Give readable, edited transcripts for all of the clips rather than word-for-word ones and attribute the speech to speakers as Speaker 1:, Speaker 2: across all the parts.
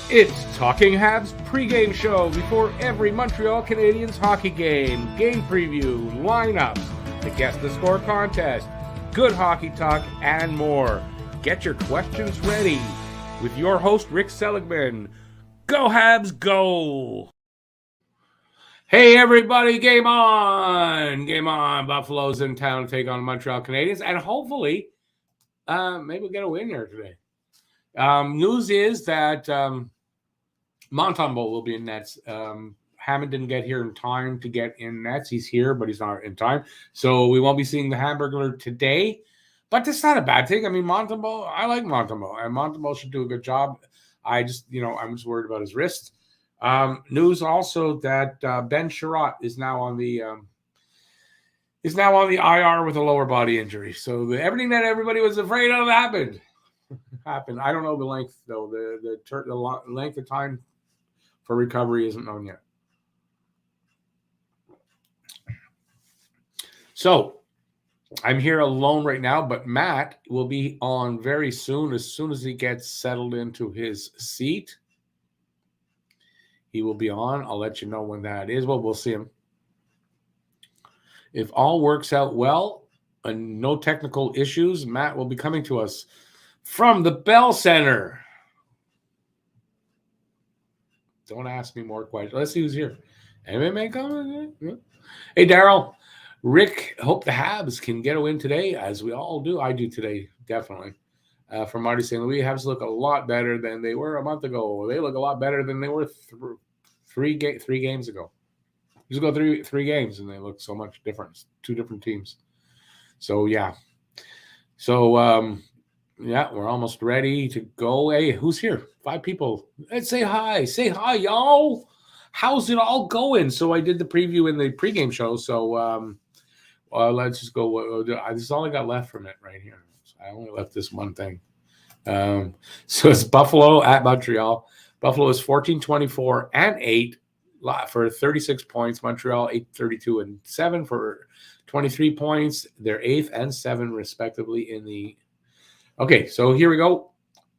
Speaker 1: It's Talking Habs pregame show before every Montreal Canadiens hockey game. Game preview, lineups, the Guess the Score contest, good hockey talk, and more. Get your questions ready with your host, Rick Seligman. Go Habs, go! Hey everybody, game on! Game on! Buffalo's in town to take on Montreal Canadiens, and hopefully, maybe we'll get a win here today. News is that Montembeault will be in nets. Hammond didn't get here in time to get in nets. He's here, but he's not in time. So we won't be seeing the Hamburglar today. But that's not a bad thing. I mean, Montembeault, I like Montembeault. And Montembeault should do a good job. I'm just worried about his wrist. News also that Ben Sherratt is now on the IR with a lower body injury. So everything that everybody was afraid of happened. I don't know the length, though. The length of time for recovery isn't known yet. So I'm here alone right now, but Matt will be on very soon as he gets settled into his seat. He will be on. I'll let you know when that is. Well, we'll see him. If all works out well and no technical issues, Matt will be coming to us from the Bell Center. Don't ask me more questions. Let's see who's here. MMA comment? Yeah. Hey, Daryl. Rick, hope the Habs can get a win today, as we all do. I do today, definitely. From Marty St. Louis, Habs look a lot better than they were a month ago. They look a lot better than they were three games ago. Just go three games, and they look so much different. Two different teams. So, yeah. So, yeah, we're almost ready to go. Hey, who's here? 5 people. Let's say hi. Say hi, y'all. How's it all going? So I did the preview in the pregame show. So let's just go. This is all I got left from it right here. So I only left this one thing. So it's Buffalo at Montreal. Buffalo is 14-24-8 for 36 points. Montreal 8-32-7 for 23 points. They're 8th and 7th respectively in the. Okay, so here we go.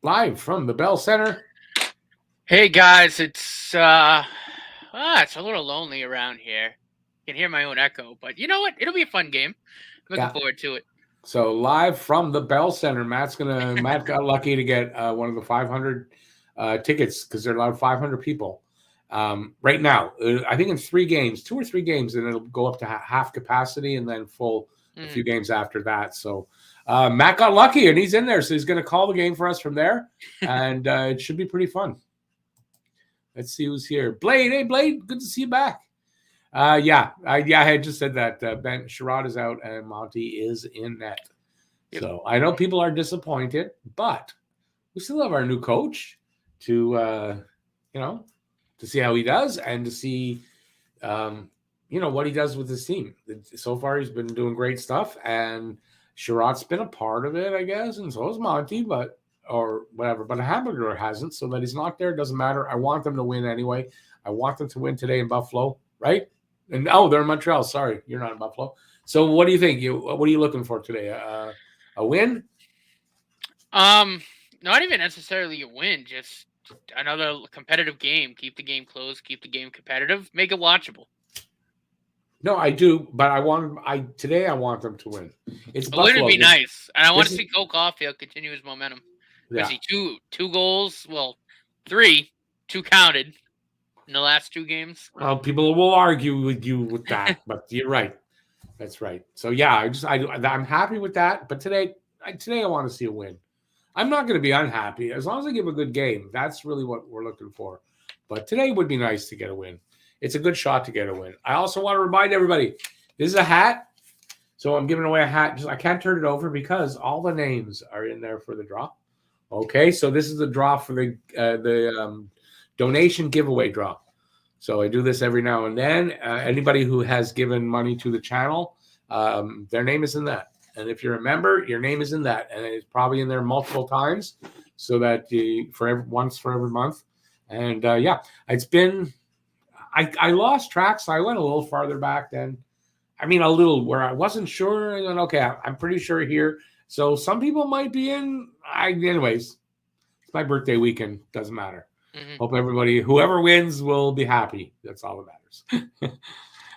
Speaker 1: Live from the Bell Center.
Speaker 2: Hey guys, it's a little lonely around here. I can hear my own echo, but you know what? It'll be a fun game. Looking forward to it.
Speaker 1: So live from the Bell Center, Matt got lucky to get one of the 500 tickets because they're allowed 500 people right now. I think in 3 games, 2 or 3 games, and it'll go up to half capacity and then full a few games after that. So Matt got lucky and he's in there, so he's going to call the game for us from there, and it should be pretty fun. Let's see who's here. Blade, hey Blade, good to see you back. I had just said that Ben Sherratt is out and Monty is in net. Yep. So I know people are disappointed, but we still have our new coach to see how he does and to see what he does with his team. So far, he's been doing great stuff, and Sherratt's been a part of it, I guess, and so is Monty, or whatever. But a Hamburger hasn't, so that he's not there doesn't matter. I want them to win anyway. I want them to win today in Buffalo, right? And they're in Montreal. Sorry, you're not in Buffalo. So what do you think? What are you looking for today? A win?
Speaker 2: Not even necessarily a win. Just another competitive game. Keep the game close. Keep the game competitive. Make it watchable.
Speaker 1: No, I do, but I want them to win. It's
Speaker 2: a
Speaker 1: Buffalo.
Speaker 2: win would be nice, and I want to see Cole Caulfield continue his momentum.
Speaker 1: Yeah.
Speaker 2: See two goals. Well, 3, 2 counted in the last 2 games.
Speaker 1: Well, people will argue with you with that, but you're right. That's right. So yeah, I'm happy with that. But today I want to see a win. I'm not going to be unhappy as long as I give a good game. That's really what we're looking for. But today would be nice to get a win. It's a good shot to get a win. I also want to remind everybody, this is a hat. So I'm giving away a hat. I can't turn it over because all the names are in there for the draw. Okay, so this is the draw for the donation giveaway draw. So I do this every now and then. Anybody who has given money to the channel, their name is in that. And if you're a member, your name is in that. And it's probably in there multiple times so that once for every month. And it's been – I lost track, so I went a little farther back then. I mean, a little where I wasn't sure. And then, okay, I'm pretty sure here. So some people might be in. Anyways, It's my birthday weekend. Doesn't matter.
Speaker 2: Mm-hmm.
Speaker 1: Hope everybody, whoever wins, will be happy. That's all that matters.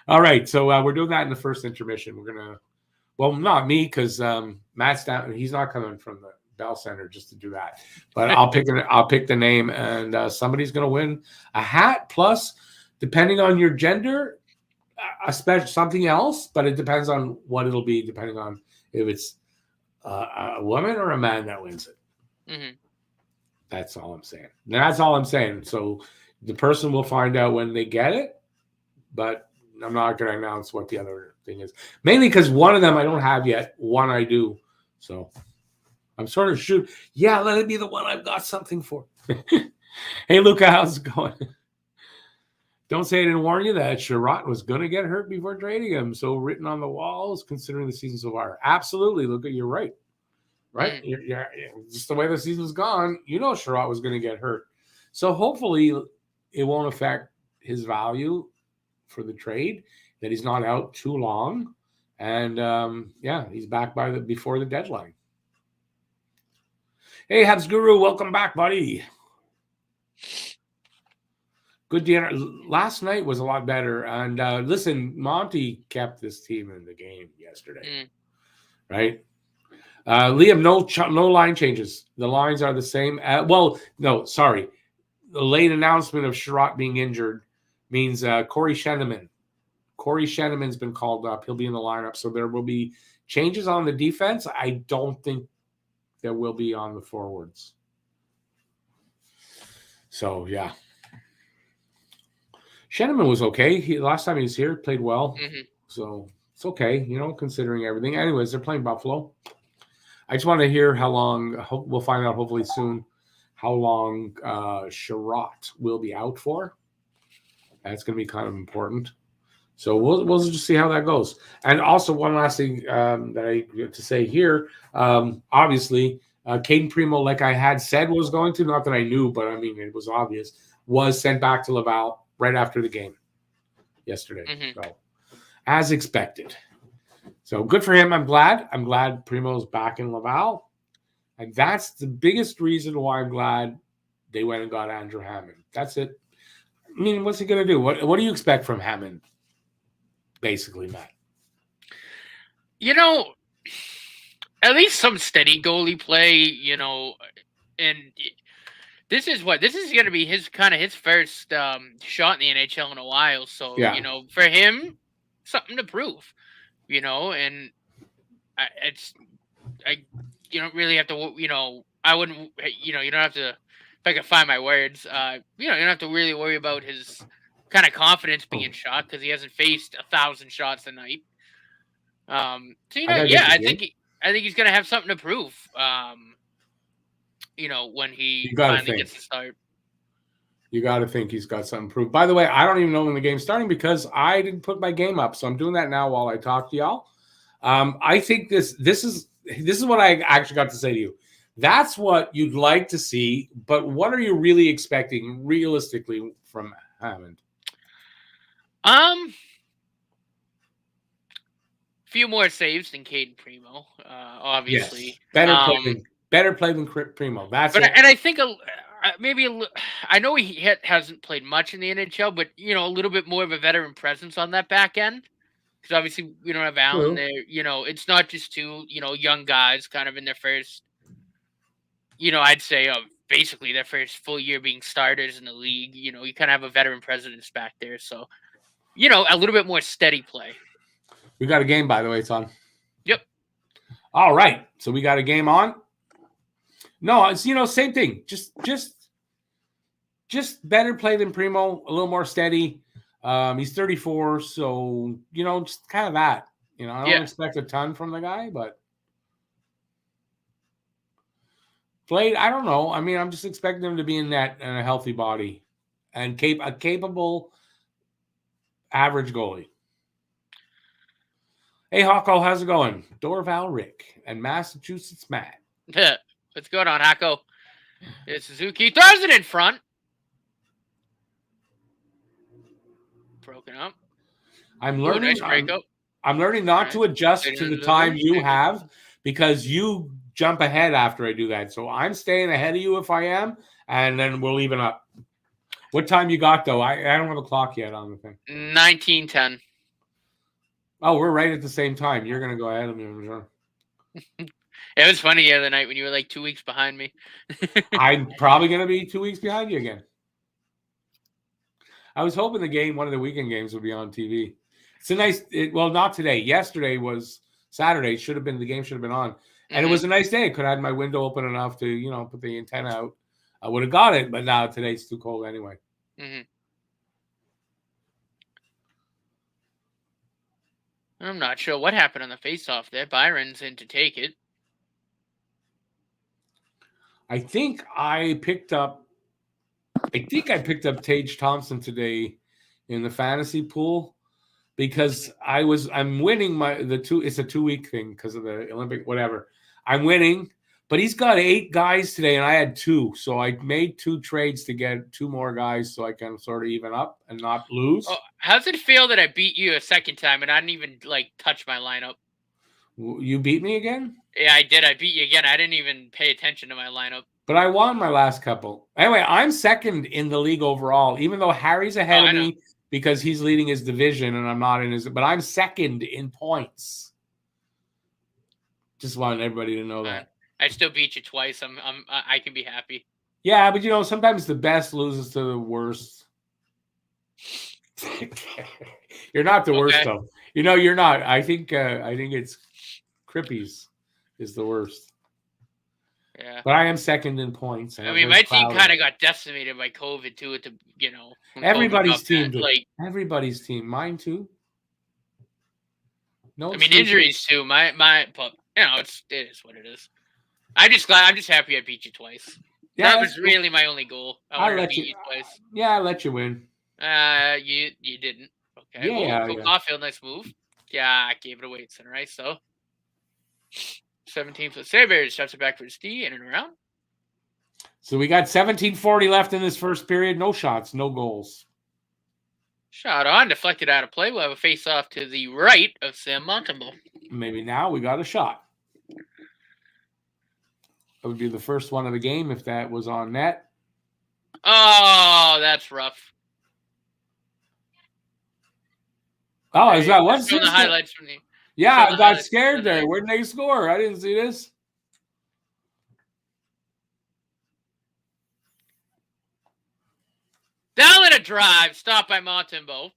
Speaker 1: All right, so we're doing that in the first intermission. We're gonna, well, not me because Matt's down. He's not coming from the Bell Center just to do that. But I'll pick the name, and somebody's gonna win a hat plus, depending on your gender, a special something else. But it depends on what it'll be, depending on if it's a woman or a man that wins it.
Speaker 2: Mm-hmm.
Speaker 1: That's all I'm saying. That's all I'm saying. So the person will find out when they get it, but I'm not going to announce what the other thing is. Mainly because one of them I don't have yet. One I do. So I'm sort of shoot. Yeah, let it be the one I've got something for. Hey, Luca, how's it going? Don't say I didn't warn you that Sherratt was going to get hurt before trading him. So written on the walls, considering the season so far. Absolutely, Luca, you're right. Right? Yeah, just the way the season's gone, Sherratt was going to get hurt. So hopefully it won't affect his value for the trade, that he's not out too long. And he's back before the deadline. Hey, Habs Guru, welcome back, buddy. Good dinner. Last night was a lot better. And listen, Monty kept this team in the game yesterday. Right? Liam, no line changes. The lines are the same. The late announcement of Sherratt being injured means Corey Shenneman. Corey Shenneman's been called up. He'll be in the lineup. So there will be changes on the defense. I don't think there will be on the forwards. So, yeah. Shenneman was okay. Last time he was here, played well.
Speaker 2: Mm-hmm.
Speaker 1: So it's okay, considering everything. Anyways, they're playing Buffalo. I just want to hear how long. We'll find out hopefully soon how long Sherratt will be out for. That's going to be kind of important. So we'll just see how that goes. And also one last thing that I get to say here. Obviously, Caden Primo, like I had said was going to, not that I knew, but I mean it was obvious, was sent back to Laval right after the game yesterday.
Speaker 2: Mm-hmm.
Speaker 1: So as expected. So good for him. I'm glad Primo's back in Laval. And that's the biggest reason why I'm glad they went and got Andrew Hammond. That's it. I mean, what's he going to do? What do you expect from Hammond, basically, Matt?
Speaker 2: At least some steady goalie play, and this is going to be his first shot in the NHL in a while. So, for him, something to prove. And you don't really have to, I wouldn't, you don't have to, if I can find my words, you don't have to really worry about his kind of confidence being shot because he hasn't faced 1,000 shots a night. I think he's going to have something to prove, when he finally gets to start.
Speaker 1: You got to think he's got something to prove. By the way, I don't even know when the game's starting because I didn't put my game up. So I'm doing that now while I talk to y'all. I think this is what I actually got to say to you. That's what you'd like to see, but what are you really expecting realistically from Hammond?
Speaker 2: Few more saves than Caden Primo, obviously.
Speaker 1: Yes. Better play than Primo.
Speaker 2: And I think I know he hasn't played much in the NHL, but a little bit more of a veteran presence on that back end. Because obviously we don't have Allen there. It's not just two young guys kind of in their first. I'd say basically their first full year being starters in the league. You kind of have a veteran presence back there, so a little bit more steady play.
Speaker 1: We got a game, by the way, it's on.
Speaker 2: Yep.
Speaker 1: All right, so we got a game on. No, it's same thing. Just better play than Primo, a little more steady. He's 34, so just kind of that. I don't expect a ton from the guy, but played. I don't know. I mean, I'm just expecting him to be in net and a healthy body, and a capable average goalie. Hey, Hawko, how's it going? Dorval Rick and Massachusetts Matt.
Speaker 2: What's going on, Hako? It's Suzuki. Throws it in front. Broken up.
Speaker 1: I'm learning. I'm learning not to adjust to the time you have because you jump ahead after I do that. So I'm staying ahead of you if I am, and then we'll even up. What time you got though? I don't have a clock yet on the thing.
Speaker 2: 19:10.
Speaker 1: Oh, we're right at the same time. You're gonna go ahead of me, I'm sure.
Speaker 2: It was funny the other night when you were like 2 weeks behind me.
Speaker 1: I'm probably gonna be 2 weeks behind you again. I was hoping one of the weekend games would be on TV. It's a nice, well, not today. Yesterday was Saturday. The game should have been on. And it was a nice day. I could have had my window open enough to, put the antenna out. I would have got it, but now today's too cold anyway.
Speaker 2: I'm not sure what happened on the face-off there. Byron's in to take it.
Speaker 1: I think I picked up Tage Thompson today in the fantasy pool because I'm winning it's a 2-week thing because of the Olympic whatever. I'm winning, but he's got 8 guys today and I had 2. So I made 2 trades to get 2 more guys so I can sort of even up and not lose.
Speaker 2: Oh, how's it feel that I beat you a second time and I didn't even touch my lineup?
Speaker 1: You beat me again?
Speaker 2: Yeah, I did. I beat you again. I didn't even pay attention to my lineup.
Speaker 1: But I won my last couple. Anyway, I'm second in the league overall, even though Harry's ahead of me because he's leading his division and I'm not in his. But I'm second in points. Just wanted everybody to know that.
Speaker 2: I still beat you twice. I can be happy.
Speaker 1: Yeah, but sometimes the best loses to the worst. You're not the worst though. You're not. I think it's Crippies is the worst.
Speaker 2: Yeah.
Speaker 1: But I am second in points.
Speaker 2: I mean, my team kind of got decimated by COVID too.
Speaker 1: Everybody's team did. Everybody's team. Mine too. No.
Speaker 2: I mean, injuries too. My, but it is what it is. I'm just happy I beat you twice. Yeah, that was really my only goal. I wanted to beat you twice.
Speaker 1: Yeah, I let you win.
Speaker 2: You didn't. Okay.
Speaker 1: Yeah.
Speaker 2: Caulfield, nice move. Yeah, I gave it away at center ice. So 17 for the Sabres. Shots it back for D in and around.
Speaker 1: So we got 17:40 left in this first period. No shots, no goals.
Speaker 2: Shot on, deflected out of play. We'll have a face-off to the right of Sam Montembeault.
Speaker 1: Maybe now we got a shot. That would be the first one of the game if that was on net.
Speaker 2: Oh, that's rough.
Speaker 1: Oh, is that what's
Speaker 2: the highlights from the?
Speaker 1: Yeah, I got scared there. Where did they score? I didn't see this.
Speaker 2: Down in a drive, stopped by Montembeault.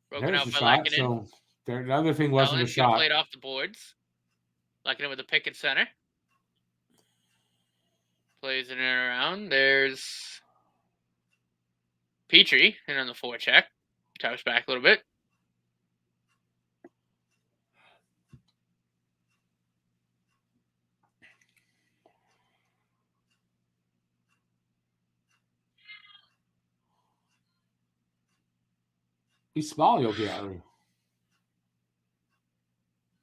Speaker 2: Broken out by Lackinen.
Speaker 1: So the other thing wasn't a shot.
Speaker 2: Played off the boards. Lackinen with a pick at center. Plays it in and around. There's Petrie in on the forecheck. Taps back a little bit.
Speaker 1: He's small, Yogi.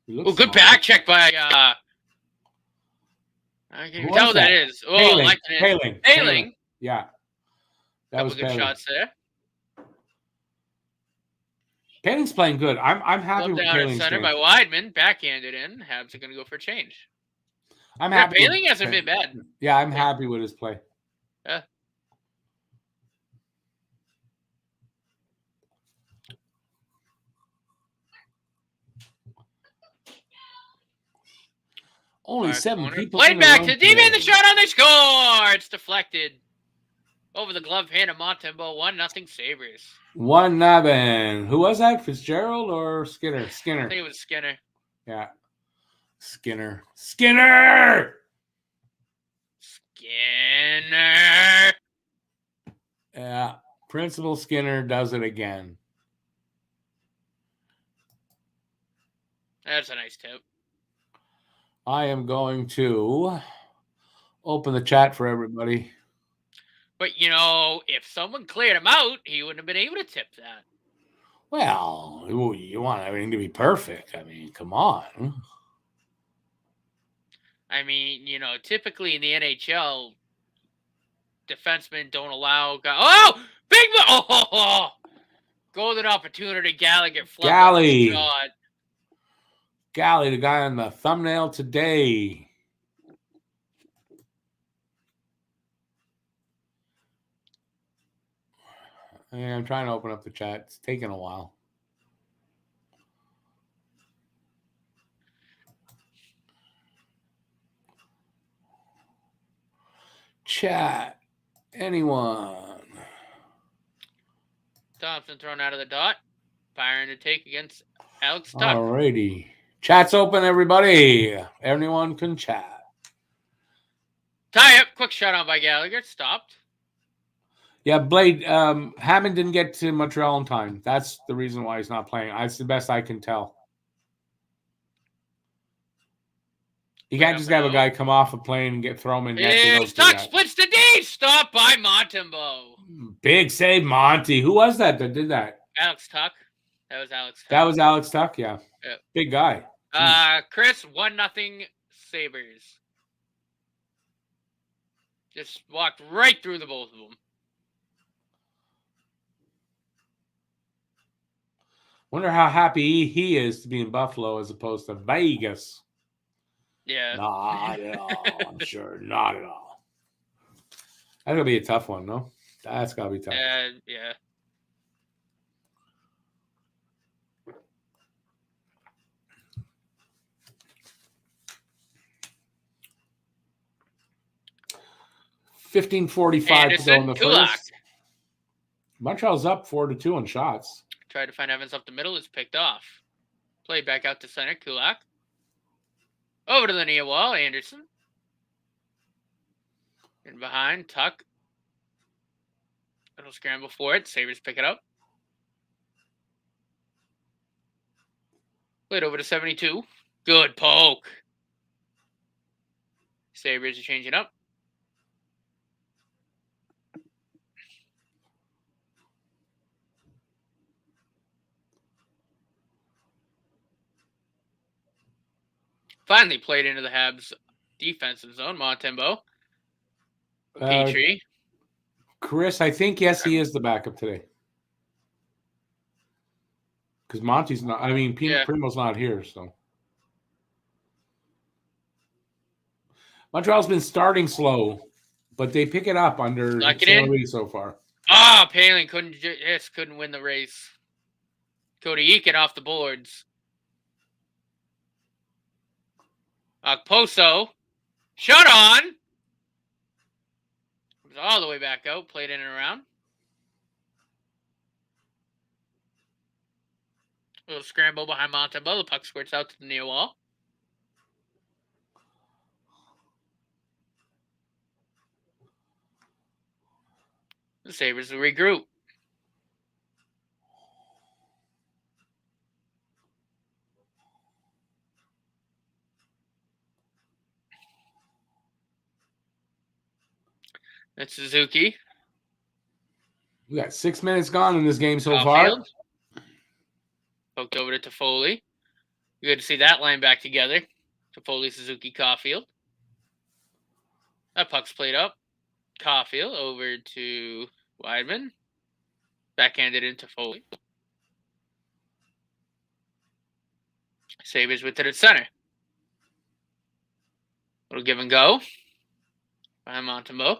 Speaker 2: Good back check by I can't even tell who that is. Oh, Hailing.
Speaker 1: Yeah.
Speaker 2: That was good shots there.
Speaker 1: Payling's playing good. I'm happy with Payling's
Speaker 2: center by Weidman, backhanded in. Habs are going to go for a change.
Speaker 1: I'm happy.
Speaker 2: Payling hasn't been bad.
Speaker 1: Yeah, I'm happy with his play.
Speaker 2: Yeah.
Speaker 1: Only 7 people.
Speaker 2: Played back to D-man, the shot on the score. It's deflected over the glove hand of Montembeault. 1-0 Sabres.
Speaker 1: 1-0. Who was that? Fitzgerald or Skinner? Skinner.
Speaker 2: I think it was Skinner.
Speaker 1: Yeah. Skinner. Yeah. Principal Skinner does it again.
Speaker 2: That's a nice tip.
Speaker 1: I am going to open the chat for everybody.
Speaker 2: But, if someone cleared him out, he wouldn't have been able to tip that.
Speaker 1: Well, you want everything to be perfect. I mean, come on.
Speaker 2: I mean, typically in the NHL, defensemen don't allow guys. Oh! Big golden opportunity. Gallagher.
Speaker 1: Gally. Galley, the guy on the thumbnail today. Yeah, I'm trying to open up the chat. It's taking a while. Chat. Anyone?
Speaker 2: Thompson thrown out of the dot. Firing to take against Alex Tuck.
Speaker 1: Alrighty. Chat's open, everybody. Everyone can chat.
Speaker 2: Tie up. Quick shot on by Gallagher. Stopped.
Speaker 1: Yeah, Blade, Hammond didn't get to Montreal in time. That's the reason why he's not playing. That's the best I can tell. You can't just have a guy come off a plane and throw him in.
Speaker 2: Tuck splits the D. Stopped by Montembeault.
Speaker 1: Big save, Monty. Who was that did that?
Speaker 2: Alex Tuck. That was Alex Tuck.
Speaker 1: That was Alex Tuck, yeah. Big guy.
Speaker 2: Chris, 1-0 Sabres. Just walked right through the both of them.
Speaker 1: Wonder how happy he is to be in Buffalo as opposed to Vegas.
Speaker 2: Yeah.
Speaker 1: Not at all. I'm sure. Not at all. That's going to be a tough one, no? That's got to be tough.
Speaker 2: Yeah.
Speaker 1: $15.45 to go in the
Speaker 2: Kulak.
Speaker 1: first. Montreal's up 4-2 on shots.
Speaker 2: Tried to find Evans up the middle. It's picked off. Played back out to center. Kulak. Over to the near wall. Anderson. In behind. Tuck. Little scramble for it. Sabres pick it up. Played over to 72. Good poke. Sabres are changing up. Finally played into the Habs defensive zone. Montembeault. Petrie.
Speaker 1: Chris, I think, yes, he is the backup today. Because Monty's not, Primo's not here, so. Montreal's been starting slow, but they pick it up under Louis so far.
Speaker 2: Palin couldn't win the race. Cody Eakin off the boards. Poso. Shot on. It was all the way back out. Played in and around. A little scramble behind Montembeault. The puck squirts out to the near wall. The Sabres will regroup. That's Suzuki.
Speaker 1: We got 6 minutes gone in this game so far.
Speaker 2: Poked over to Toffoli. Good to see that line back together. Toffoli, Suzuki, Caulfield. That puck's played up. Caulfield over to Weidman. Backhanded into Toffoli. Sabres with it at center. Little give and go. Behind Montembeault.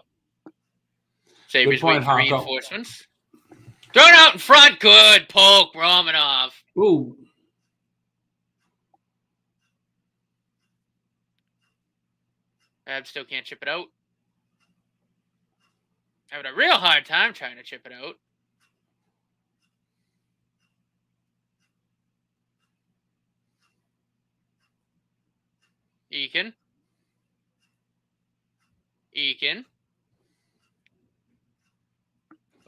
Speaker 2: Sabres waiting for reinforcements. Thrown out in front. Good poke. Romanov.
Speaker 1: Ooh.
Speaker 2: Habs still can't chip it out. Having a real hard time trying to chip it out. Eakin.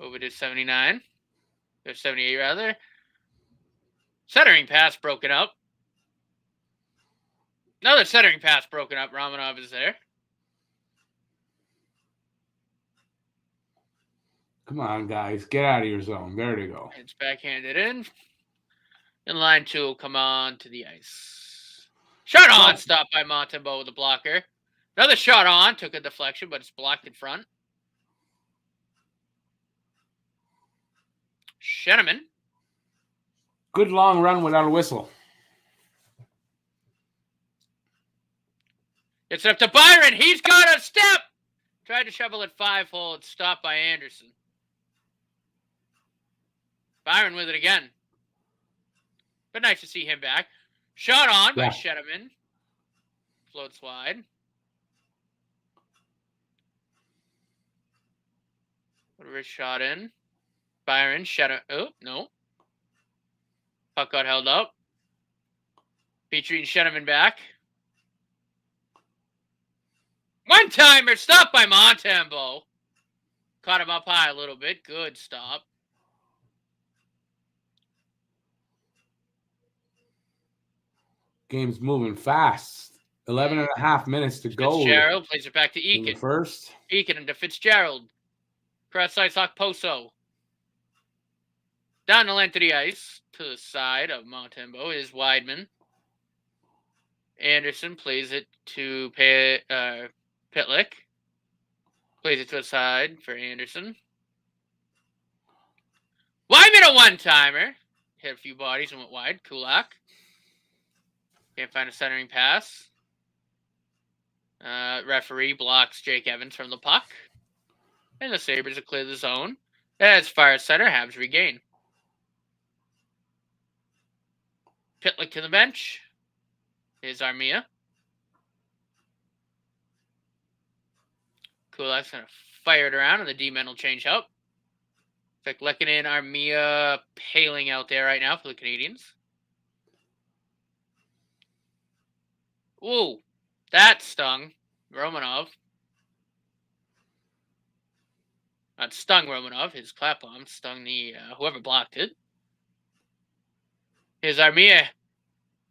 Speaker 2: Over to 79. Or 78 rather. Centering pass broken up. Another centering pass broken up. Romanov is there.
Speaker 1: Come on, guys. Get out of your zone. There they go.
Speaker 2: It's backhanded in. And line 2 will come on to the ice. Shot on. Stopped by Montembeault with a blocker. Another shot on. Took a deflection, but it's blocked in front. Sheneman.
Speaker 1: Good long run without a whistle.
Speaker 2: It's up to Byron. He's got a step. Tried to shovel it 5-hole. It's stopped by Anderson. Byron with it again. But nice to see him back. Shot on by Shedeman. Floats wide. Whatever shot in. Byron, Shedeman. Oh, no. Puck got held up. Petrie and Shedeman back. One-timer, stopped by Montembeault. Caught him up high a little bit. Good stop.
Speaker 1: Game's moving fast. 11 and a half minutes to go.
Speaker 2: Fitzgerald plays it back to Eakin.
Speaker 1: In the first.
Speaker 2: Eakin into Fitzgerald. Cross ice, Poso. Down the length of the ice to the side of Montembeault is Weidman. Anderson plays it to Pitlick. Plays it to the side for Anderson. Weidman a one-timer. Hit a few bodies and went wide. Kulak. Can't find a centering pass. Referee blocks Jake Evans from the puck. And the Sabres have cleared the zone. As far as center, Habs regain. Pitlick to the bench. Here's Armia. Kulak's going to fire it around, and the D-men will change up. It's like Lekanen, Armia paling out there right now for the Canadiens. Ooh, that stung Romanov. Not stung Romanov. His clap bomb stung the whoever blocked it. Here's Armia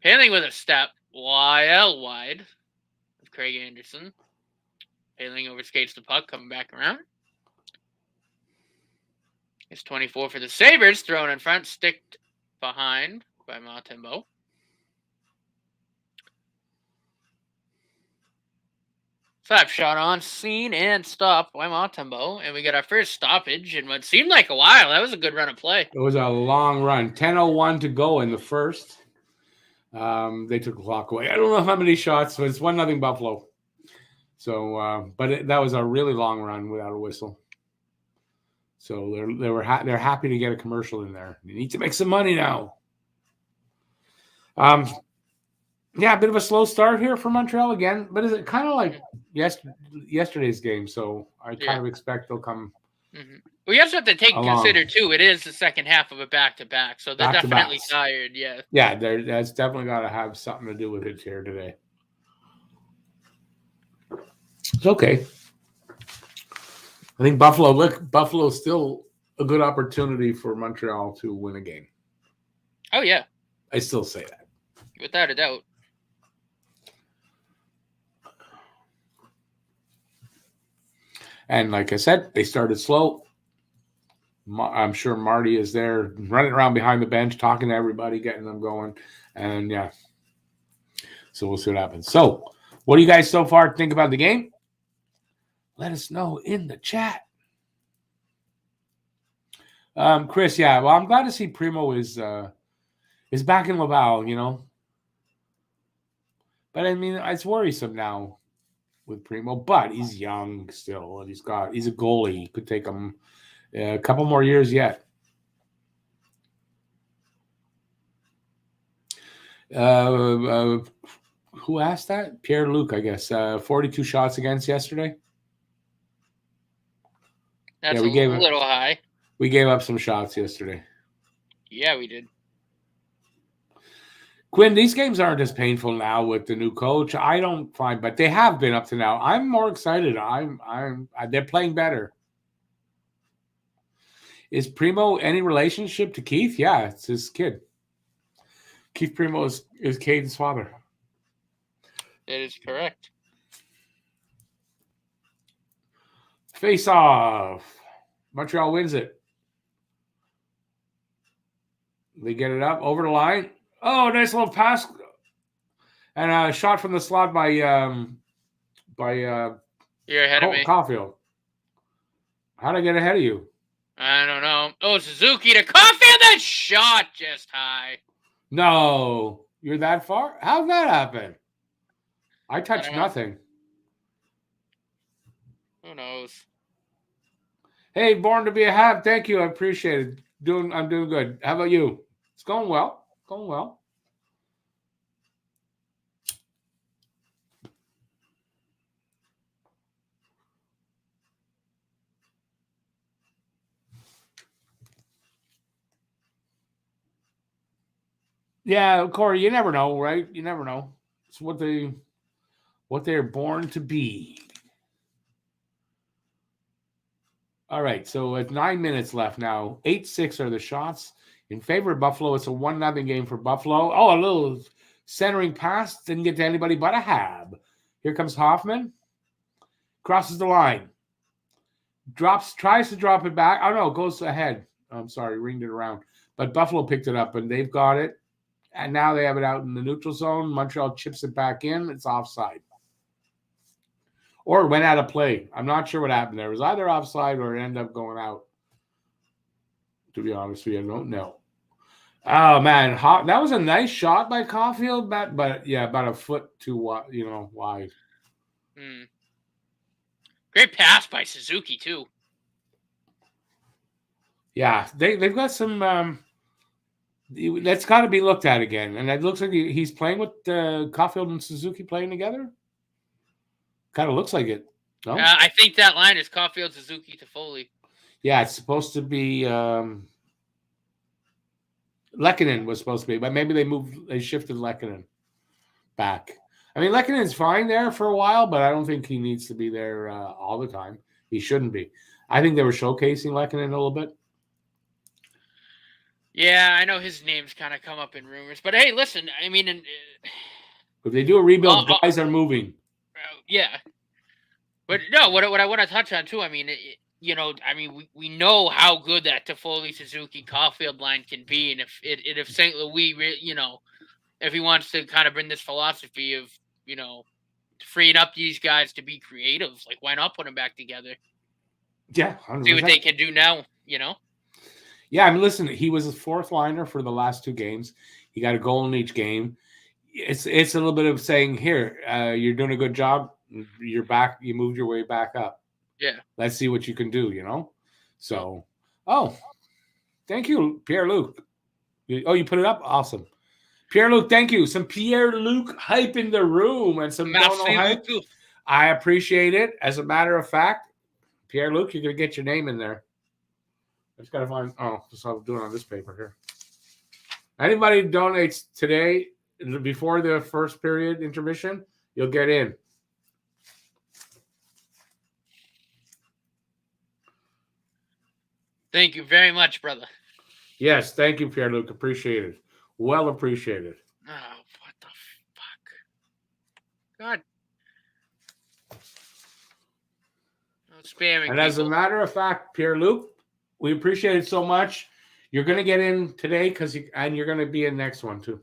Speaker 2: paling with a step. YL wide of Craig Anderson. Paling over skates the puck, coming back around. It's 24 for the Sabres, thrown in front, sticked behind by Montembeault. Slap shot on, seen and stopped by Montembeault. And we got our first stoppage in what seemed like a while. That was a good run of play.
Speaker 1: It was a long run. 10:01 to go in the first. They took the clock away. I don't know how many shots, but it's 1-0 Buffalo. So, that was a really long run without a whistle. So they're happy to get a commercial in there. They need to make some money now. Yeah, a bit of a slow start here for Montreal again, but is it kind of like yesterday's game? So I kind of expect they'll come.
Speaker 2: Mm-hmm. Well, you also have to consider too. It is the second half of a back-to-back, so they're definitely tired. Yeah. Yeah,
Speaker 1: that's definitely got to have something to do with it here today. It's okay. I think Buffalo's still a good opportunity for Montreal to win a game.
Speaker 2: Oh yeah,
Speaker 1: I still say that
Speaker 2: without a doubt.
Speaker 1: And like I said, they started slow. I'm sure Marty is there running around behind the bench, talking to everybody, getting them going. And yeah, so we'll see what happens. So what do you guys so far think about the game? Let us know in the chat. Chris, yeah, well, I'm glad to see Primo is back in Laval, you know. But I mean, it's worrisome now with Primo, but he's young still, and he's a goalie. He could take him a couple more years yet. Who asked that? Pierre Luc, I guess. 42 shots against yesterday.
Speaker 2: That's a little high.
Speaker 1: We gave up some shots yesterday.
Speaker 2: Yeah, we did.
Speaker 1: Quinn, these games aren't as painful now with the new coach. I don't find, but they have been up to now. I'm more excited. They're playing better. Is Primo any relationship to Keith? Yeah, it's his kid. Keith Primo is Caden's father.
Speaker 2: That is correct.
Speaker 1: Face off. Montreal wins it. They get it up over the line. Oh, nice little pass. And a shot from the slot by
Speaker 2: you're ahead of me.
Speaker 1: Caulfield. How'd I get ahead of you?
Speaker 2: I don't know. Oh, Suzuki to Caulfield. That shot just high.
Speaker 1: No. You're that far? How'd that happen? I touched nothing.
Speaker 2: Who knows?
Speaker 1: Hey, born to be a Hab. Thank you. I appreciate it. I'm doing good. How about you? It's going well. Going well. Yeah, Corey, you never know, right? You never know. It's what they're born to be. All right, so at 9 minutes left now. 8-6 are the shots in favor of Buffalo. It's a 1-0 game for Buffalo. Oh, a little centering pass. Didn't get to anybody but a Hab. Here comes Hoffman. Crosses the line. Tries to drop it back. Oh, no, goes ahead. I'm sorry, ringed it around. But Buffalo picked it up, and they've got it. And now they have it out in the neutral zone. Montreal chips it back in. It's offside. Or it went out of play. I'm not sure what happened there. It was either offside or it ended up going out. To be honest with you, I don't know. Oh, man. That was a nice shot by Caulfield, but yeah, about a foot too wide.
Speaker 2: Great pass by Suzuki, too.
Speaker 1: Yeah, they've got some that's got to be looked at again. And it looks like he's playing with Caulfield and Suzuki playing together. Kind of looks like it. No?
Speaker 2: I think that line is Caulfield, Suzuki, Toffoli.
Speaker 1: Yeah, it's supposed to be Lehkonen was supposed to be, but maybe they shifted Lehkonen back. I mean, Lekkonen's fine there for a while, but I don't think he needs to be there all the time. He shouldn't be. I think they were showcasing Lehkonen a little bit.
Speaker 2: Yeah, I know his name's kind of come up in rumors, but hey, listen, I mean,
Speaker 1: if they do a rebuild, guys are moving.
Speaker 2: Yeah, but no, what I want to touch on too. I mean, we know how good that Toffoli, Suzuki, Caulfield line can be, and if St. Louis, if he wants to kind of bring this philosophy of freeing up these guys to be creative, like why not put them back together?
Speaker 1: Yeah, 100%.
Speaker 2: See what they can do now.
Speaker 1: Yeah, I mean, listen, he was a fourth liner for the last 2 games. He got a goal in each game. It's a little bit of saying, here, you're doing a good job. You're back. You moved your way back up.
Speaker 2: Yeah.
Speaker 1: Let's see what you can do, So, thank you, Pierre-Luc. You put it up? Awesome. Pierre-Luc, thank you. Some Pierre-Luc hype in the room and some Dono hype. I appreciate it. As a matter of fact, Pierre-Luc, you're going to get your name in there. I just got to find. That's what I'm doing on this paper here. Anybody who donates today, before the first period intermission, you'll get in.
Speaker 2: Thank you very much, brother.
Speaker 1: Yes, thank you, Pierre-Luc. Appreciate it. Well appreciated.
Speaker 2: Oh, what the fuck? God. No spamming.
Speaker 1: And as a matter of fact, Pierre-Luc, we appreciate it so much. You're going to get in today and you're going to be in next one too.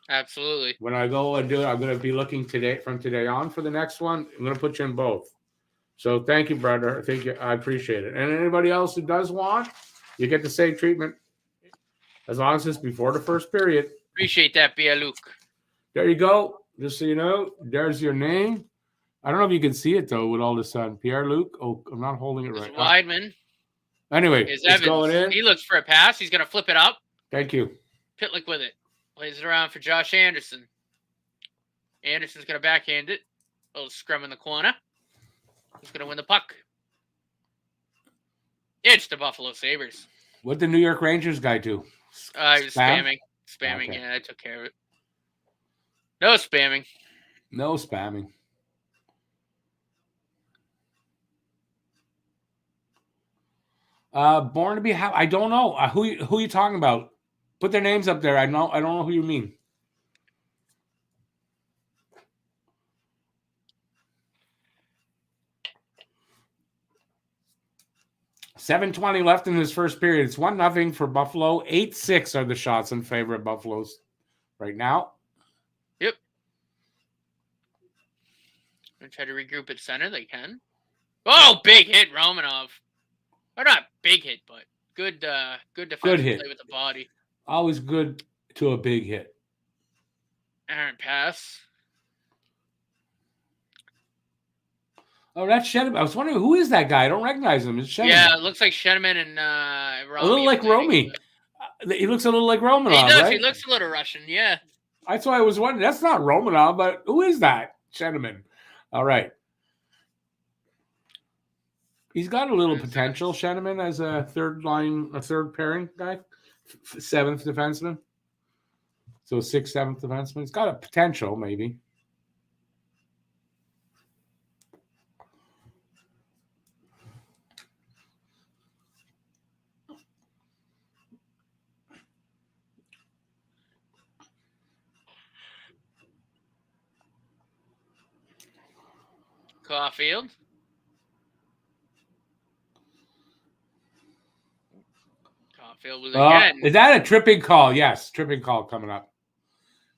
Speaker 2: Absolutely.
Speaker 1: When I go and do it, I'm going to be looking from today on for the next one. I'm going to put you in both. So thank you, brother. Thank you. I appreciate it. And anybody else who does want, you get the same treatment as long as it's before the first period.
Speaker 2: Appreciate that, Pierre-Luc.
Speaker 1: There you go. Just so you know, there's your name. I don't know if you can see it, though, with all the sun. Pierre-Luc. Oh, I'm not holding it right.
Speaker 2: Weidman.
Speaker 1: Anyway, it's going in.
Speaker 2: He looks for a pass. He's going to flip it up.
Speaker 1: Thank you.
Speaker 2: Pitlick with it. Plays it around for Josh Anderson. Anderson's going to backhand it. A little scrum in the corner. Who's going to win the puck? It's the Buffalo Sabres.
Speaker 1: What'd the New York Rangers guy do?
Speaker 2: He was spamming. Spamming, okay. Yeah, I took care of it. No spamming.
Speaker 1: No spamming. Born to be Happy. I don't know. Who you talking about? Put their names up there. I don't know who you mean. $7:20 left in this first period. It's 1-0 for Buffalo. 8-6 are the shots in favor of Buffalo's right now.
Speaker 2: Yep. Gonna try to regroup at center. They can. Oh, big hit, Romanov. Or not big hit, but good defensive play with the body.
Speaker 1: Always good to a big hit.
Speaker 2: Aaron pass.
Speaker 1: Oh, that's Shedeman. I was wondering who is that guy? I don't recognize him. It's Shedeman.
Speaker 2: Yeah, it looks like Shedeman and Romy.
Speaker 1: A little like Romy. He looks a little like Romanov,
Speaker 2: He does.
Speaker 1: right?
Speaker 2: He looks a little Russian. Yeah.
Speaker 1: That's why I was wondering. That's not Romanov, but who is that? Shedeman. All right. He's got a little potential, Shedeman, as a third pairing guy, seventh defenseman. So 6th, 7th defenseman. He's got a potential, maybe.
Speaker 2: Caulfield. Caulfield again.
Speaker 1: Is that a tripping call? Yes, tripping call coming up.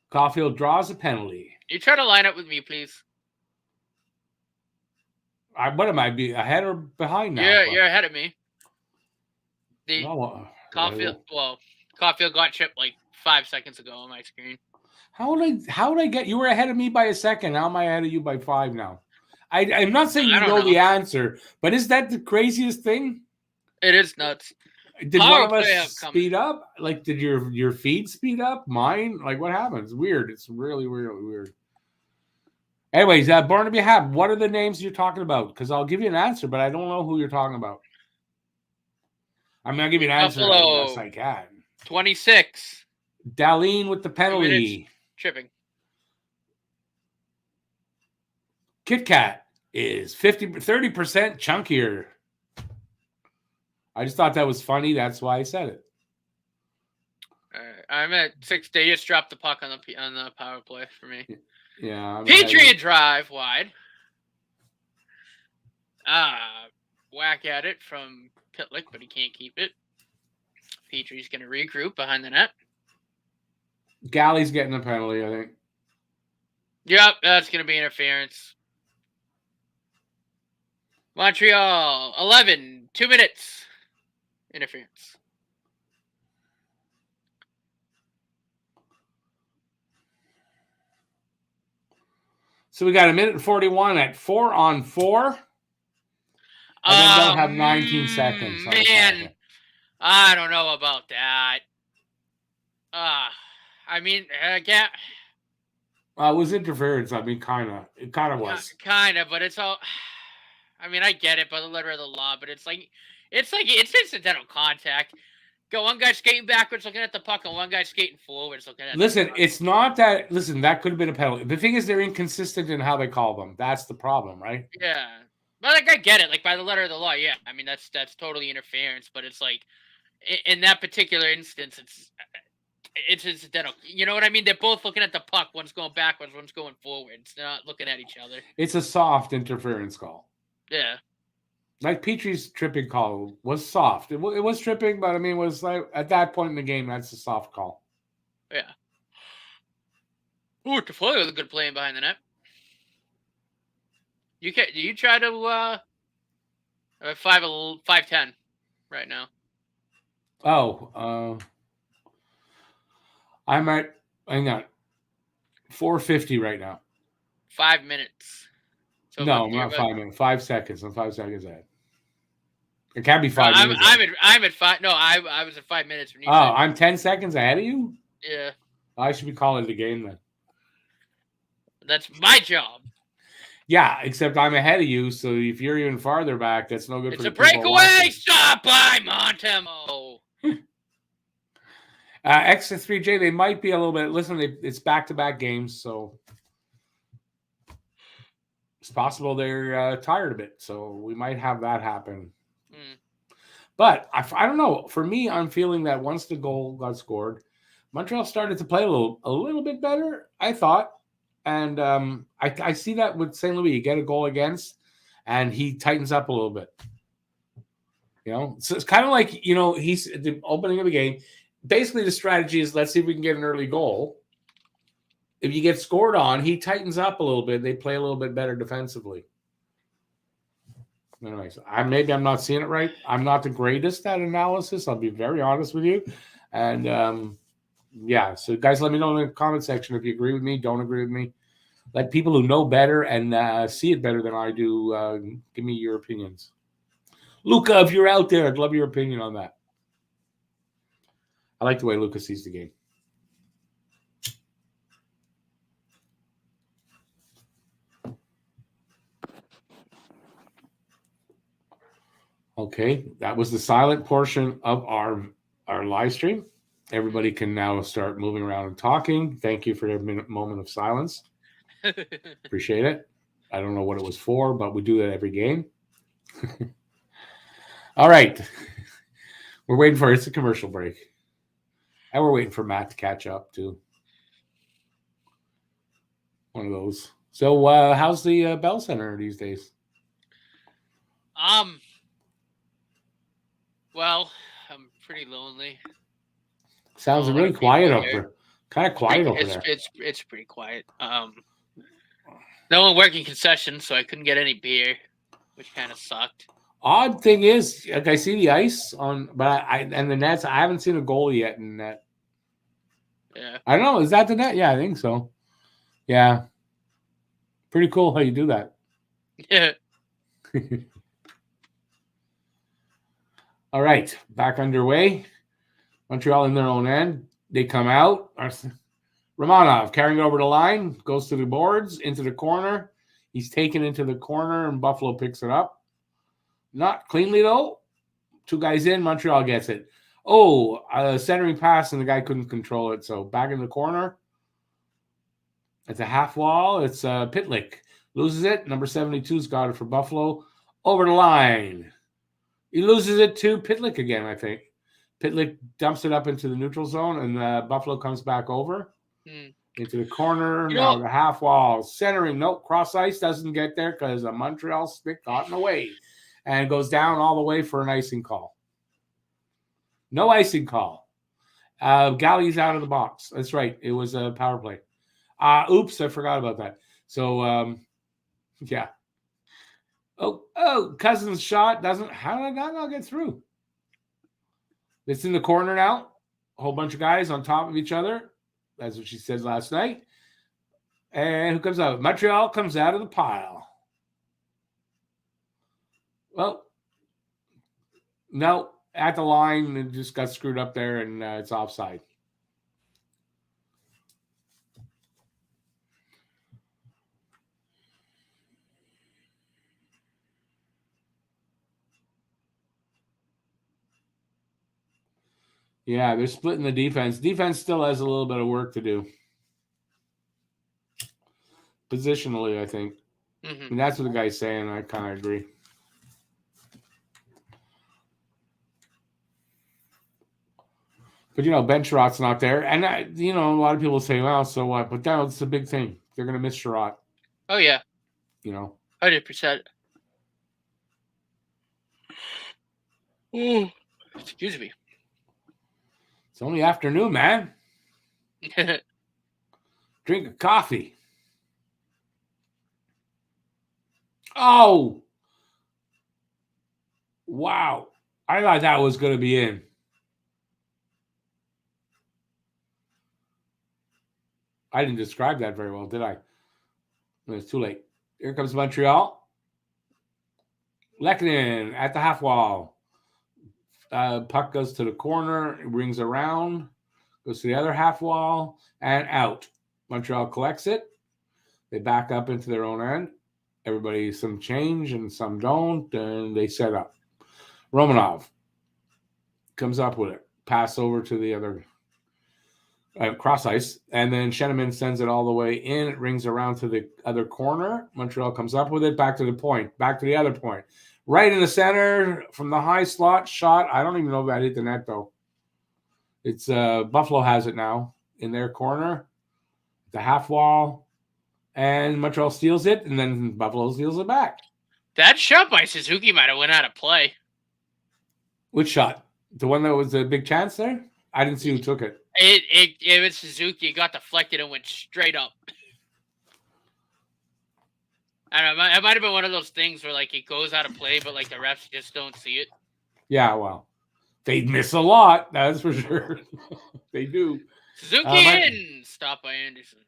Speaker 1: Caulfield draws a penalty.
Speaker 2: You try to line up with me, please.
Speaker 1: What am I, ahead or behind now?
Speaker 2: You're ahead of me.
Speaker 1: Caulfield
Speaker 2: got chipped like 5 seconds ago on my screen.
Speaker 1: How would I get? You were ahead of me by a second. How am I ahead of you by 5 now? I'm not saying you know the answer, but is that the craziest thing?
Speaker 2: It is nuts.
Speaker 1: Did one of us speed up? Like, did your feed speed up? Mine? Like, what happens? Weird. It's really, really weird. Anyways, Barnaby Hab, what are the names you're talking about? Because I'll give you an answer, but I don't know who you're talking about. I mean, I'll give you an answer as best I can.
Speaker 2: 26.
Speaker 1: Darlene with the penalty.
Speaker 2: Tripping.
Speaker 1: Kit Kat is 30% chunkier. I just thought that was funny. That's why I said it.
Speaker 2: I'm at 6. They just dropped the puck on the power play for me.
Speaker 1: Yeah.
Speaker 2: Patriot drive wide. Whack at it from Pitlick, but he can't keep it. Petrie's going to regroup behind the net.
Speaker 1: Galley's getting a penalty, I think.
Speaker 2: Yep, that's going to be interference. Montreal, 11, 2 minutes. Interference.
Speaker 1: So we got 1:41 at 4-on-4. And then they'll have 19 seconds.
Speaker 2: Man, I don't know about that. I mean, again.
Speaker 1: It was interference. I mean, it kind of was.
Speaker 2: Kind of, but it's all. I mean, I get it by the letter of the law, but it's incidental contact. Got one guy skating backwards looking at the puck, and one guy skating forwards looking at the puck.
Speaker 1: It's not that. Listen, that could have been a penalty. The thing is, they're inconsistent in how they call them. That's the problem, right?
Speaker 2: Yeah. But, like, I get it. Like, by the letter of the law, yeah. I mean, that's totally interference, but it's like, in that particular instance, it's incidental. You know what I mean? They're both looking at the puck. One's going backwards, one's going forwards. They're not looking at each other.
Speaker 1: It's a soft interference call.
Speaker 2: Yeah.
Speaker 1: Like Petrie's tripping call was soft. It was tripping, but I mean, it was like at that point in the game, that's a soft call.
Speaker 2: Yeah. Ooh, Toffoli was a good play behind the net. You try to 5'10" right now.
Speaker 1: Oh, I'm at 450 right now.
Speaker 2: 5 minutes.
Speaker 1: So no, I'm not 5 minutes. 5 seconds. I'm 5 seconds ahead. It can't be 5 minutes.
Speaker 2: I'm at 5. No, I was at 5 minutes. When you
Speaker 1: said I'm 10 seconds ahead of you?
Speaker 2: Yeah.
Speaker 1: I should be calling the game then.
Speaker 2: That's my job.
Speaker 1: Yeah, except I'm ahead of you, so if you're even farther back, that's no good for the people.
Speaker 2: It's a breakaway! Stop by Montemo!
Speaker 1: X3J, they might be a little bit. Listen, it's back-to-back games, so it's possible they're tired a bit. So we might have that happen. But I don't know. For me, I'm feeling that once the goal got scored, Montreal started to play a little bit better, I thought. And I see that with St. Louis. You get a goal against, and he tightens up a little bit. You know, so it's kind of like, you know, he's at the opening of the game. Basically, the strategy is let's see if we can get an early goal. If you get scored on, he tightens up a little bit. They play a little bit better defensively. Anyways, maybe I'm not seeing it right. I'm not the greatest at analysis. I'll be very honest with you. And, yeah, so guys, let me know in the comment section if you agree with me, don't agree with me. Let people who know better and see it better than I do give me your opinions. Luca, if you're out there, I'd love your opinion on that. I like the way Luca sees the game. Okay, that was the silent portion of our live stream. Everybody can now start moving around and talking. Thank you for a moment of silence. Appreciate it. I don't know what it was for, but we do that every game. All right. We're waiting for it's a commercial break. And we're waiting for Matt to catch up too. One of those. So how's the Bell Center these days?
Speaker 2: Well, I'm pretty lonely.
Speaker 1: Sounds really quiet up there. Kind of quiet over there.
Speaker 2: It's pretty quiet. No one working concessions, so I couldn't get any beer, which kind of sucked.
Speaker 1: Odd thing is, like I see the ice on, but and the nets. I haven't seen a goal yet in net.
Speaker 2: Yeah.
Speaker 1: I don't know. Is that the net? Yeah, I think so. Yeah. Pretty cool how you do that.
Speaker 2: Yeah.
Speaker 1: All right, back underway. Montreal in their own end. They come out. Romanov carrying over the line, goes to the boards, into the corner. He's taken into the corner, and Buffalo picks it up. Not cleanly, though. Two guys in, Montreal gets it. Oh, a centering pass, and the guy couldn't control it. So back in the corner. It's a half wall. It's Pitlick. Loses it. Number 72's got it for Buffalo. Over the line. He loses it to Pitlick again, I think. Pitlick dumps it up into the neutral zone, and Buffalo comes back over into the corner. Now the half wall. Centering. Nope. Cross ice doesn't get there because a Montreal stick got in the way. And goes down all the way for an icing call. No icing call. Galley's out of the box. That's right. It was a power play. Oops, I forgot about that. So, yeah. Oh, Cousins' shot doesn't. How did that not get through? It's in the corner now. A whole bunch of guys on top of each other. That's what she said last night. And who comes out? Montreal comes out of the pile. Well, no, at the line, it just got screwed up there, and it's offside. Yeah, they're splitting the defense. Defense still has a little bit of work to do. Positionally, I think. Mm-hmm. And that's what the guy's saying. I kind of agree. But, Ben Sherratt's not there. And, a lot of people say, well, so what? But that's a big thing. They're going to miss Sherratt.
Speaker 2: Oh, yeah.
Speaker 1: 100%.
Speaker 2: Excuse me.
Speaker 1: It's only afternoon, man. Drink a coffee. Oh. Wow. I thought that was going to be in. I didn't describe that very well, did I? It's too late. Here comes Montreal. Lehkonen at the half wall. Puck goes to the corner, rings around, goes to the other half wall, and out. Montreal collects it. They back up into their own end. Everybody, some change and some don't, and they set up. Romanov comes up with it. Pass over to the other cross ice, and then Sheneman sends it all the way in. It rings around to the other corner. Montreal comes up with it, back to the point, back to the other point. Right in the center from the high slot shot. I don't even know if that hit the net, though. It's Buffalo has it now in their corner, the half wall, and Montreal steals it, and then Buffalo steals it back.
Speaker 2: That shot by Suzuki might have went out of play.
Speaker 1: Which shot? The one that was a big chance there? I didn't see who took it.
Speaker 2: It was Suzuki. It got deflected and went straight up. I don't know. It might have been one of those things where, it goes out of play, but, the refs just don't see it.
Speaker 1: Yeah, well, they miss a lot. That's for sure. They do.
Speaker 2: Suzuki in. Stop by Anderson.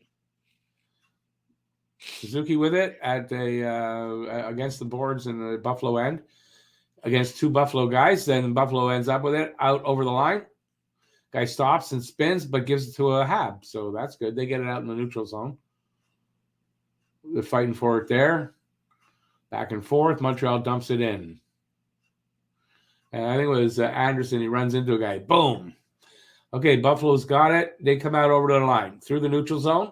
Speaker 1: Suzuki with it at against the boards in the Buffalo end against two Buffalo guys. Then Buffalo ends up with it out over the line. Guy stops and spins, but gives it to a Hab. So that's good. They get it out in the neutral zone. They're fighting for it there. Back and forth. Montreal dumps it in. And I think it was Anderson. He runs into a guy. Boom. Okay, Buffalo's got it. They come out over to the line. Through the neutral zone.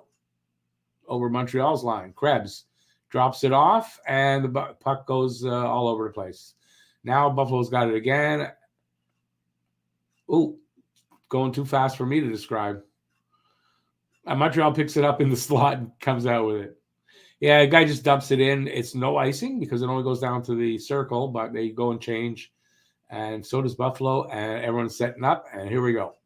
Speaker 1: Over Montreal's line. Krebs drops it off, and the puck goes all over the place. Now Buffalo's got it again. Ooh, going too fast for me to describe. Montreal picks it up in the slot and comes out with it. Yeah, the guy just dumps it in. It's no icing because it only goes down to the circle, but they go and change. And so does Buffalo, and everyone's setting up, and here we go.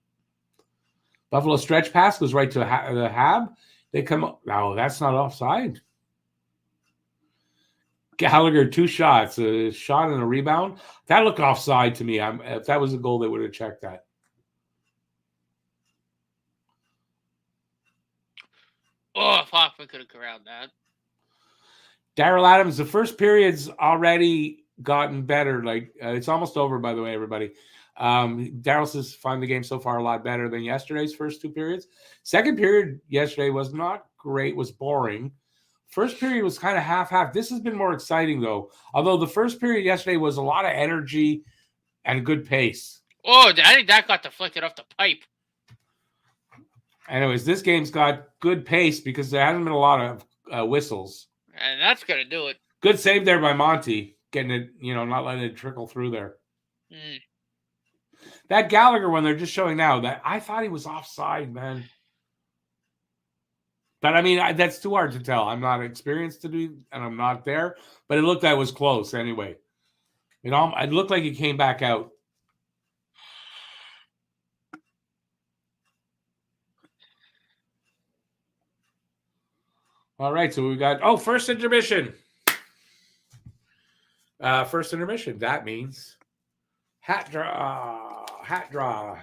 Speaker 1: Buffalo stretch pass goes right to the Hab. They come up. No, that's not offside. Gallagher, 2 shots, a shot and a rebound. That looked offside to me. If that was a goal, they would have checked that.
Speaker 2: Oh, if Hoffman could have corralled that.
Speaker 1: Daryl Adams, the first period's already gotten better. Like it's almost over, by the way, everybody. Daryl says find the game so far a lot better than yesterday's first 2 periods. Second period yesterday was not great, was boring. First period was kind of half-half. This has been more exciting, though. Although the first period yesterday was a lot of energy and good pace.
Speaker 2: Oh, I think that got deflected off the pipe.
Speaker 1: Anyways, this game's got good pace because there hasn't been a lot of whistles.
Speaker 2: And that's going to do it.
Speaker 1: Good save there by Monty, getting it, not letting it trickle through there.
Speaker 2: Mm.
Speaker 1: That Gallagher one they're just showing now, that I thought he was offside, man. But, I mean, that's too hard to tell. I'm not experienced to do, and I'm not there. But it looked like it was close anyway. It looked like he came back out. All right, so we got, first intermission. First intermission. That means hat draw.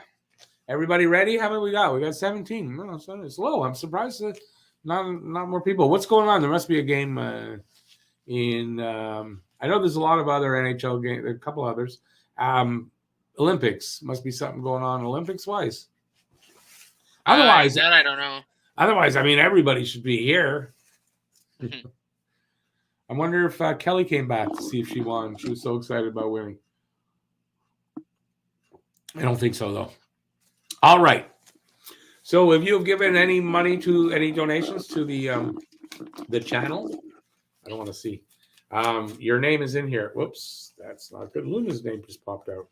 Speaker 1: Everybody ready? How many we got? We got 17. No, it's low. I'm surprised that not more people. What's going on? There must be a game in I know there's a lot of other NHL games, a couple others. Olympics. Must be something going on Olympics-wise. Otherwise,
Speaker 2: that I don't know.
Speaker 1: Otherwise, I mean, everybody should be here. I wonder if Kelly came back to see if she won. She was so excited about winning. I don't think so, though. All right. So if you have given any money to any donations to the channel, I don't want to see. Your name is in here. Whoops, that's not good. Luna's name just popped out.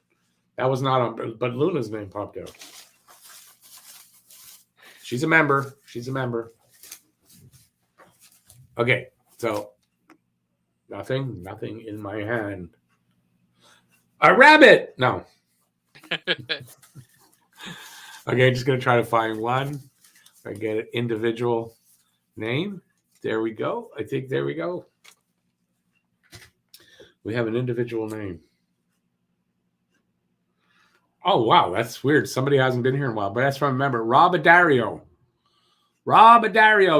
Speaker 1: That was not on, but Luna's name popped out. She's a member. Okay, so nothing in my hand. A rabbit. No. Okay, just going to try to find one. I get an individual name. There we go. I think there we go. We have an individual name. Oh, wow. That's weird. Somebody hasn't been here in a while, but that's from a member. Rob Adario.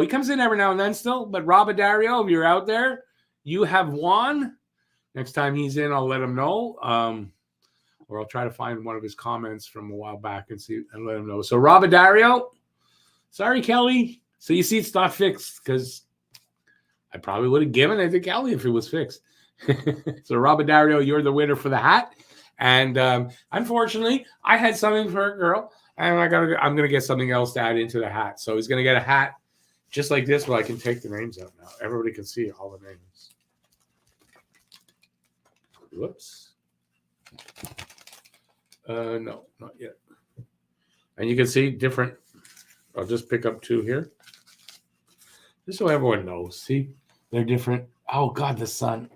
Speaker 1: He comes in every now and then still, but Rob Adario, if you're out there, you have won. Next time he's in, I'll let him know. Or I'll try to find one of his comments from a while back and see and let him know. So Rob Adario, sorry, Kelly. So you see it's not fixed because I probably would have given it to Kelly if it was fixed. So Rob Adario, you're the winner for the hat. And unfortunately, I had something for a girl, and I'm gonna get something else to add into the hat. So he's gonna get a hat just like this, where I can take the names out now. Everybody can see all the names. Whoops. No, not yet. And you can see different. I'll just pick up 2 here. Just so everyone knows. See, they're different. Oh, God, the sun.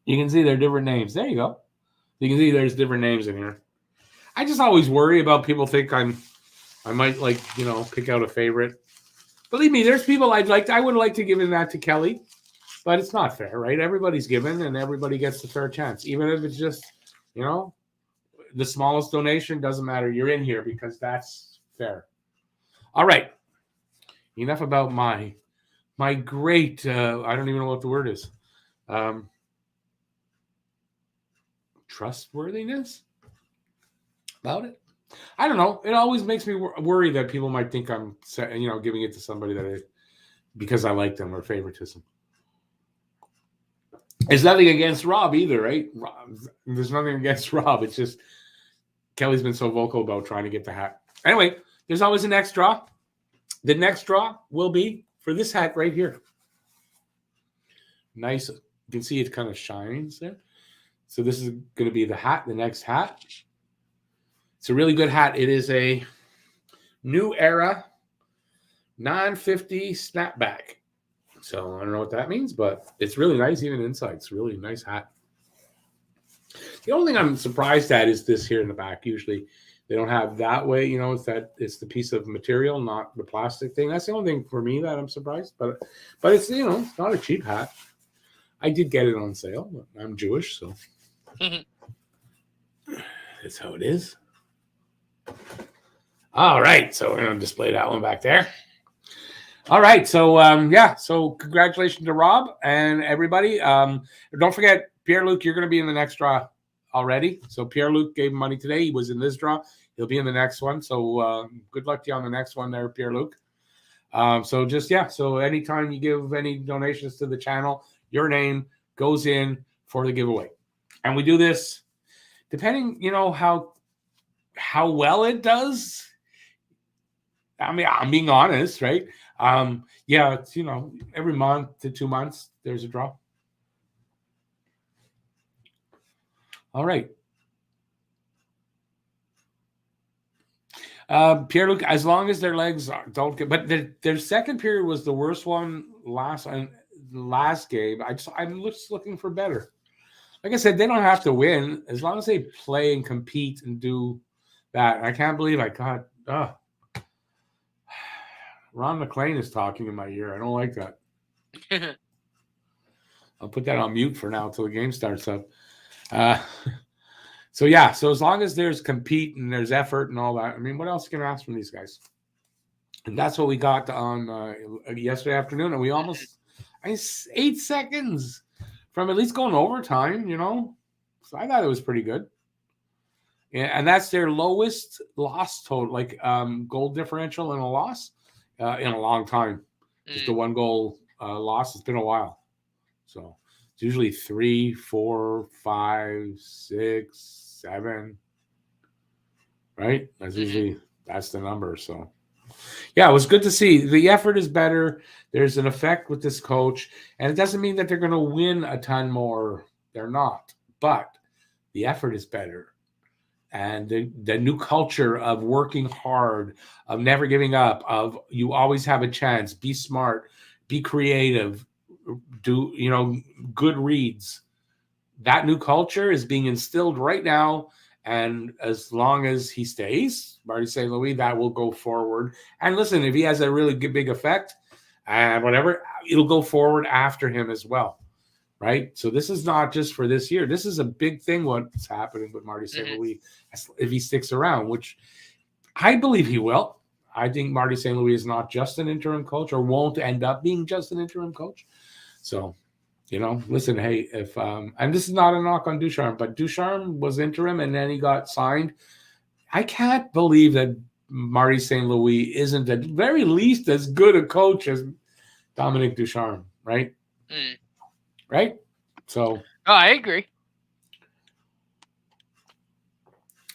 Speaker 1: You can see they're different names. There you go. You can see there's different names in here. I just always worry about people think I might pick out a favorite. Believe me, there's people I would like to give that to Kelly, but it's not fair, right? Everybody's given and everybody gets the fair chance. Even if it's just, the smallest donation, doesn't matter. You're in here because that's fair. All right. Enough about my my great, I don't even know what the word is. Trustworthiness about it. I don't know. It always makes me worry that people might think I'm, giving it to somebody because I like them or favoritism. It's nothing against Rob either, right? There's nothing against Rob. It's just Kelly's been so vocal about trying to get the hat. Anyway, there's always a next draw. The next draw will be for this hat right here. Nice. You can see it kind of shines there. So this is going to be the hat, the next hat. It's a really good hat. It is a new era 950 snapback. So I don't know what that means, but it's really nice even inside. It's a really nice hat. The only thing I'm surprised at is this here in the back. Usually they don't have that way, it's the piece of material, not the plastic thing. That's the only thing for me that I'm surprised. But it's, it's not a cheap hat. I did get it on sale. But I'm Jewish, so that's how it is. All right, so we're going to display that one back there. All right, so so congratulations to Rob and everybody. Don't forget, Pierre-Luc, you're going to be in the next draw already. So Pierre-Luc gave money today. He was in this draw. He'll be in the next one. So good luck to you on the next one there, Pierre-Luc. So anytime you give any donations to the channel, your name goes in for the giveaway. And we do this depending, how well it does. I mean, I'm being honest, right? It's, every month to 2 months, there's a draw. All right. Pierre-Luc, as long as their legs don't get, but their second period was the worst one last game. I'm just looking for better. Like I said, they don't have to win as long as they play and compete and do that. I can't believe I got. Ron McLean is talking in my ear. I don't like that. I'll put that on mute for now until the game starts up. So as long as there's compete and there's effort and all that, I mean, what else can I ask from these guys? And that's what we got on yesterday afternoon. And we almost 8 seconds from at least going overtime, So I thought it was pretty good. And that's their lowest loss total, like goal differential in a loss in a long time. Just a 1 goal loss. It's been a while. So it's usually 3, 4, 5, 6, 7. Right? That's the number. So it was good to see. The effort is better. There's an effect with this coach. And it doesn't mean that they're going to win a ton more. They're not. But the effort is better. And the new culture of working hard, of never giving up, of you always have a chance, be smart, be creative, do, good reads. That new culture is being instilled right now. And as long as he stays, Marty St. Louis, that will go forward. And listen, if he has a really big effect and whatever, it'll go forward after him as well. Right? So this is not just for this year. This is a big thing what's happening with Marty St. Louis if he sticks around, which I believe he will. I think Marty St. Louis is not just an interim coach or won't end up being just an interim coach. So, listen, hey, if and this is not a knock on Ducharme, but Ducharme was interim and then he got signed. I can't believe that Marty St. Louis isn't at very least as good a coach as Dominic Ducharme, right? Right? So.
Speaker 2: Oh, I agree.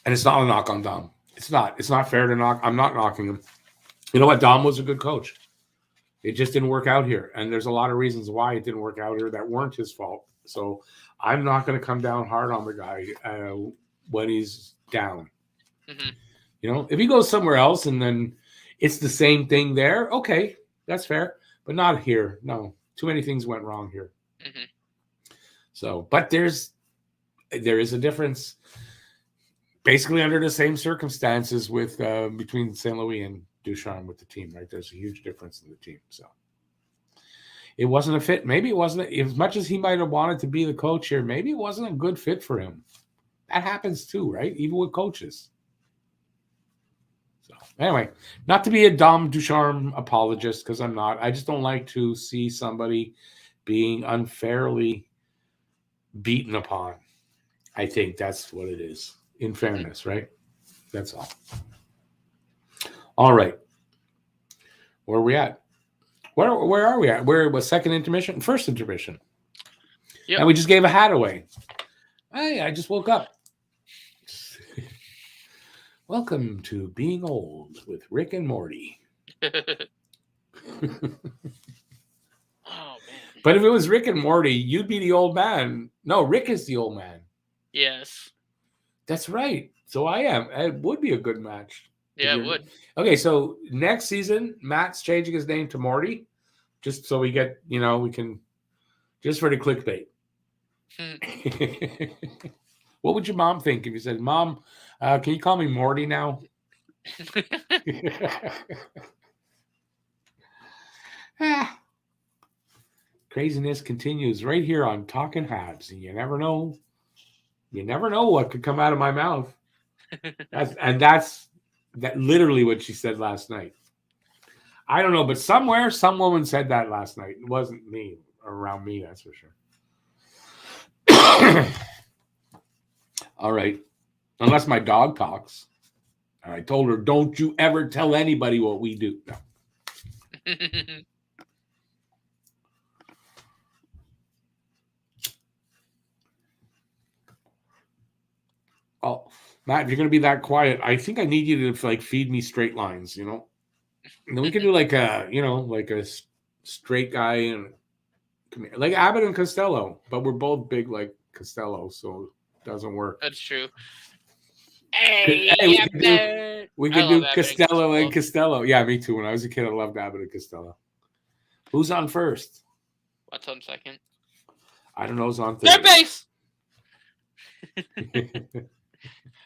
Speaker 1: And it's not a knock on Dom. It's not. It's not fair to knock. I'm not knocking him. You know what? Dom was a good coach. It just didn't work out here. And there's a lot of reasons why it didn't work out here that weren't his fault. So I'm not going to come down hard on the guy when he's down. If he goes somewhere else and then it's the same thing there, okay, that's fair. But not here. No. Too many things went wrong here. So, but there is a difference, basically under the same circumstances with between St. Louis and Ducharme with the team, right? There's a huge difference in the team. So it wasn't a fit. Maybe it wasn't, as much as he might have wanted to be the coach here, maybe it wasn't a good fit for him. That happens too, right? Even with coaches. So Anyway, not to be a Dom Ducharme apologist, because I'm not. I just don't like to see somebody being unfairly beaten upon. I think that's what it is. In fairness, right? That's all. All right. Where are we at? Where are we at? Where was second intermission? First intermission.
Speaker 2: Yep.
Speaker 1: And we just gave a hat away. Hey, I just woke up. Welcome to Being Old with Rick and Morty.
Speaker 2: Oh, man.
Speaker 1: But if it was Rick and Morty, you'd be the old man. No, Rick is the old man.
Speaker 2: Yes.
Speaker 1: That's right. So I am. It would be a good match.
Speaker 2: Yeah, it would.
Speaker 1: Okay, so next season, Matt's changing his name to Morty, just so we get, we can, just for the clickbait. What would your mom think if you said, Mom, can you call me Morty now? Craziness continues right here on Talking Habs, and you never know what could come out of my mouth. That's literally what she said last night. I don't know, but somewhere some woman said that last night. It wasn't me, around me, that's for sure. All right. Unless my dog talks. And I told her, don't you ever tell anybody what we do. No. Oh, Matt, if you're going to be that quiet, I think I need you to feed me straight lines, And then we could do like a straight guy and like Abbott and Costello, but we're both big like Costello, so it doesn't work.
Speaker 2: That's true.
Speaker 1: Hey, we could do Costello and Costello. Yeah, me too. When I was a kid, I loved Abbott and Costello. Who's on first?
Speaker 2: What's on second?
Speaker 1: I don't know. Who's on third?
Speaker 2: Third base.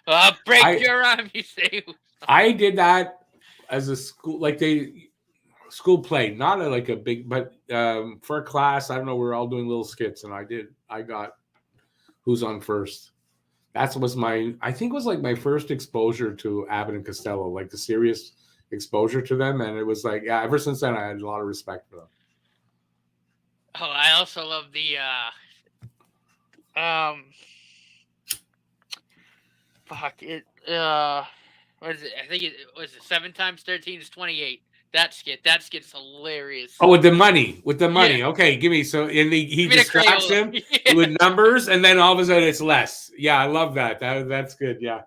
Speaker 2: I'll break your arm, you say.
Speaker 1: I did that as a school, school play, not a big, but for a class, I don't know, we were all doing little skits, and I got who's on first. That was I think it was like my first exposure to Abbott and Costello, like the serious exposure to them, and it was like, yeah, ever since then, I had a lot of respect for them.
Speaker 2: Oh, I also love the what is it? I think it was 7 times 13 is 28. That skit's hilarious.
Speaker 1: Oh, with the money. Yeah. Okay, give me and he distracts him with numbers, and then all of a sudden it's less. Yeah, I love that. That's good. Yeah.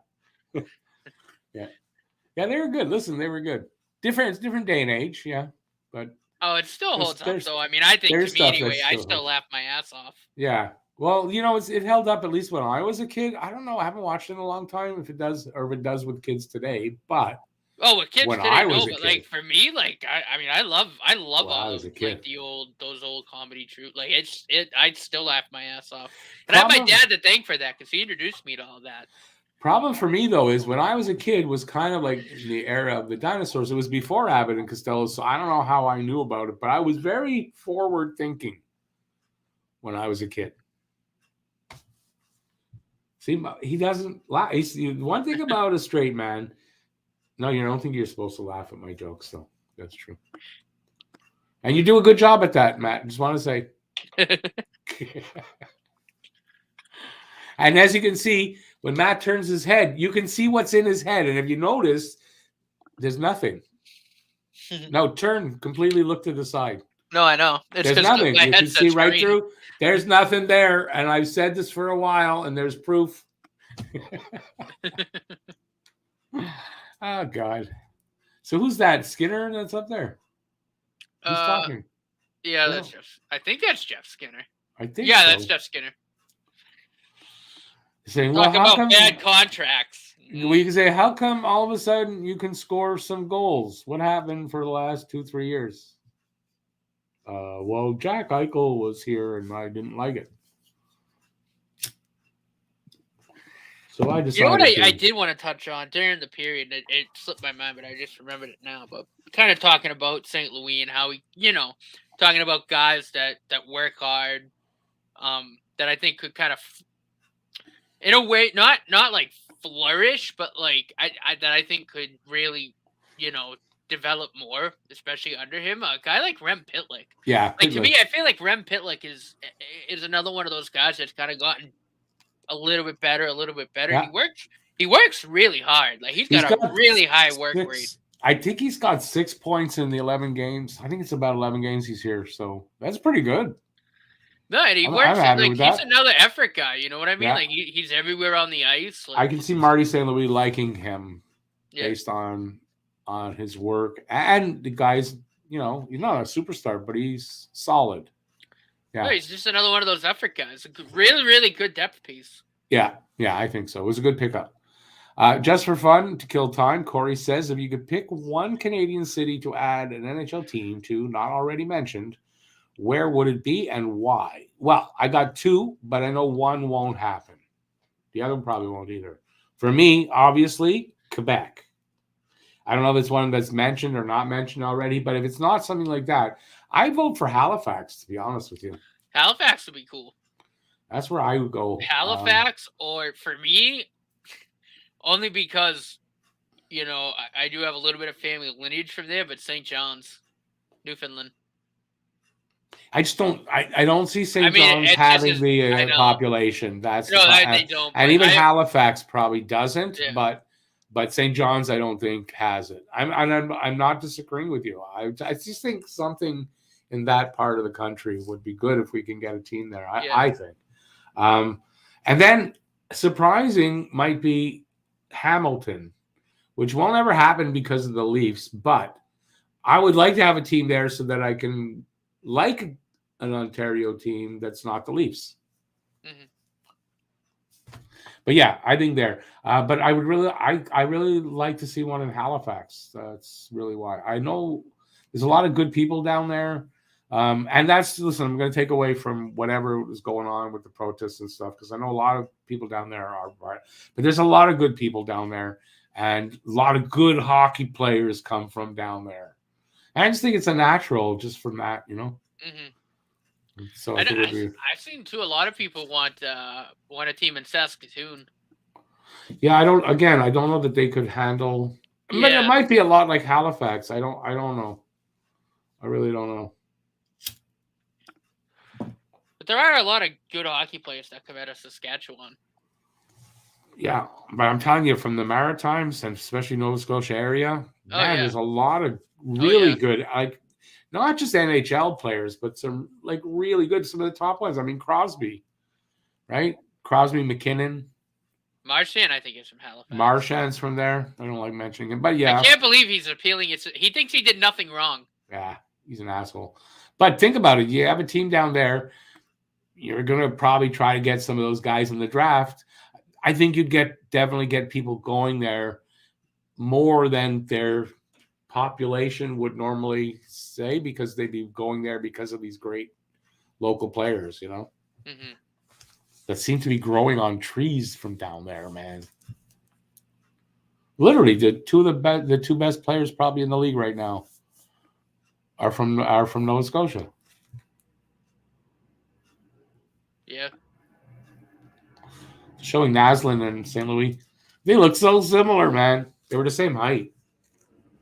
Speaker 1: Yeah, they were good. Listen, they were good. Different day and age. Yeah, but
Speaker 2: it still holds up. So I mean, I think to me anyway, I still laugh my ass off.
Speaker 1: Yeah. Well, it held up at least when I was a kid. I don't know. I haven't watched it in a long time if it does with kids today. But
Speaker 2: with kids today, but like for me, like I love all of like those old comedy troupe. Like I'd still laugh my ass off. And I have my dad to thank for that because he introduced me to all that.
Speaker 1: Problem for me though is when I was a kid was kind of like in the era of the dinosaurs. It was before Abbott and Costello, so I don't know how I knew about it, but I was very forward thinking when I was a kid. See, he doesn't laugh. One thing about a straight man. No, you don't think you're supposed to laugh at my jokes, though. That's true. And you do a good job at that, Matt. Just want to say. And as you can see, when Matt turns his head, you can see what's in his head. And if you notice, there's nothing. No, turn completely, look to the side.
Speaker 2: No, I know.
Speaker 1: There's nothing. You can see right through. There's nothing there. And I've said this for a while, and there's proof. Oh, God. So who's that? Skinner that's up there? Who's talking?
Speaker 2: Yeah, that's Jeff. I think that's Jeff Skinner.
Speaker 1: I think
Speaker 2: so. That's Jeff Skinner.
Speaker 1: Saying,
Speaker 2: talk about bad contracts.
Speaker 1: We can say, how come all of a sudden you can score some goals? What happened for the last 2-3 years? Well, Jack Eichel was here and I didn't like it. So I decided.
Speaker 2: You know what I did want to touch on during the period? It slipped my mind, but I just remembered it now. But kind of talking about St. Louis and how talking about guys that work hard, that I think could kind of, in a way, not like flourish, but like that I think could really develop more, especially under him. A guy like Rem Pitlick.
Speaker 1: Yeah,
Speaker 2: Like, to me,
Speaker 1: Pitlick.
Speaker 2: I feel like Rem Pitlick is another one of those guys that's kind of gotten a little bit better.
Speaker 1: Yeah.
Speaker 2: He works really hard. Like, he's got a really high work rate.
Speaker 1: I think he's got 6 points in the 11 games. I think it's about 11 games he's here, so that's pretty good.
Speaker 2: No, and he
Speaker 1: I'm
Speaker 2: works.
Speaker 1: happy
Speaker 2: Like,
Speaker 1: with
Speaker 2: he's
Speaker 1: that.
Speaker 2: another effort guy. You know what I mean?
Speaker 1: Yeah.
Speaker 2: Like, he's everywhere on the ice. Like,
Speaker 1: I can see Marty St. Louis liking him
Speaker 2: yeah.
Speaker 1: based on his work. And the guy's, he's not a superstar, but he's solid. Yeah.
Speaker 2: No, he's just another one of those effort guys. A really, really good depth piece.
Speaker 1: Yeah, I think so. It was a good pickup. Just for fun, to kill time, Corey says, if you could pick one Canadian city to add an NHL team to, not already mentioned, where would it be and why? Well, I got 2, but I know one won't happen. The other one probably won't either. For me, obviously, Quebec. I don't know if it's one that's mentioned or not mentioned already, but if it's not something like that, I vote for Halifax, to be honest with you.
Speaker 2: Halifax would be cool.
Speaker 1: That's where I would go.
Speaker 2: Halifax, or for me, only because, I do have a little bit of family lineage from there, but St. John's, Newfoundland.
Speaker 1: I just don't. I don't see St. John's having the population. They don't. And even Halifax probably doesn't. Yeah. But St. John's, I don't think has it. I'm not disagreeing with you. I just think something in that part of the country would be good if we can get a team there. I think. And then surprising might be Hamilton, which won't ever happen because of the Leafs. But I would like to have a team there so that I can like an Ontario team that's not the Leafs. Mm-hmm. But yeah, I think there. But I would really like to see one in Halifax. That's really why. I know there's a lot of good people down there. And listen, I'm going to take away from whatever is going on with the protests and stuff, because I know a lot of people down there are right. But there's a lot of good people down there, and a lot of good hockey players come from down there. And I just think it's a natural just from that,
Speaker 2: Mm-hmm.
Speaker 1: So
Speaker 2: I've seen too. A lot of people want a team in Saskatoon.
Speaker 1: Yeah, I don't know that they could handle. Yeah. But it might be a lot like Halifax. I don't know. I really don't know.
Speaker 2: But there are a lot of good hockey players that come out of Saskatchewan.
Speaker 1: Yeah, but I'm telling you, from the Maritimes and especially Nova Scotia area, there's a lot of really good, like, not just NHL players, but some like really good, some of the top ones. I mean, Crosby, right? Crosby, McKinnon.
Speaker 2: Marchand, I think, is from Halifax.
Speaker 1: Marchand's from there. I don't like mentioning him, but yeah.
Speaker 2: I can't believe he's appealing. He thinks he did nothing wrong.
Speaker 1: Yeah, he's an asshole. But think about it. You have a team down there. You're going to probably try to get some of those guys in the draft. I think you'd definitely get people going there more than their population would normally say, because they'd be going there because of these great local players,
Speaker 2: mm-hmm.
Speaker 1: that seem to be growing on trees from down there, man. Literally, the two best players probably in the league right now are from Nova Scotia.
Speaker 2: Yeah.
Speaker 1: Showing Naslin and St. Louis. They look so similar, man. They were the same height.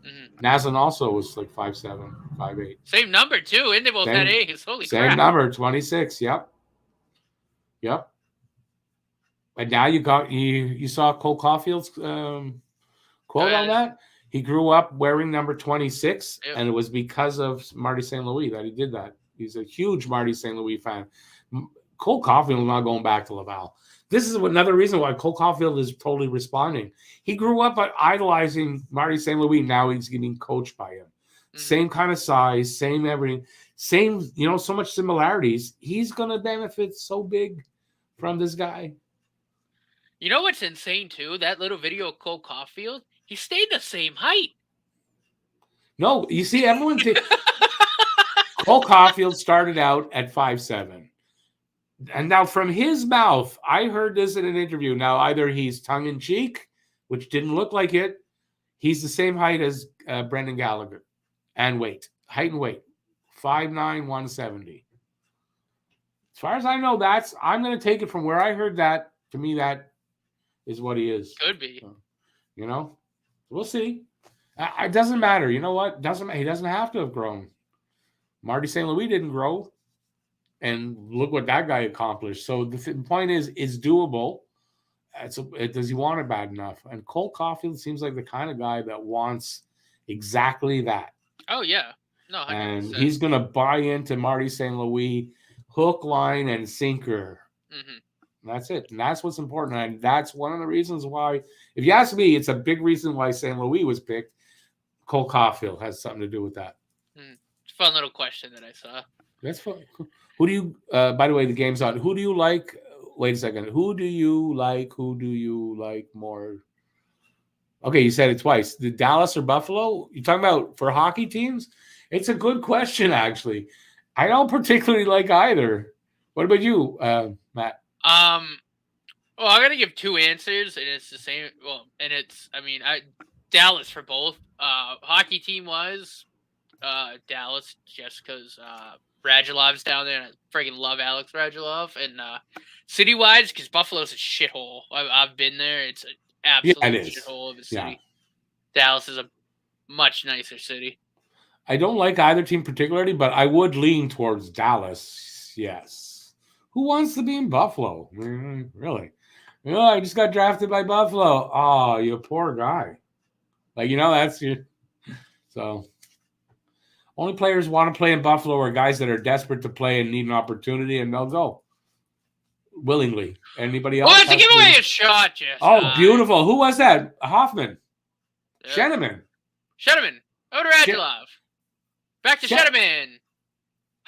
Speaker 1: Mm-hmm. Naslin also was like 5'7", 5'8".
Speaker 2: Same number, too. And they both had A's. Holy crap.
Speaker 1: Same number, 26. Yep. And now you saw Cole Caulfield's quote on that? He grew up wearing number 26, and it was because of Marty St. Louis that he did that. He's a huge Marty St. Louis fan. Cole Caulfield is not going back to Laval. This is another reason why Cole Caulfield is totally responding. He grew up idolizing Marty St. Louis. Now he's getting coached by him. Mm-hmm. Same kind of size, same everything, same, so much similarities. He's going to benefit so big from this guy.
Speaker 2: You know what's insane, too? That little video of Cole Caulfield, he stayed the same height.
Speaker 1: No, you see, everyone Cole Caulfield started out at 5'7". And now from his mouth, I heard this in an interview. Now, either he's tongue-in-cheek, which didn't look like it. He's the same height as Brendan Gallagher. And weight. Height and weight. 5'9", 170. As far as I know, I'm going to take it from where I heard that. To me, that is what he is.
Speaker 2: Could be.
Speaker 1: We'll see. It doesn't matter. You know what? He doesn't have to have grown. Marty St. Louis didn't grow, and look what that guy accomplished. So the point is, it's doable. Does he want it bad enough? And Cole Caulfield seems like the kind of guy that wants exactly that.
Speaker 2: Oh yeah, no, 100%.
Speaker 1: And he's going to buy into Marty St. Louis, hook, line, and sinker.
Speaker 2: Mm-hmm.
Speaker 1: That's it. And that's what's important. And that's one of the reasons why, if you ask me, it's a big reason why St. Louis was picked. Cole Caulfield has something to do with that.
Speaker 2: It's a fun little question that I saw.
Speaker 1: That's fun. Who do you, by the way, the game's on. Who do you like? Wait a second. Who do you like? Who do you like more? Okay, you said it twice. The Dallas or Buffalo? You're talking about for hockey teams? It's a good question, actually. I don't particularly like either. What about you, Matt?
Speaker 2: Well, I'm gonna give two answers, and it's the same. Well, and it's, Dallas for both. Hockey team wise, Dallas, just because Radulov's down there, and I freaking love Alex Radulov. And city wise, because Buffalo's a shithole. I've been there. It's an absolute shithole of a city. Yeah. Dallas is a much nicer city.
Speaker 1: I don't like either team particularly, but I would lean towards Dallas. Yes. Who wants to be in Buffalo? Really? Oh, I just got drafted by Buffalo. Oh, you poor guy. Like, that's your. So, only players want to play in Buffalo are guys that are desperate to play and need an opportunity, and they'll go willingly. Anybody else?
Speaker 2: Well, to give away a shot, Jeff.
Speaker 1: Oh, beautiful. Who was that? Hoffman. Yeah. Sheneman.
Speaker 2: Over to Radulov. Back to Sheneman.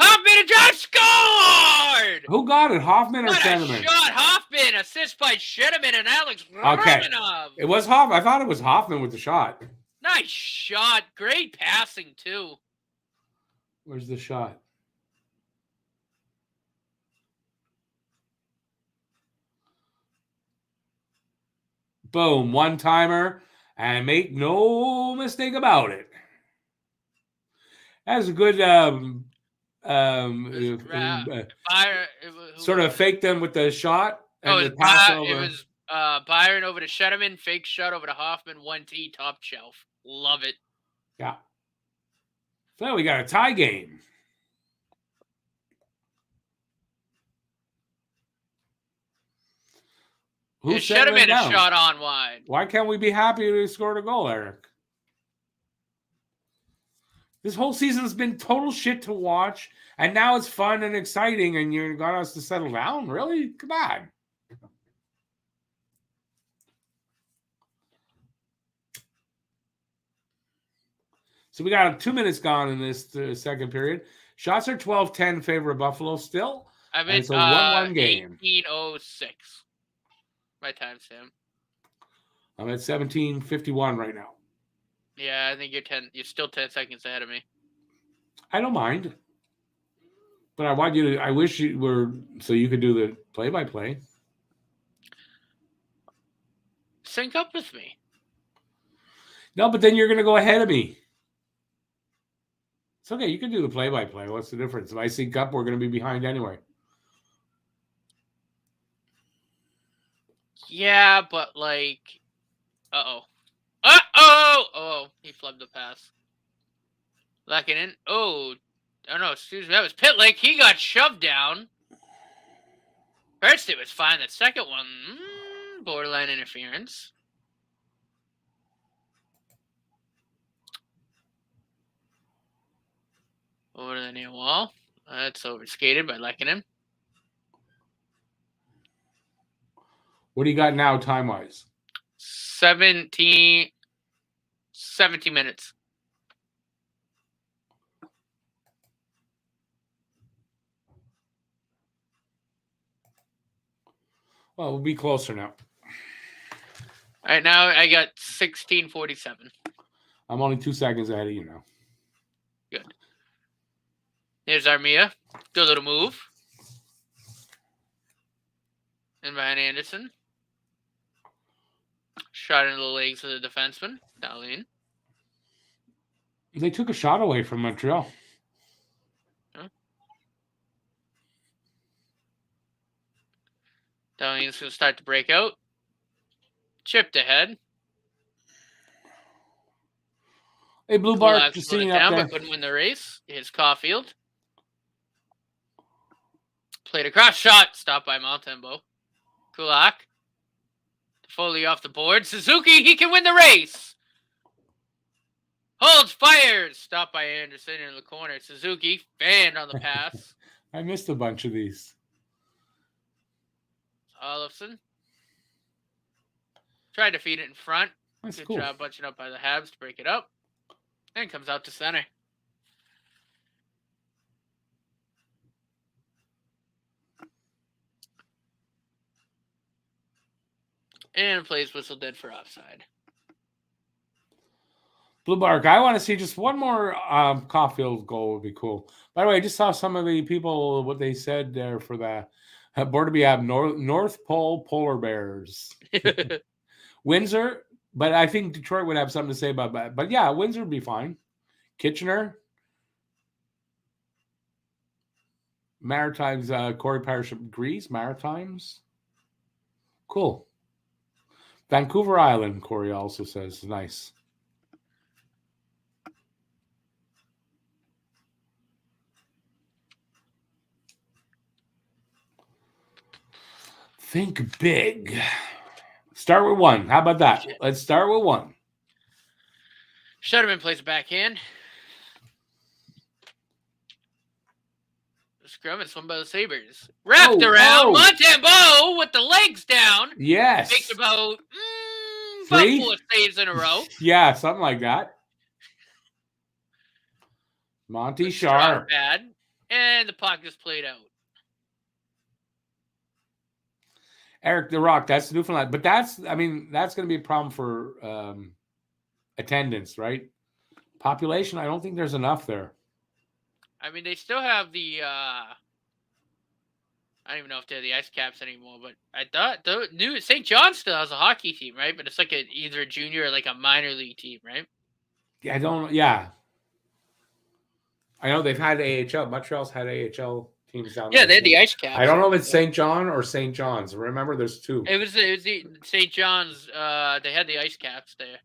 Speaker 2: Hoffman and Josh scored!
Speaker 1: Who got it? Hoffman or
Speaker 2: Sheneman? Shot. Hoffman. Assist by Sheneman and Alex Romanov.
Speaker 1: It was Hoffman. I thought it was Hoffman with the shot.
Speaker 2: Nice shot. Great passing, too.
Speaker 1: Where's the shot? Boom. One-timer. And make no mistake about it. That was a good sort of faked them with the shot. And
Speaker 2: it was Byron over to Sheneman, fake shot over to Hoffman, 1T, top shelf. Love it.
Speaker 1: Yeah. So we got a tie game.
Speaker 2: Who's Sheneman a shot on wide?
Speaker 1: Why can't we be happy to score a goal, Eric? This whole season's been total shit to watch, and now it's fun and exciting, and you got us to settle down? Really? Come on. So we got 2 minutes gone in this second period. Shots are 12-10 in favor of Buffalo still.
Speaker 2: It's a 1-1 game. 18:06. My timestamp.
Speaker 1: I'm at 17:51 right now.
Speaker 2: Yeah, I think you're still 10 seconds ahead of me.
Speaker 1: I don't mind. But I wish you were, so you could do the play-by-play.
Speaker 2: Sync up with me.
Speaker 1: No, but then you're going to go ahead of me. It's okay. You can do the play-by-play. What's the difference? If I sync up, we're going to be behind anyway.
Speaker 2: Yeah, but like, oh, he flubbed the pass. Lacking. Oh no, excuse me, that was Pitlick. He got shoved down. First it was fine. That second one, borderline interference. Over to the near wall. That's overskated by Lacking.
Speaker 1: What do you got now, time-wise?
Speaker 2: 17 minutes.
Speaker 1: Well, we'll be closer now.
Speaker 2: All right, now I got 16:47.
Speaker 1: I'm only 2 seconds ahead of you now.
Speaker 2: Good. Here's Armia. Good little move. And behind Anderson. Shot into the legs of the defenseman. Darlene.
Speaker 1: They took a shot away from Montreal.
Speaker 2: Huh? Darlene's going to start to break out. Chipped ahead.
Speaker 1: Hey, Blue Bark,
Speaker 2: Kulak
Speaker 1: just
Speaker 2: slowed
Speaker 1: seeing
Speaker 2: it
Speaker 1: you up
Speaker 2: down,
Speaker 1: there.
Speaker 2: but couldn't win the race. Here's Caulfield. Played across, shot, stopped by Montembeault. Kulak. Foley off the board. Suzuki, he can win the race. Holds, fires. Stopped by Anderson in the corner. Suzuki, fanned on the pass.
Speaker 1: I missed a bunch of these.
Speaker 2: Olofsson. Tried to feed it in front.
Speaker 1: That's
Speaker 2: Good
Speaker 1: cool.
Speaker 2: job bunching up by the Habs to break it up. And comes out to center. And plays whistle dead for offside.
Speaker 1: Blue Bark, I want to see just one more Caulfield goal would be cool. By the way, I just saw some of the people, what they said there for the board we have North Pole Polar Bears. Windsor, but I think Detroit would have something to say about that. But yeah, Windsor would be fine. Kitchener. Maritimes, Corey Parrish agrees. Maritimes. Cool. Vancouver Island, Corey also says. Nice. Think big. Start with one. How about that? Let's start with one.
Speaker 2: Shutterman plays a backhand. Scrum is won by the Sabres. Wrapped around. Montembeault with the legs down.
Speaker 1: Yes.
Speaker 2: Makes about 4 saves in a row.
Speaker 1: Yeah, something like that. Monty Sharp.
Speaker 2: Bad. And the puck is played out.
Speaker 1: Eric the Rock, that's Newfoundland. But that's going to be a problem for attendance, right? Population, I don't think there's enough there.
Speaker 2: I mean, they still have the, I don't even know if they're the Ice Caps anymore, but I thought the new St. John still has a hockey team, right? But it's like either a junior or like a minor league team, right?
Speaker 1: Yeah, I know they've had AHL. Montreal's had AHL teams down there.
Speaker 2: Yeah, they had the Ice Caps.
Speaker 1: I don't know if it's St. John or St. John's. Remember, there's two.
Speaker 2: It was the St. John's. They had the Ice Caps there.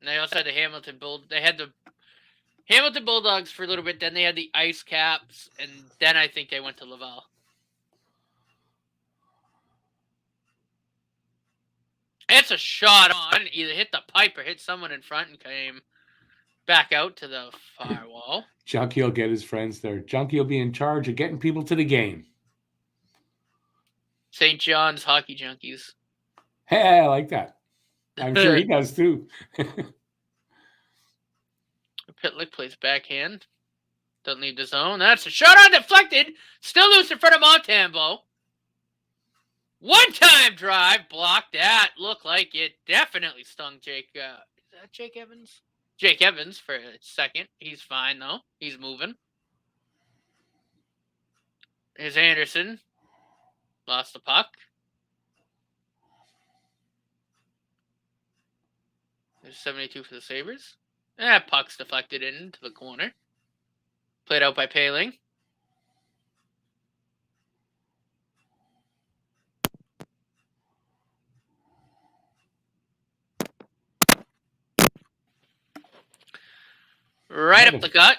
Speaker 2: And they also had the Hamilton Bull. They had the Hamilton Bulldogs for a little bit. Then they had the Ice Caps, and then I think they went to Laval. It's a shot on. Either hit the pipe or hit someone in front and came back out to the far wall.
Speaker 1: Junkie will get his friends there. Junkie will be in charge of getting people to the game.
Speaker 2: St. John's Hockey Junkies.
Speaker 1: Hey, I like that. I'm sure he does too.
Speaker 2: Pitlick plays backhand. Doesn't leave the zone. That's a shot on deflected. Still loose in front of Montembeault. One-time drive. Blocked. That looked like it definitely stung Jake. Is that Jake Evans? Jake Evans for a second. He's fine, though. He's moving. Here's Anderson. Lost the puck. There's 72 for the Sabres. Puck's deflected into the corner. Played out by Paling. Right up the gut.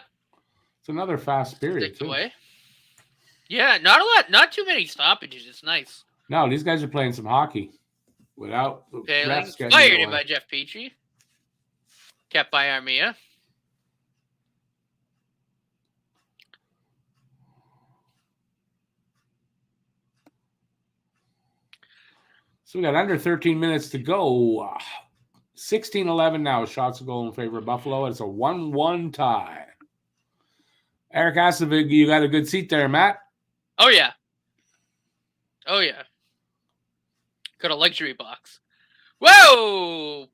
Speaker 1: It's another fast period, too.
Speaker 2: Away. Yeah, not a lot. Not too many stoppages. It's nice.
Speaker 1: No, these guys are playing some hockey. Without
Speaker 2: Paling. Fired in by Jeff Petrie. Kept by Armia.
Speaker 1: So we got under 13 minutes to go. 16-11 now. Shots a goal in favor of Buffalo. It's a 1-1 tie. Eric Asavig, you got a good seat there, Matt?
Speaker 2: Oh, yeah. Oh, yeah. Got a luxury box. Whoa!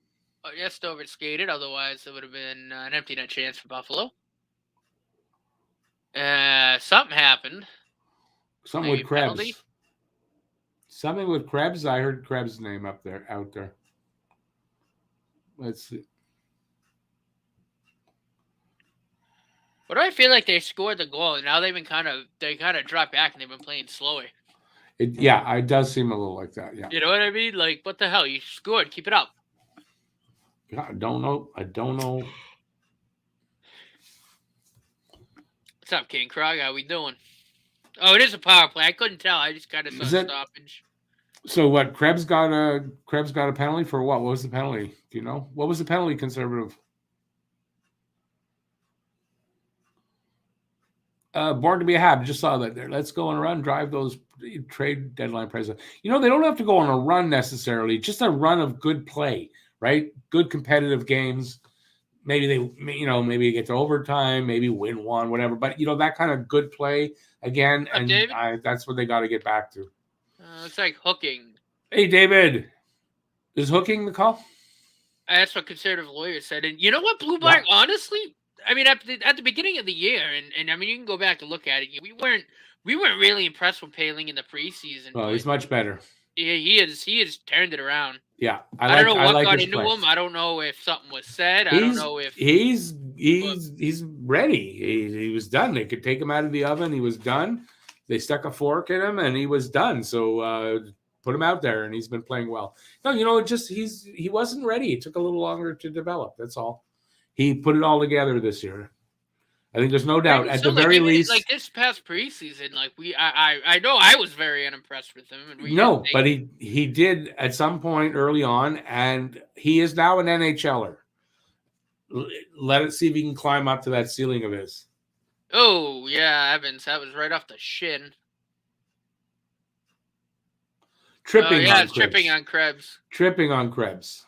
Speaker 2: Oh, yeah, Stover skated. Otherwise, it would have been an empty net chance for Buffalo. Something happened.
Speaker 1: Something with Krebs. Penalty? Something with Krebs. I heard Krebs' name out there. Let's see.
Speaker 2: What do I feel like they scored the goal and now they've been kind of dropped back and they've been playing slower.
Speaker 1: It does seem a little like that. Yeah.
Speaker 2: You know what I mean? Like, what the hell? You scored. Keep it up.
Speaker 1: God, I don't know. I don't know.
Speaker 2: What's up, King Krog? How we doing? Oh, it is a power play. I couldn't tell. I just kind of saw
Speaker 1: Is it?
Speaker 2: stoppage.
Speaker 1: So what? Krebs got a penalty for what? What was the penalty? Do you know? What was the penalty? Conservative. Born to be a Habs. Just saw that there. Let's go on a run. Drive those trade deadline prices. They don't have to go on a run necessarily. Just a run of good play, right? Good competitive games. Maybe maybe you get to overtime. Maybe win one, whatever. But that kind of good play again,
Speaker 2: What's up,
Speaker 1: and
Speaker 2: David?
Speaker 1: that's what they got to get back to.
Speaker 2: Looks like hooking.
Speaker 1: Hey, David, is hooking the call?
Speaker 2: That's what conservative lawyers said. And you know what, Blue
Speaker 1: Yeah.
Speaker 2: Bar? Honestly, I mean, at the beginning of the year, and I mean, you can go back and look at it. We weren't really impressed with Paling in the preseason.
Speaker 1: Well,
Speaker 2: But
Speaker 1: he's much better.
Speaker 2: he has turned it around.
Speaker 1: Yeah,
Speaker 2: I don't know what
Speaker 1: like
Speaker 2: got
Speaker 1: his
Speaker 2: into
Speaker 1: play.
Speaker 2: him. I don't know if something was said. I don't know if
Speaker 1: he's ready. He was done. They could take him out of the oven. He was done. They stuck a fork in him, and he was done. So put him out there, and he's been playing well. No, he wasn't ready. It took a little longer to develop. That's all. He put it all together this year. I think there's no doubt. At the very least,
Speaker 2: like this past preseason, like I know I was very unimpressed with him, and
Speaker 1: but he did at some point early on, and he is now an NHLer. Let it see if he can climb up to that ceiling of his.
Speaker 2: Oh yeah, Evans, that was right off the shin.
Speaker 1: Tripping
Speaker 2: on Krebs.
Speaker 1: Tripping on Krebs.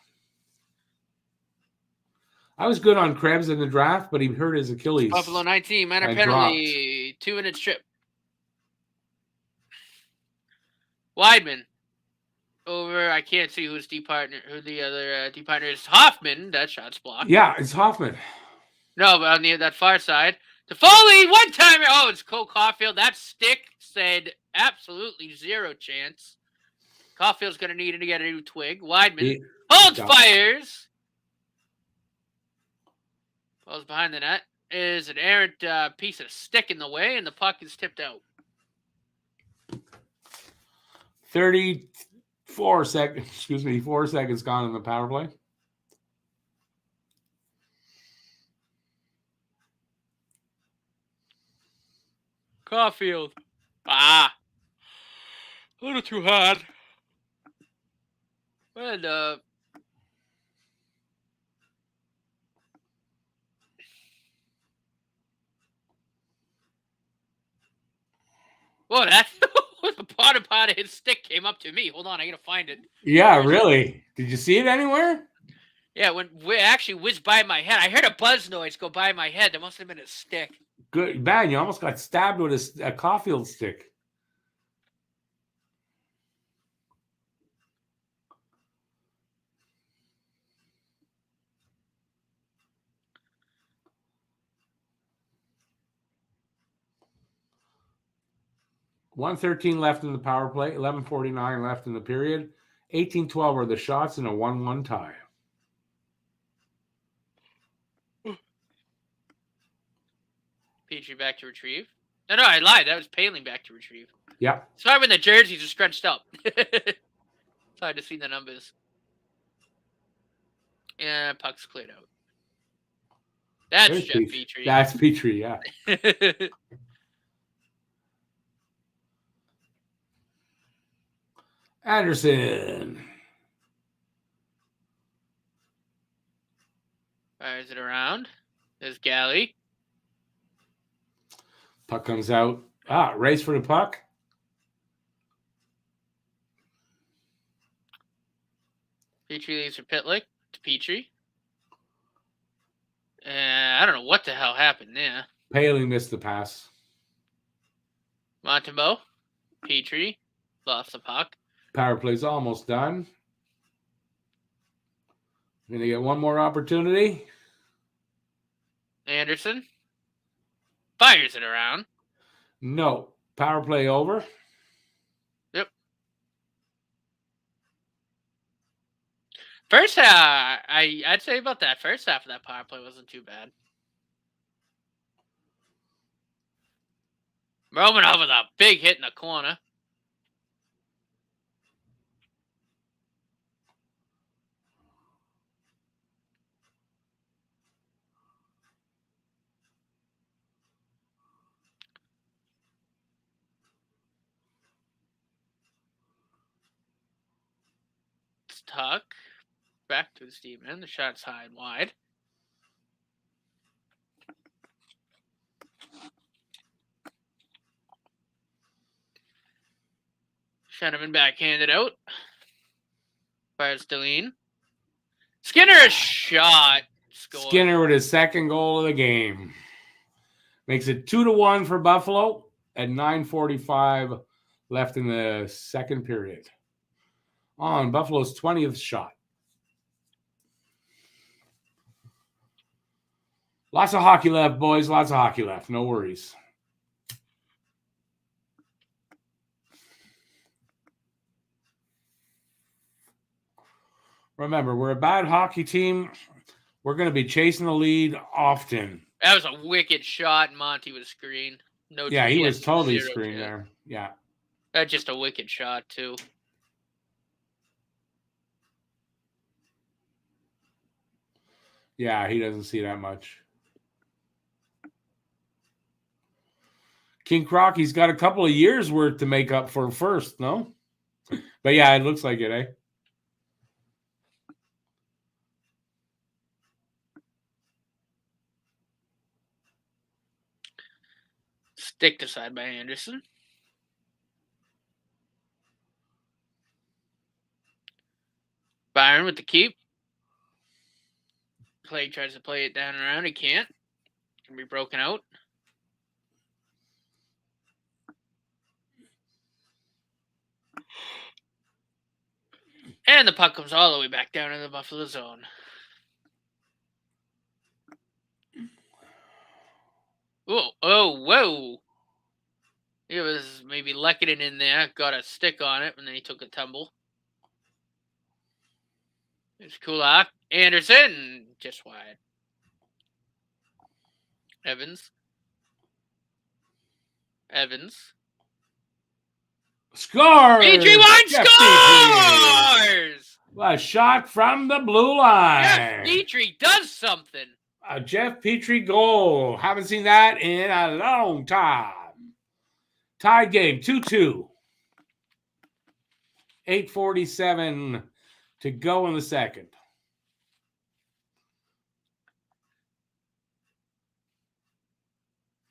Speaker 1: I was good on Krebs in the draft, but he hurt his Achilles.
Speaker 2: Buffalo 19, minor penalty, 2-minute strip. Weidman over. I can't see who the other D partner is. Hoffman. That shot's blocked.
Speaker 1: Yeah, it's Hoffman.
Speaker 2: No, but on that far side, Toffoli, one timer. Oh, it's Cole Caulfield. That stick said absolutely zero chance. Caulfield's going to need to get a new twig. Weidman fires. Falls behind the net. Is an errant piece of stick in the way, and the puck is tipped out.
Speaker 1: 4 seconds gone in the power play.
Speaker 2: Caulfield. A little too hard. And well, that's the bottom part of his stick came up to me. Hold on, I gotta find it.
Speaker 1: Yeah, really? Did you see it anywhere?
Speaker 2: Yeah, when we actually whizzed by my head, I heard a buzz noise go by my head. That must have been a stick.
Speaker 1: Good, bad. You almost got stabbed with a Caulfield stick. .113 left in the power play, 11:49 left in the period, 18-12 are the shots, and a 1-1 tie.
Speaker 2: Petrie back to retrieve. No, I lied. That was Paling back to retrieve.
Speaker 1: Yeah.
Speaker 2: Sorry when the jerseys are scrunched up. It's hard to see the numbers. Yeah, puck's cleared out. That's Jeff Petrie.
Speaker 1: That's Petrie, yeah. Anderson.
Speaker 2: Fires it around. There's Galley.
Speaker 1: Puck comes out. Race for the puck.
Speaker 2: Petrie leaves for Pitlick to Petrie. I don't know what the hell happened there.
Speaker 1: Paling missed the pass.
Speaker 2: Montembeau. Petrie. Lost the puck.
Speaker 1: Power play's almost done. Going to get one more opportunity.
Speaker 2: Anderson. Fires it around.
Speaker 1: No. Power play over.
Speaker 2: Yep. First half, I'd say about that. First half of that power play wasn't too bad. Romanov with a big hit in the corner. Lost tuck. Back to the Steven. The shot's high and wide. Shenneman backhanded out. Fires Deline. Skinner a shot. Score.
Speaker 1: Skinner with his second goal of the game. Makes it 2-1 for Buffalo at 9:45 left in the second period. On Buffalo's 20th shot. Lots of hockey left, boys. Lots of hockey left. No worries. Remember, we're a bad hockey team. We're going to be chasing the lead often.
Speaker 2: That was a wicked shot, and Monty was screened. No,
Speaker 1: yeah, he was totally screened there. Yeah.
Speaker 2: That's just a wicked shot, too.
Speaker 1: Yeah, he doesn't see that much. King Crocky's got a couple of years' worth to make up for first, no? But yeah, it looks like it, eh?
Speaker 2: Stick aside by Anderson. Byron with the keep. Clay tries to play it down and around. He can't. Can be broken out. And the puck comes all the way back down in the Buffalo zone. Whoa. It was maybe Lekanen in there. Got a stick on it, and then he took a tumble. There's Kulak. Anderson. Just wide. Evans.
Speaker 1: Scores!
Speaker 2: Petrie Wine scores!
Speaker 1: A shot from the blue line.
Speaker 2: Jeff Petrie does something.
Speaker 1: A Jeff Petrie goal. Haven't seen that in a long time. Tied game, 2-2. 8:47 to go in the second.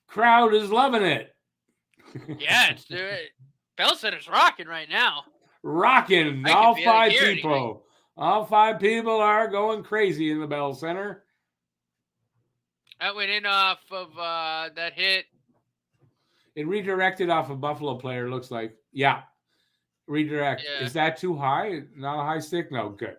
Speaker 1: Crowd is loving it.
Speaker 2: Yeah, Bell Center's rocking right now.
Speaker 1: Rocking. All five people. Anything. All five people are going crazy in the Bell Center.
Speaker 2: That went in off of that hit.
Speaker 1: It redirected off a Buffalo player, looks like. Yeah. Redirect. Yeah. Is that too high? Not a high stick? No, good.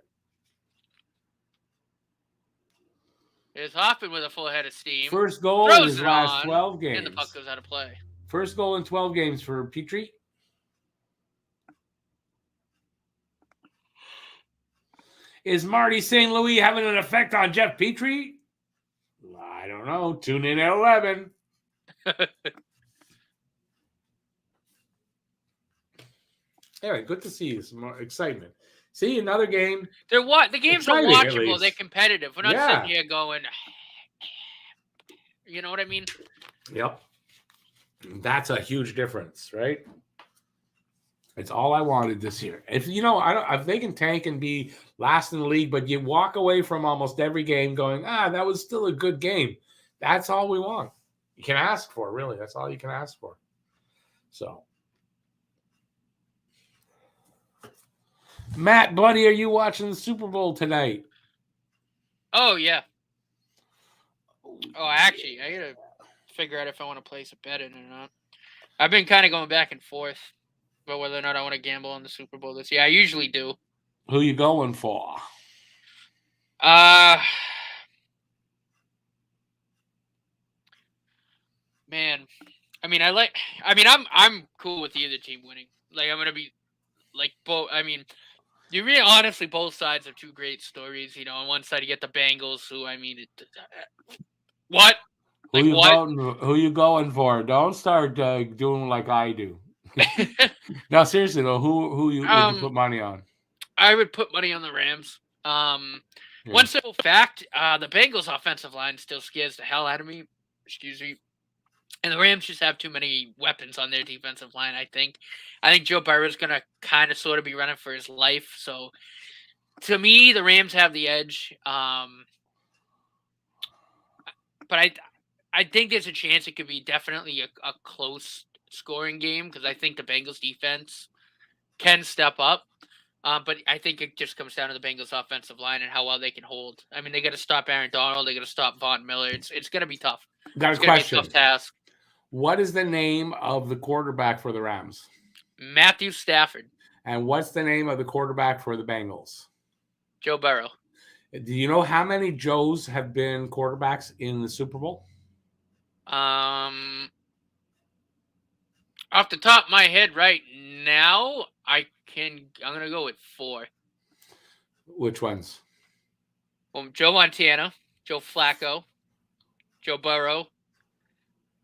Speaker 2: It's Hoffman with a full head of steam.
Speaker 1: First goal in his last 12 games.
Speaker 2: And the puck goes out of play.
Speaker 1: First goal in 12 games for Petrie. Is Marty St. Louis having an effect on Jeff Petrie? I don't know. Tune in at 11. Anyway, good to see you. Some more excitement. See, another game.
Speaker 2: The games are watchable. They're competitive. We're not sitting here going, you know what I mean?
Speaker 1: Yep. That's a huge difference, right? It's all I wanted this year. If they can tank and be last in the league, but you walk away from almost every game going, that was still a good game. That's all we want. You can ask for, really. That's all you can ask for. So, Matt, buddy, are you watching the Super Bowl tonight?
Speaker 2: Oh, yeah. Oh, actually, I gotta figure out if I want to place a bet in or not. I've been kind of going back and forth about whether or not I want to gamble on the Super Bowl this year. I usually do.
Speaker 1: Who you going for?
Speaker 2: Man, I'm cool with either team winning. Like, I'm gonna be like both. I mean, you really honestly, both sides have two great stories. You know, on one side you get the Bengals, who what? Like,
Speaker 1: who you going for? Don't start doing like I do. No, seriously though, who would you put money on?
Speaker 2: I would put money on the Rams. One simple fact: the Bengals' offensive line still scares the hell out of me. Excuse me. And the Rams just have too many weapons on their defensive line. I think Joe Burrow's gonna kind of sort of be running for his life. So To me, the Rams have the edge. But I think there's a chance it could be definitely a close scoring game because I think the Bengals defense can step up. But I think it just comes down to the Bengals offensive line and how well they can hold. I mean, they got to stop Aaron Donald. They got to stop Von Miller. It's going to be tough.
Speaker 1: Got
Speaker 2: It's
Speaker 1: a
Speaker 2: going to be a
Speaker 1: question.
Speaker 2: tough task.
Speaker 1: What is the name of the quarterback for the Rams?
Speaker 2: Matthew Stafford.
Speaker 1: And what's the name of the quarterback for the Bengals?
Speaker 2: Joe Burrow.
Speaker 1: Do you know how many Joes have been quarterbacks in the Super Bowl?
Speaker 2: Off the top of my head right now, I'm going to go with 4.
Speaker 1: Which ones?
Speaker 2: Well, Joe Montana, Joe Flacco, Joe Burrow.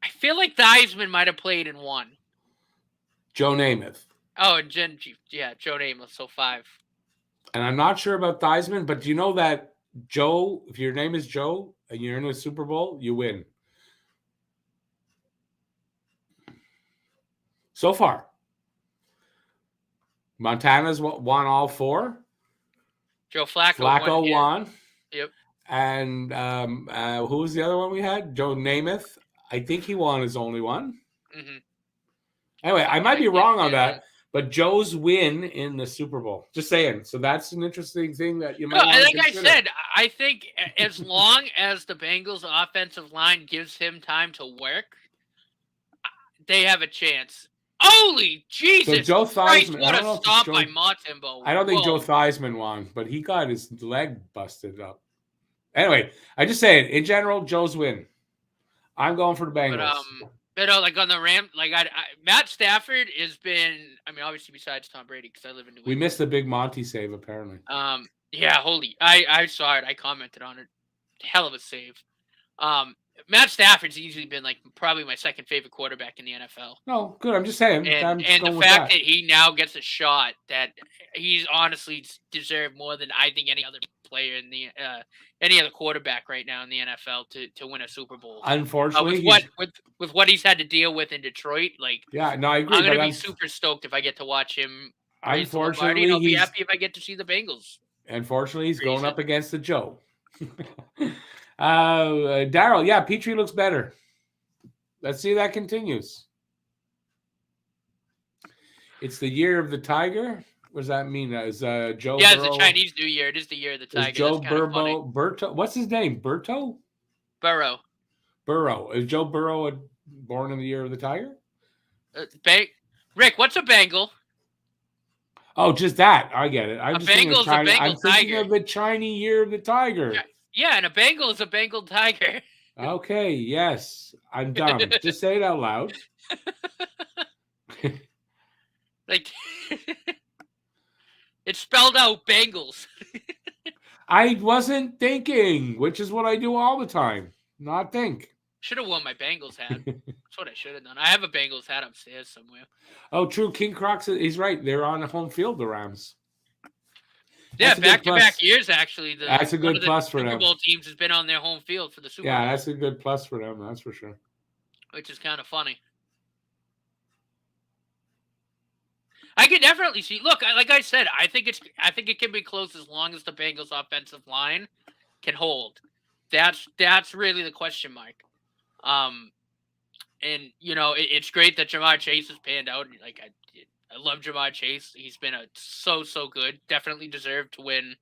Speaker 2: I feel like Theismann might have played in 1.
Speaker 1: Joe Namath.
Speaker 2: Oh, and Joe Namath, so 5.
Speaker 1: And I'm not sure about Theismann, but do you know that Joe, if your name is Joe and you're in a Super Bowl, you win. So far. Montana's won all 4.
Speaker 2: Joe Flacco
Speaker 1: won.
Speaker 2: Yep.
Speaker 1: And who was the other one we had? Joe Namath. I think he won his only one.
Speaker 2: Mm-hmm.
Speaker 1: Anyway, I might be wrong on that, but Joe's win in the Super Bowl. Just saying. So that's an interesting thing that you might want to consider.
Speaker 2: I said, I think as long as the Bengals offensive line gives him time to work, they have a chance. Holy Jesus!
Speaker 1: So Joe Theismann,
Speaker 2: what a stop by Montembeau.
Speaker 1: I don't think Joe Theismann won, but he got his leg busted up. Anyway, I just say it. In general, Joe's win. I'm going for the Bengals.
Speaker 2: But like on the Rams, like Matt Stafford has been. I mean, obviously besides Tom Brady, because I live in New England.
Speaker 1: We missed the big Monty save apparently.
Speaker 2: Yeah, holy! I saw it. I commented on it. Hell of a save. Matt Stafford's usually been like probably my second favorite quarterback in the NFL.
Speaker 1: No, good. I'm just saying.
Speaker 2: And the fact that he now gets a shot that he's honestly deserved more than I think any other player in the any other quarterback right now in the NFL to win a Super Bowl.
Speaker 1: Unfortunately,
Speaker 2: with what he's had to deal with in Detroit, like
Speaker 1: yeah, no, I agree.
Speaker 2: I'm gonna be super stoked if I get to watch him.
Speaker 1: Unfortunately,
Speaker 2: and I'll be happy if I get to see the Bengals.
Speaker 1: Unfortunately, he's going up against the Joe. Daryl, yeah, Petrie looks better. Let's see if that continues. It's the year of the tiger. What does that mean? Is Joe?
Speaker 2: Yeah,
Speaker 1: Burrow,
Speaker 2: it's the Chinese New Year. It is the year of the tiger.
Speaker 1: Is Joe Burrow? What's his name? Burrow. Is Joe Burrow born in the year of the tiger?
Speaker 2: Rick, what's a Bengal?
Speaker 1: Oh, just that. I get it. I'm thinking of the Chinese year of the tiger.
Speaker 2: Yeah, and a Bengal is a Bengal tiger.
Speaker 1: Okay, yes. I'm dumb. Just say it out loud.
Speaker 2: Like, it's spelled out Bengals.
Speaker 1: I wasn't thinking, which is what I do all the time. Not think.
Speaker 2: Should have worn my Bengals hat. That's what I should have done. I have a Bengals hat upstairs somewhere.
Speaker 1: Oh, true. King Crocs, he's right. They're on the home field, the Rams.
Speaker 2: Yeah, back-to-back years, actually.
Speaker 1: That's a good plus for them.
Speaker 2: Super Bowl teams has been on their home field for the Super Bowl.
Speaker 1: Yeah, that's a good plus for them. That's for sure.
Speaker 2: Which is kind of funny. I can definitely see. Look, like I said, I think it can be close as long as the Bengals' offensive line can hold. That's really the question mark. And you know, it's great that Jamar Chase has panned out. Like I love Jamar Chase. He's been so good. Definitely deserved to win.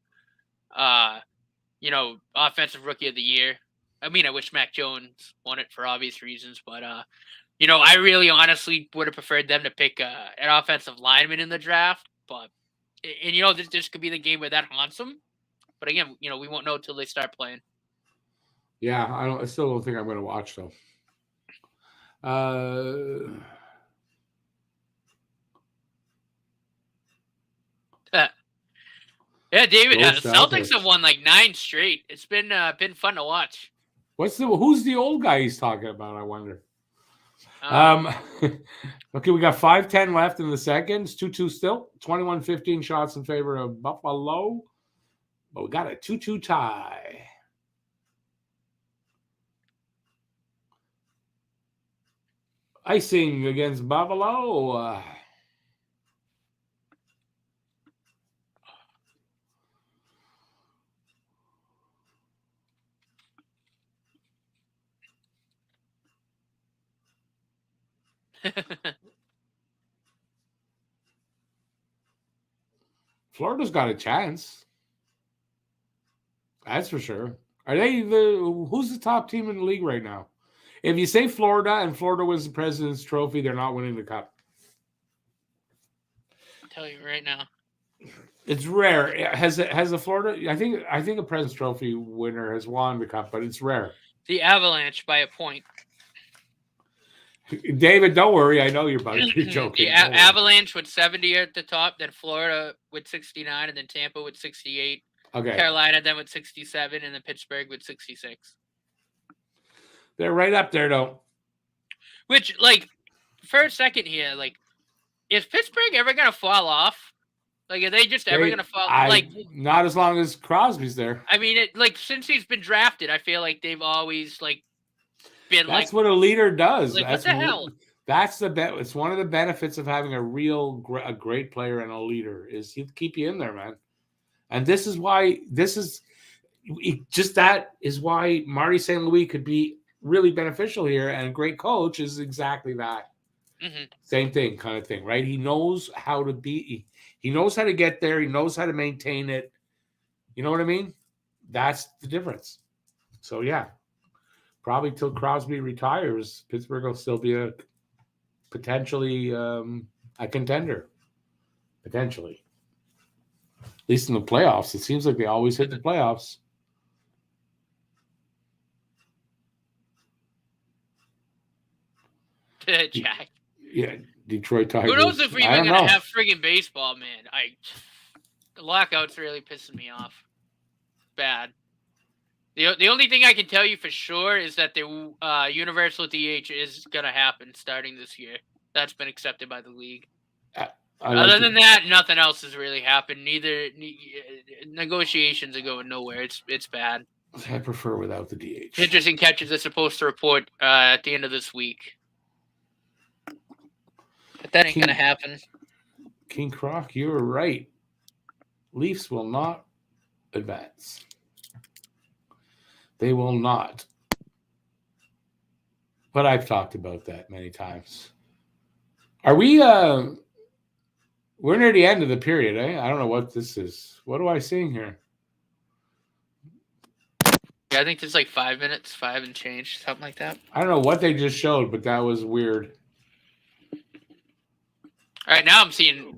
Speaker 2: You know, offensive rookie of the year. I mean, I wish Mac Jones won it for obvious reasons, but you know, I really honestly would have preferred them to pick an offensive lineman in the draft. But and you know, this could be the game where that haunts them. But again, you know, we won't know until they start playing.
Speaker 1: Yeah, I still don't think I'm going to watch though.
Speaker 2: Yeah, David. Celtics have won like 9 straight. It's been fun to watch.
Speaker 1: Who's the old guy he's talking about? I wonder. Okay, we got 5:10 left in the second. 2-2 still. 21-15 shots in favor of Buffalo, but we got a 2-2 tie. Icing against Buffalo. Florida's got a chance. That's for sure. Are they who's the top team in the league right now? If you say Florida and Florida wins the President's Trophy, they're not winning the cup.
Speaker 2: I'll tell you right now.
Speaker 1: It's rare. Has the Florida? I think a President's Trophy winner has won the cup, but it's rare.
Speaker 2: The Avalanche by a point.
Speaker 1: David, don't worry. I know you're joking.
Speaker 2: The Avalanche with 70 at the top, then Florida with 69, and then Tampa with 68.
Speaker 1: Okay.
Speaker 2: Carolina then with 67, and then Pittsburgh with 66.
Speaker 1: They're right up there, though.
Speaker 2: Which, like, for a second here, like, is Pittsburgh ever going to fall off? Like, are they just ever going to fall? Like,
Speaker 1: not as long as Crosby's there.
Speaker 2: I mean, since he's been drafted, I feel like they've always, like, been
Speaker 1: That's what a leader does.
Speaker 2: Like,
Speaker 1: that's
Speaker 2: what the hell?
Speaker 1: That's it's one of the benefits of having a great player and a leader is he'll keep you in there, man. And that is why Marty St. Louis could be really beneficial here, and a great coach is exactly that.
Speaker 2: Mm-hmm.
Speaker 1: Same thing, kind of thing, right? He knows how to be. He knows how to get there. He knows how to maintain it. You know what I mean? That's the difference. So yeah, probably till Crosby retires, Pittsburgh will still be a potentially a contender. Potentially, at least in the playoffs. It seems like they always hit the playoffs.
Speaker 2: Jack.
Speaker 1: Yeah, Detroit Tigers.
Speaker 2: Who knows if we're even going to have friggin' baseball, man? The lockout's really pissing me off. Bad. The only thing I can tell you for sure is that the universal DH is going to happen starting this year. That's been accepted by the league. Other than that, nothing else has really happened. Negotiations are going nowhere. It's bad.
Speaker 1: I prefer without the DH.
Speaker 2: Pitchers and catchers are supposed to report at the end of this week. But that ain't going to happen.
Speaker 1: King Croc, you were right. Leafs will not advance. They will not. But I've talked about that many times. Are we we're near the end of the period, eh? I don't know what this is. What am I seeing here?
Speaker 2: Yeah, I think there's like 5 minutes, 5 and change, something like that.
Speaker 1: I don't know what they just showed, but that was weird.
Speaker 2: All right, now I'm seeing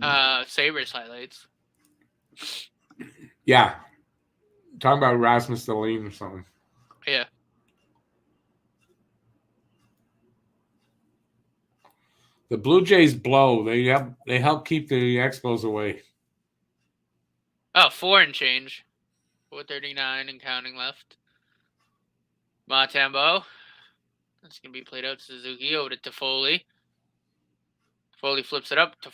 Speaker 2: Sabres highlights.
Speaker 1: Yeah. Talking about Rasmus Dahlin or something.
Speaker 2: Yeah.
Speaker 1: The Blue Jays blow. They help keep the Expos away.
Speaker 2: Oh, 4 and change. 4:39 and counting left. Montembeault. That's going to be played out to Suzuki over to Toffoli. Toffoli flips it up to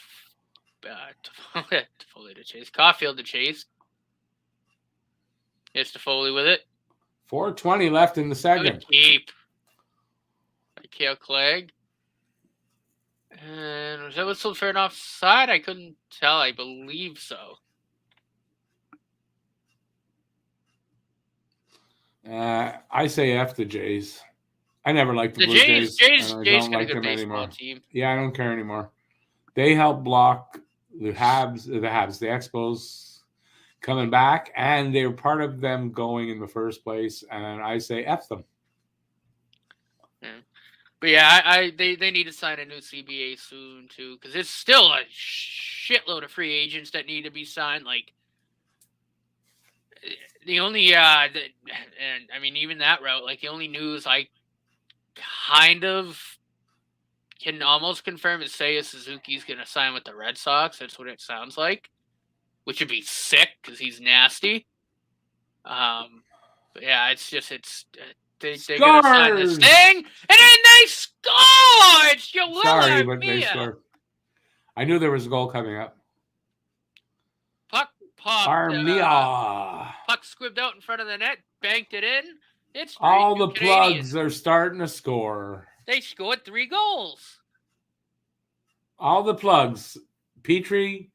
Speaker 2: Toffoli to Chase. Caulfield to Chase. Here's Toffoli with it.
Speaker 1: 4:20 left in the second.
Speaker 2: Keep. By Kale Clegg. And was that whistled for an offside? I couldn't tell. I believe so.
Speaker 1: I say F the Jays. I never liked the Blue Jays.
Speaker 2: Jays got a good baseball team.
Speaker 1: Yeah, I don't care anymore. They help block the Habs, the Expos coming back, and they were part of them going in the first place. And I say F them.
Speaker 2: Yeah. But yeah, they need to sign a new CBA soon too, because it's still a shitload of free agents that need to be signed. Like the only and I mean even that route, like the only news I kind of can almost confirm is Seiya Suzuki's going to sign with the Red Sox. That's what it sounds like, which would be sick because he's nasty. But yeah, it's they're going to sign this thing, and then they score! It's your
Speaker 1: Sorry, but they scored. I knew there was a goal coming up.
Speaker 2: Puck popped.
Speaker 1: Armia.
Speaker 2: Puck squibbed out in front of the net, banked it in. It's
Speaker 1: all the plugs are starting to score.
Speaker 2: They scored 3 goals.
Speaker 1: All the plugs. Petrie,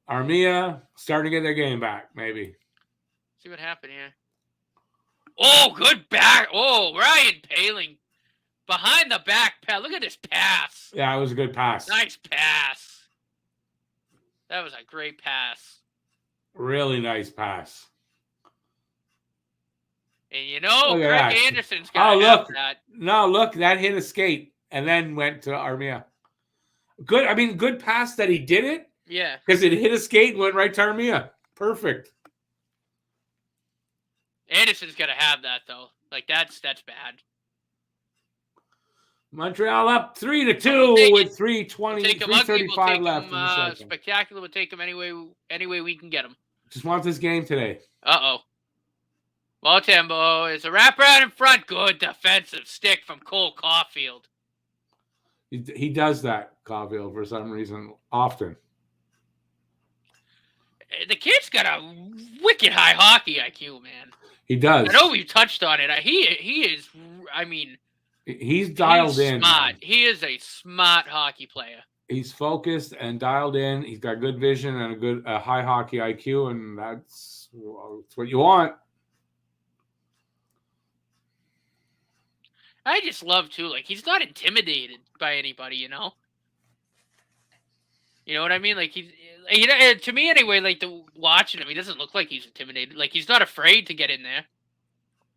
Speaker 1: Armia, starting to get their game back, maybe.
Speaker 2: See what happened here. Oh, good back. Oh, Ryan Poehling Behind the back pass. Look at this pass.
Speaker 1: Yeah, it was a good pass.
Speaker 2: Nice pass. That was a great pass.
Speaker 1: Really nice pass.
Speaker 2: And you know,
Speaker 1: Look at
Speaker 2: Craig
Speaker 1: that.
Speaker 2: Anderson's got to have that.
Speaker 1: No, look, that hit a skate and then went to Armia. Good. I mean, good pass that he did it.
Speaker 2: Yeah.
Speaker 1: Because it hit a skate and went right to Armia. Perfect.
Speaker 2: Anderson's got to have that, though. Like, that's bad.
Speaker 1: Montreal up 3-2 with 3:35 left in the second.
Speaker 2: Spectacular. We'll take him any way we can get him.
Speaker 1: Just want this game today.
Speaker 2: Uh-oh. Montembeault is a wraparound in front. Good defensive stick from Cole Caulfield.
Speaker 1: He does that, Caulfield, for some reason, often.
Speaker 2: The kid's got a wicked high hockey IQ, man.
Speaker 1: He does.
Speaker 2: I know we touched on it. He is, I mean...
Speaker 1: He's dialed in.
Speaker 2: Smart. Man. He is a smart hockey player.
Speaker 1: He's focused and dialed in. He's got good vision and a high hockey IQ, and that's what you want.
Speaker 2: I just love, too, like, he's not intimidated by anybody, you know? You know what I mean? Like, to me anyway, like, watching him, he doesn't look like he's intimidated. Like, he's not afraid to get in there,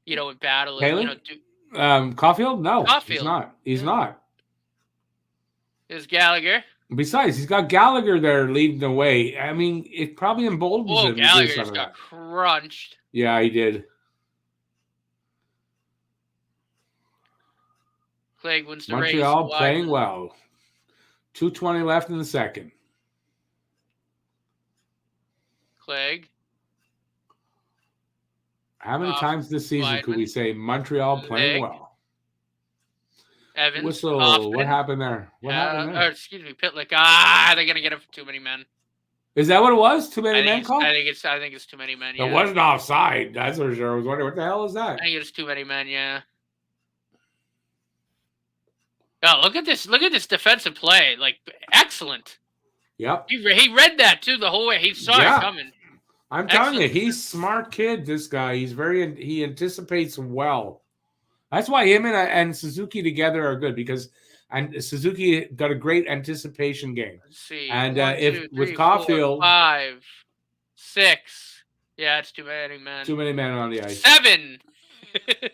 Speaker 2: you know, in battle.
Speaker 1: Haley?
Speaker 2: You know,
Speaker 1: Caulfield? No,
Speaker 2: Caulfield.
Speaker 1: He's not. He's not.
Speaker 2: There's Gallagher.
Speaker 1: Besides, he's got Gallagher there leading the way. I mean, it probably emboldens him.
Speaker 2: Gallagher just got crunched.
Speaker 1: Yeah, he did.
Speaker 2: Clegg wins the
Speaker 1: Montreal
Speaker 2: race.
Speaker 1: playing well. 2:20 left in the second.
Speaker 2: Clegg.
Speaker 1: How many times this season could we say Montreal playing well?
Speaker 2: Evans.
Speaker 1: Whistle.
Speaker 2: Hoffman.
Speaker 1: What happened there? What happened there?
Speaker 2: Excuse me, Pitlick. They're going to get it for too many men.
Speaker 1: Is that what it was? Too many men called?
Speaker 2: I think it's too many men, yeah.
Speaker 1: It wasn't offside. That's for sure. I was wondering, what the hell is that?
Speaker 2: I think it's too many men, yeah. Oh, look at this defensive play. Like, excellent.
Speaker 1: Yep.
Speaker 2: He read that, too, the whole way. He saw it coming.
Speaker 1: I'm telling you, he's a smart kid, this guy. He anticipates well. That's why him and Suzuki together are good, because Suzuki got a great anticipation game.
Speaker 2: Let's see.
Speaker 1: And
Speaker 2: 1, 2, 3,
Speaker 1: with Caulfield,
Speaker 2: 4, 5, 6. Yeah, it's too many men.
Speaker 1: Too many men on the ice.
Speaker 2: 7.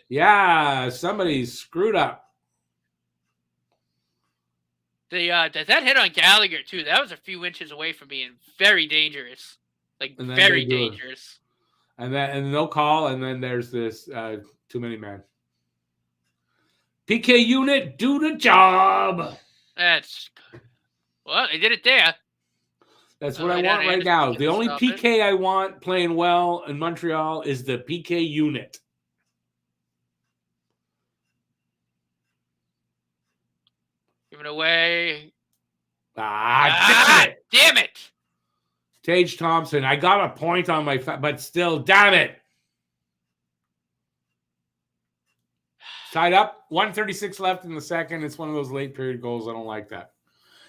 Speaker 1: Yeah, somebody screwed up.
Speaker 2: That hit on Gallagher, too, that was a few inches away from being very dangerous. Like, very dangerous.
Speaker 1: And no call, and then there's this too many men. PK unit, do the job.
Speaker 2: Well, they did it there.
Speaker 1: That's what I want right now. The only PK I want playing well in Montreal is the PK unit.
Speaker 2: Giving away.
Speaker 1: Damn
Speaker 2: it.
Speaker 1: Tage Thompson, I got a point on my but still, damn it. Tied up, 1:36 left in the second. It's one of those late period goals. I don't like that.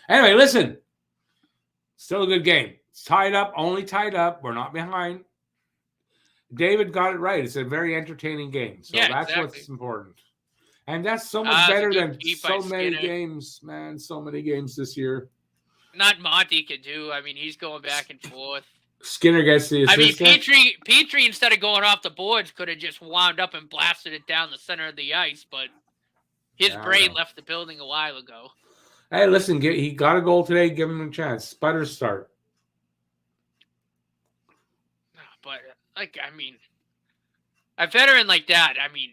Speaker 1: Anyway, listen. Still a good game. It's tied up, only tied up. We're not behind. David got it right. It's a very entertaining game. So that's what's important. And that's so much better than so many games, man. So many games this year.
Speaker 2: Not Monty could do. I mean, he's going back and forth.
Speaker 1: Skinner gets the assist.
Speaker 2: I mean, Petrie, instead of going off the boards, could have just wound up and blasted it down the center of the ice, but his brain left the building a while ago.
Speaker 1: Hey, listen, he got a goal today. Give him a chance. Sputter start.
Speaker 2: But, like, I mean, a veteran like that, I mean,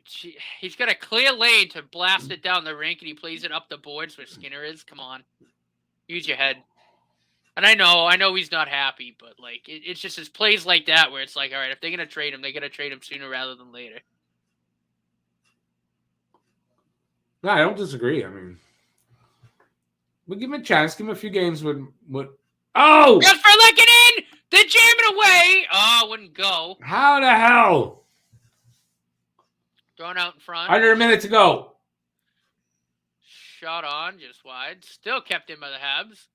Speaker 2: he's got a clear lane to blast it down the rink, and he plays it up the boards where Skinner is. Come on. Use your head. And I know he's not happy, but, like, it's just his plays like that where it's like, all right, if they're going to trade him, they're going to trade him sooner rather than later.
Speaker 1: No, I don't disagree. I mean, we'll give him a chance. Give him a few games with Oh!
Speaker 2: Just for looking in! They're jamming away! Oh, wouldn't go.
Speaker 1: How the hell?
Speaker 2: Thrown out in front.
Speaker 1: Under a minute to go.
Speaker 2: Shot on, just wide. Still kept in by the Habs.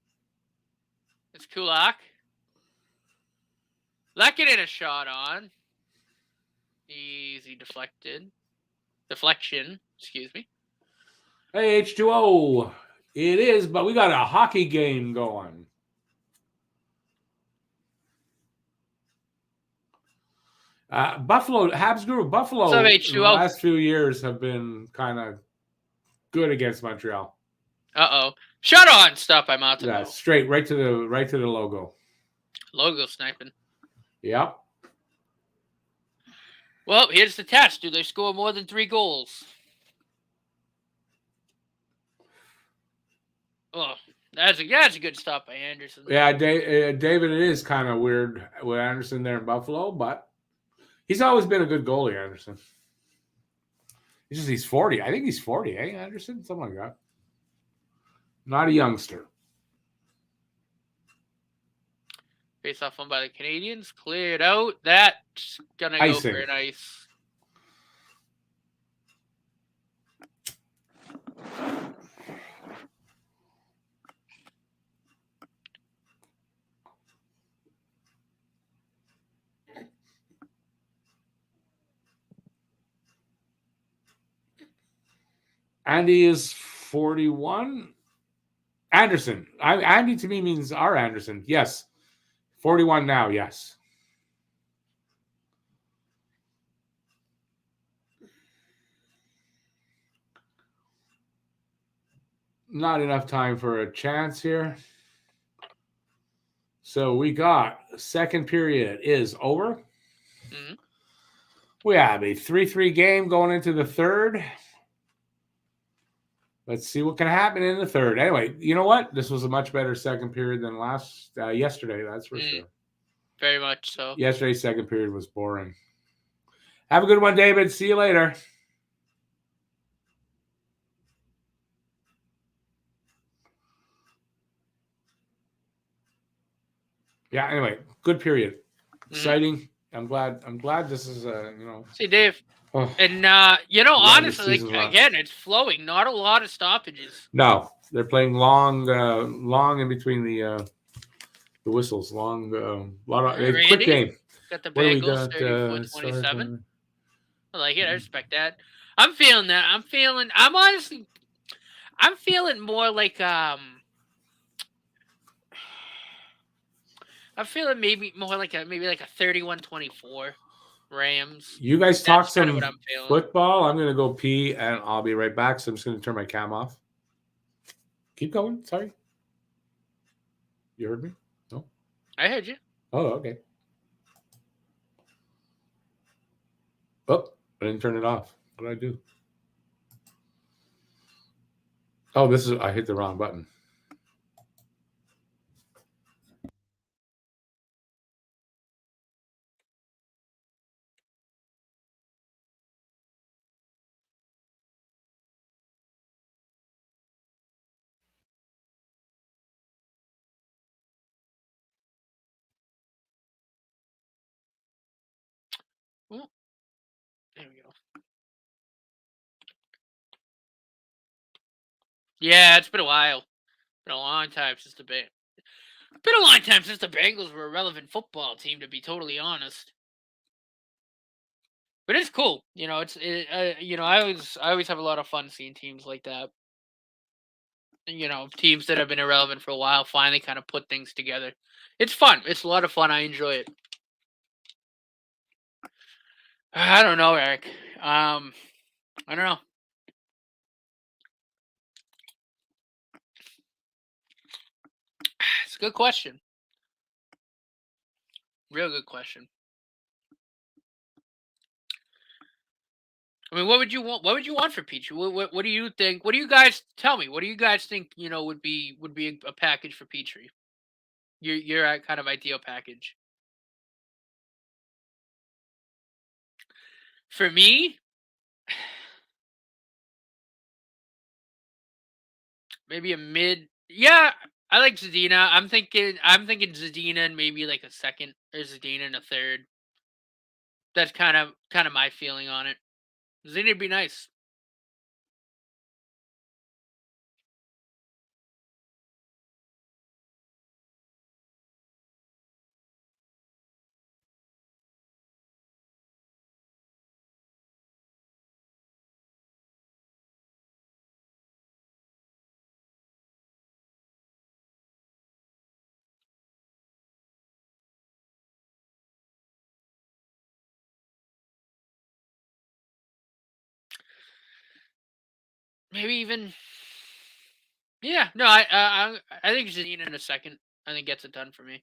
Speaker 2: It's Kulak. Lehkonen a shot on. Easy deflection, excuse me.
Speaker 1: Hey, H2O. It is, but we got a hockey game going. Buffalo, Habs group, Buffalo
Speaker 2: What's up,
Speaker 1: in the
Speaker 2: H2O?
Speaker 1: last few years have been kind of good against Montreal.
Speaker 2: Uh-oh. Shut on! Stop by Mountain
Speaker 1: Yeah,
Speaker 2: though.
Speaker 1: straight right to the logo.
Speaker 2: Logo sniping.
Speaker 1: Yep.
Speaker 2: Well, here's the test. Do they score more than 3 goals? Oh, that's a good stop by Anderson.
Speaker 1: Yeah, David, it is kind of weird with Anderson there in Buffalo, but he's always been a good goalie, Anderson. He's 40. I think he's 40, eh, Anderson? Something like that. Not a youngster.
Speaker 2: Face off one by the Canadiens. Cleared out. That's gonna go for an ice.
Speaker 1: Andy is 41. Anderson. Andy to me means our Anderson. Yes. 41 now, yes. Not enough time for a chance here. So we got second period is over.
Speaker 2: Mm-hmm.
Speaker 1: We have a 3-3 game going into the third. Let's see what can happen in the third. Anyway, you know what? This was a much better second period than yesterday, that's for sure.
Speaker 2: Very much so.
Speaker 1: Yesterday's second period was boring. Have a good one, David. See you later. Yeah, anyway, good period. Exciting. I'm glad this is
Speaker 2: See, Dave.
Speaker 1: Oh,
Speaker 2: and honestly, again, it's flowing. Not a lot of stoppages.
Speaker 1: No, they're playing long in between the whistles. Long, quick game.
Speaker 2: Got the Bengals 34-27. I like it. I respect that. I'm feeling that. I'm feeling more like I'm feeling maybe more like a 31-24 Rams.
Speaker 1: You guys talk some
Speaker 2: what I'm feeling.
Speaker 1: football. I'm gonna go pee and I'll be right back. So I'm just gonna turn my cam off. Keep going. Sorry. You heard me? No?
Speaker 2: I heard you.
Speaker 1: Oh, okay. Oh, I didn't turn it off. What did I do? Oh, I hit the wrong button.
Speaker 2: Ooh. There we go. Yeah, it's been a while. Been a long time since the Bengals were a relevant football team, to be totally honest. But it's cool, I always have a lot of fun seeing teams like that. Teams that have been irrelevant for a while finally kind of put things together. It's fun. It's a lot of fun. I enjoy it. I don't know, Eric. I don't know. It's a good question. Real good question. I mean, what would you want? What would you want for Peach? What do you think? What do you guys tell me? What do you guys think? Would be a package for Petrie? Your kind of ideal package. For me, maybe a mid. Yeah, I like Zadina. I'm thinking Zadina and maybe like a second, or Zadina and a third. That's kind of my feeling on it. Zadina would be nice. maybe even. Yeah, no, I think Zadina in a second. I think gets it done for me.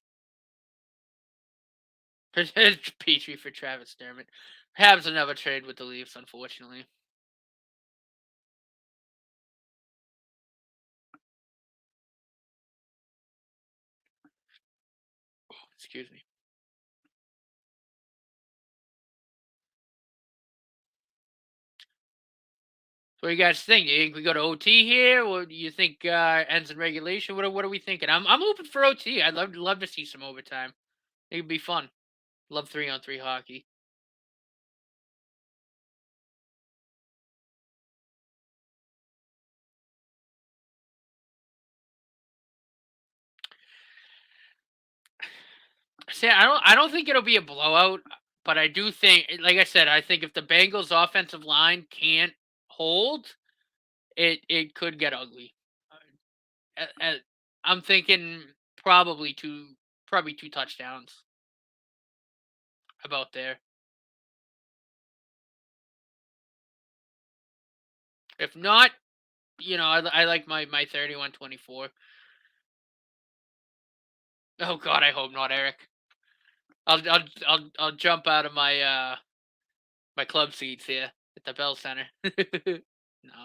Speaker 2: Petrie for Travis Dermott. Habs will never trade with the Leafs, unfortunately. Excuse me. So what do you guys think? Do you think we go to OT here, or do you think ends in regulation? What are we thinking? I'm hoping for OT. I'd love to see some overtime. It'd be fun. Love 3-on-3 hockey. See, I don't think it'll be a blowout, but I do think, like I said, I think if the Bengals offensive line can't hold, it could get ugly. I'm thinking probably two touchdowns about there. If not, I like my 31-24. Oh God, I hope not, Eric. I'll jump out of my club seats here at the Bell Center. No,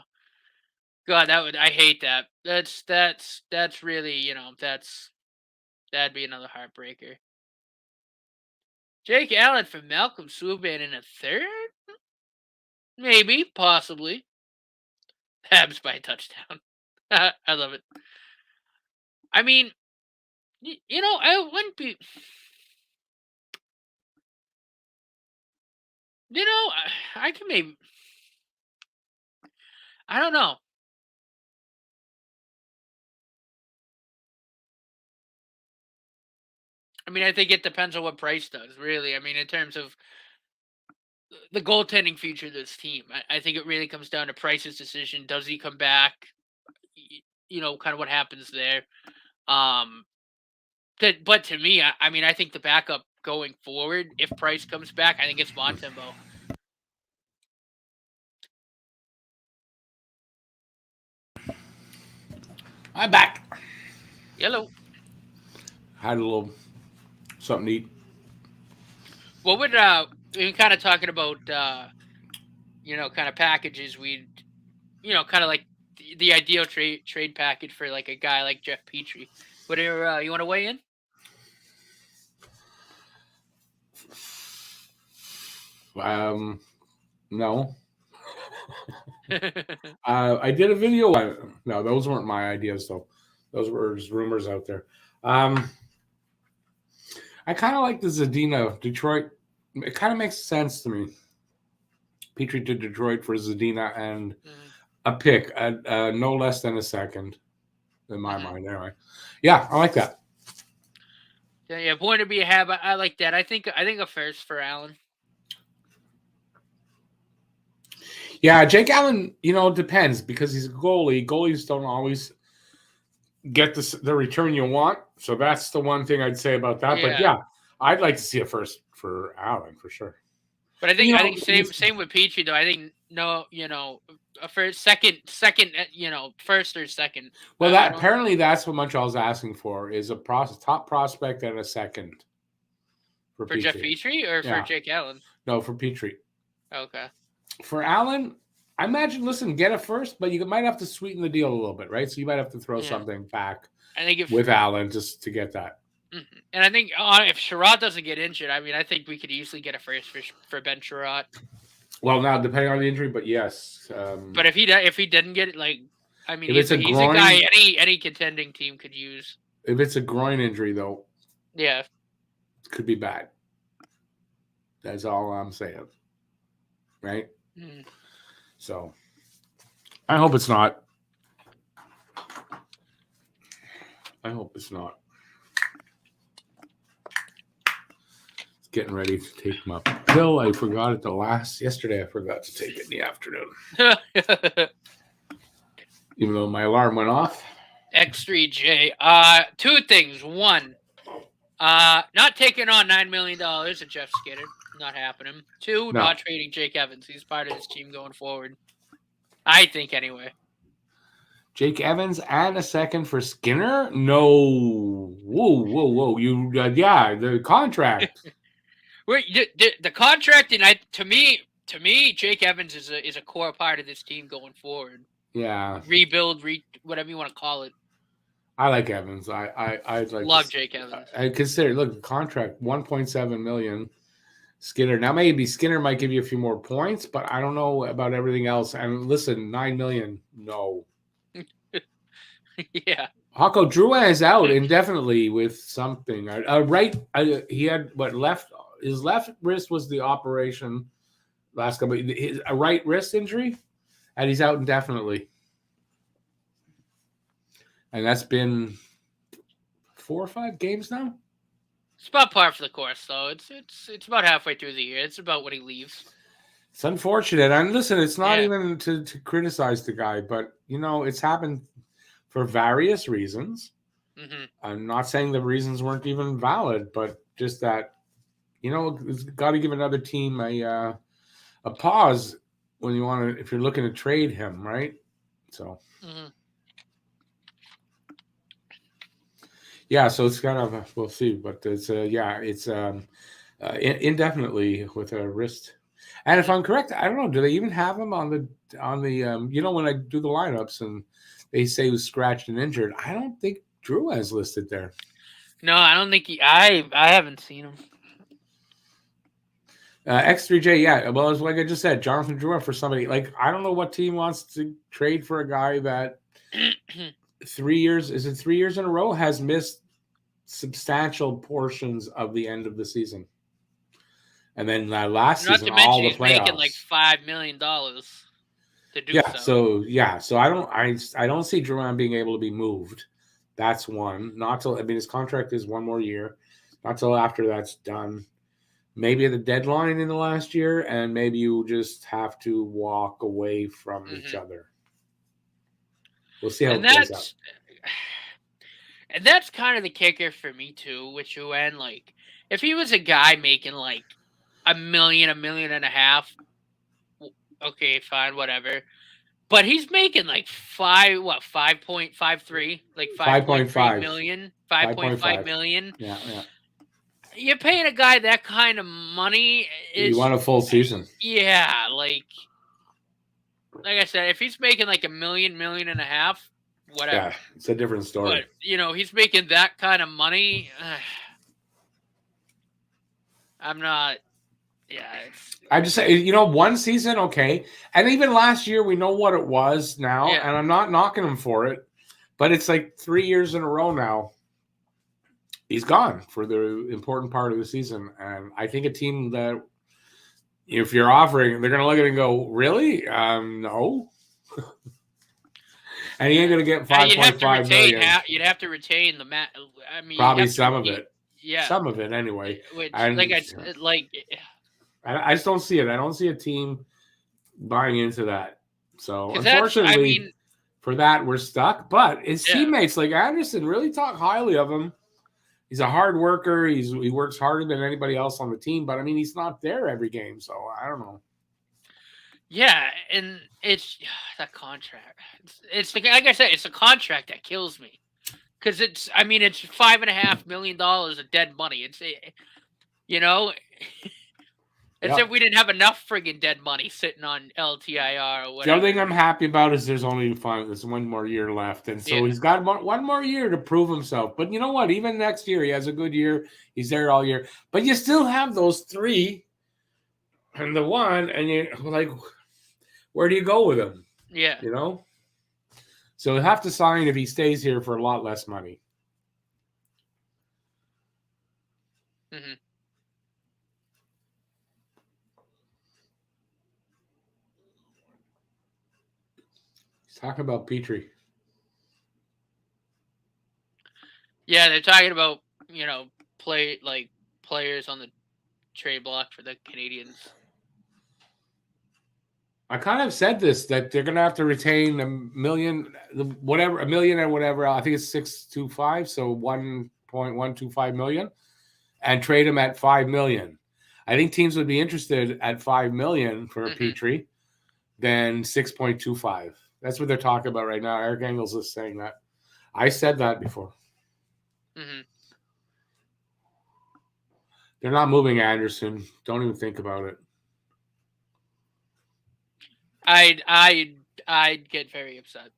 Speaker 2: God, I hate that. That's really that'd be another heartbreaker. Jake Allen for Malcolm Subban in a third, maybe, possibly. Habs by a touchdown. I love it. I mean, I wouldn't be. I can maybe. I don't know. I mean, I think it depends on what Price does, really. I mean, in terms of the goaltending future of this team, I think it really comes down to Price's decision. Does he come back? Kind of what happens there. Um, but to me, I mean, I think the backup going forward, if Price comes back, I think it's Montembeau.
Speaker 1: I'm back.
Speaker 2: Hello.
Speaker 1: Had a little something to eat.
Speaker 2: What would we kind of talking about kind of packages we'd kind of like the ideal trade package for like a guy like Jeff Petrie. Whatever you want to weigh in?
Speaker 1: No. I did a video. No, those weren't my ideas though. Those were just rumors out there. I kind of like the Zadina Detroit. It kind of makes sense to me. Petrie to Detroit for Zadina and a pick at no less than a second, in my mind. Anyway, yeah, I like that.
Speaker 2: Yeah, point to be a Hab. I like that. I think a first for Allen.
Speaker 1: Yeah, Jake Allen. It depends because he's a goalie. Goalies don't always get the return you want. So that's the one thing I'd say about that.
Speaker 2: Yeah.
Speaker 1: But yeah, I'd like to see a first for Allen for sure.
Speaker 2: But I think same with Petrie though. I think a first, second, first or second.
Speaker 1: Well, apparently that's what Montreal's asking for is a top prospect and a second
Speaker 2: for Jeff Petrie or for Jake Allen.
Speaker 1: No, for Petrie.
Speaker 2: Okay.
Speaker 1: For Allen, I imagine. Listen, get a first, but you might have to sweeten the deal a little bit, right? So you might have to throw something back.
Speaker 2: I think
Speaker 1: with Allen just to get that.
Speaker 2: Mm-hmm. And I think if Sherratt doesn't get injured, I mean, I think we could easily get a first for Ben Sherratt.
Speaker 1: Well, now depending on the injury, but yes.
Speaker 2: But if he didn't get it, I mean, he's a guy any contending team could use.
Speaker 1: If it's a groin injury, though,
Speaker 2: yeah,
Speaker 1: it could be bad. That's all I'm saying. Right?
Speaker 2: Mm.
Speaker 1: So, I hope it's not. I hope it's not. Getting ready to take my pill. I forgot it yesterday. I forgot to take it in the afternoon. Even though my alarm went off.
Speaker 2: X3J. Two things. One, not taking on $9 million of Jeff Skinner. Not happening. Two, not trading Jake Evans. He's part of his team going forward. I think anyway.
Speaker 1: Jake Evans and a second for Skinner? No. Whoa. You, yeah, the contract.
Speaker 2: Wait, the contract, and to me, Jake Evans is a core part of this team going forward.
Speaker 1: Yeah.
Speaker 2: Rebuild, whatever you want to call it.
Speaker 1: I like Evans. I'd like
Speaker 2: love Jake Evans.
Speaker 1: I consider, look, the contract $1.7 million. Skinner. Now maybe Skinner might give you a few more points, but I don't know about everything else. And listen, $9 million, no.
Speaker 2: Yeah.
Speaker 1: Hako Drouin is out indefinitely with something. He had his left wrist was the operation last couple. A right wrist injury, and he's out indefinitely. And that's been 4 or 5 games now.
Speaker 2: It's about par for the course, though. It's about halfway through the year. It's about when he leaves.
Speaker 1: It's unfortunate. And listen, it's not even to criticize the guy, but it's happened for various reasons.
Speaker 2: Mm-hmm.
Speaker 1: I'm not saying the reasons weren't even valid, but just that, it's got to give another team a pause when if you're looking to trade him, right? So.
Speaker 2: Mm-hmm.
Speaker 1: Yeah, so it's kind of we'll see, but it's indefinitely with a wrist. And if I'm correct, I don't know, do they even have him on the when I do the lineups and they say he was scratched and injured? I don't think Drew has listed there.
Speaker 2: No, I don't think I haven't seen him.
Speaker 1: X3J, yeah. Well, it's like I just said, Jonathan Drouin for somebody like I don't know what team wants to trade for a guy that 3 years in a row has missed substantial portions of the end of the season, and then last season all the playoffs. He's making
Speaker 2: like $5 million to do so.
Speaker 1: So I don't see Drouin being able to be moved. That's one. Not till his contract is 1 more year. Not till after that's done. Maybe at the deadline in the last year, and maybe you just have to walk away from each other. We'll see how it plays out.
Speaker 2: And that's kind of the kicker for me too, with Drouin. Like, if he was a guy making like $1 million, $1.5 million, okay, fine, whatever. But he's making like 5.53, like 5.5 million, 5.5 million.
Speaker 1: Yeah.
Speaker 2: You're paying a guy that kind of money.
Speaker 1: You want a full season.
Speaker 2: Yeah, like I said, if he's making like $1 million, $1.5 million, whatever.
Speaker 1: Yeah, it's a different story.
Speaker 2: But he's making that kind of money. I'm not. Yeah,
Speaker 1: I just say, one season, okay, and even last year we know what it was now, and I'm not knocking him for it, but it's like 3 years in a row now. He's gone for the important part of the season, and I think a team that, if you're offering, they're going to look at it and go, "Really? No." And he ain't going to get $5.5 million.
Speaker 2: You'd have to retain the
Speaker 1: probably some of it.
Speaker 2: Yeah,
Speaker 1: some of it anyway.
Speaker 2: Which,
Speaker 1: and,
Speaker 2: I
Speaker 1: just don't see it. I don't see a team buying into that. So unfortunately, for that we're stuck. But his teammates like Anderson really talk highly of him. He's a hard worker. He works harder than anybody else on the team. But he's not there every game, so I don't know.
Speaker 2: Yeah, and it's that contract. It's like I said, it's a contract that kills me because it's $5.5 million of dead money. It's if we didn't have enough friggin' dead money sitting on LTIR or whatever.
Speaker 1: The other thing I'm happy about is there's 1 more year left, and so he's got 1 more year to prove himself. But you know what? Even next year, he has a good year. He's there all year. But you still have those 3 and the 1, and you're like, where do you go with him?
Speaker 2: Yeah.
Speaker 1: So he'll have to sign if he stays here for a lot less money.
Speaker 2: Mm-hmm.
Speaker 1: Talking about Petrie.
Speaker 2: Yeah, they're talking about, players on the trade block for the Canadiens.
Speaker 3: I kind of said this, that they're going to have to retain $1 million and whatever. I think it's 625, so $1.125 million, and trade him at $5 million. I think teams would be interested at $5 million for Petrie than 6.25.
Speaker 1: That's what they're talking about right now. Eric Engels is saying that. I said that before.
Speaker 2: Mm-hmm.
Speaker 1: They're not moving Anderson. Don't even think about it.
Speaker 2: I'd get very upset.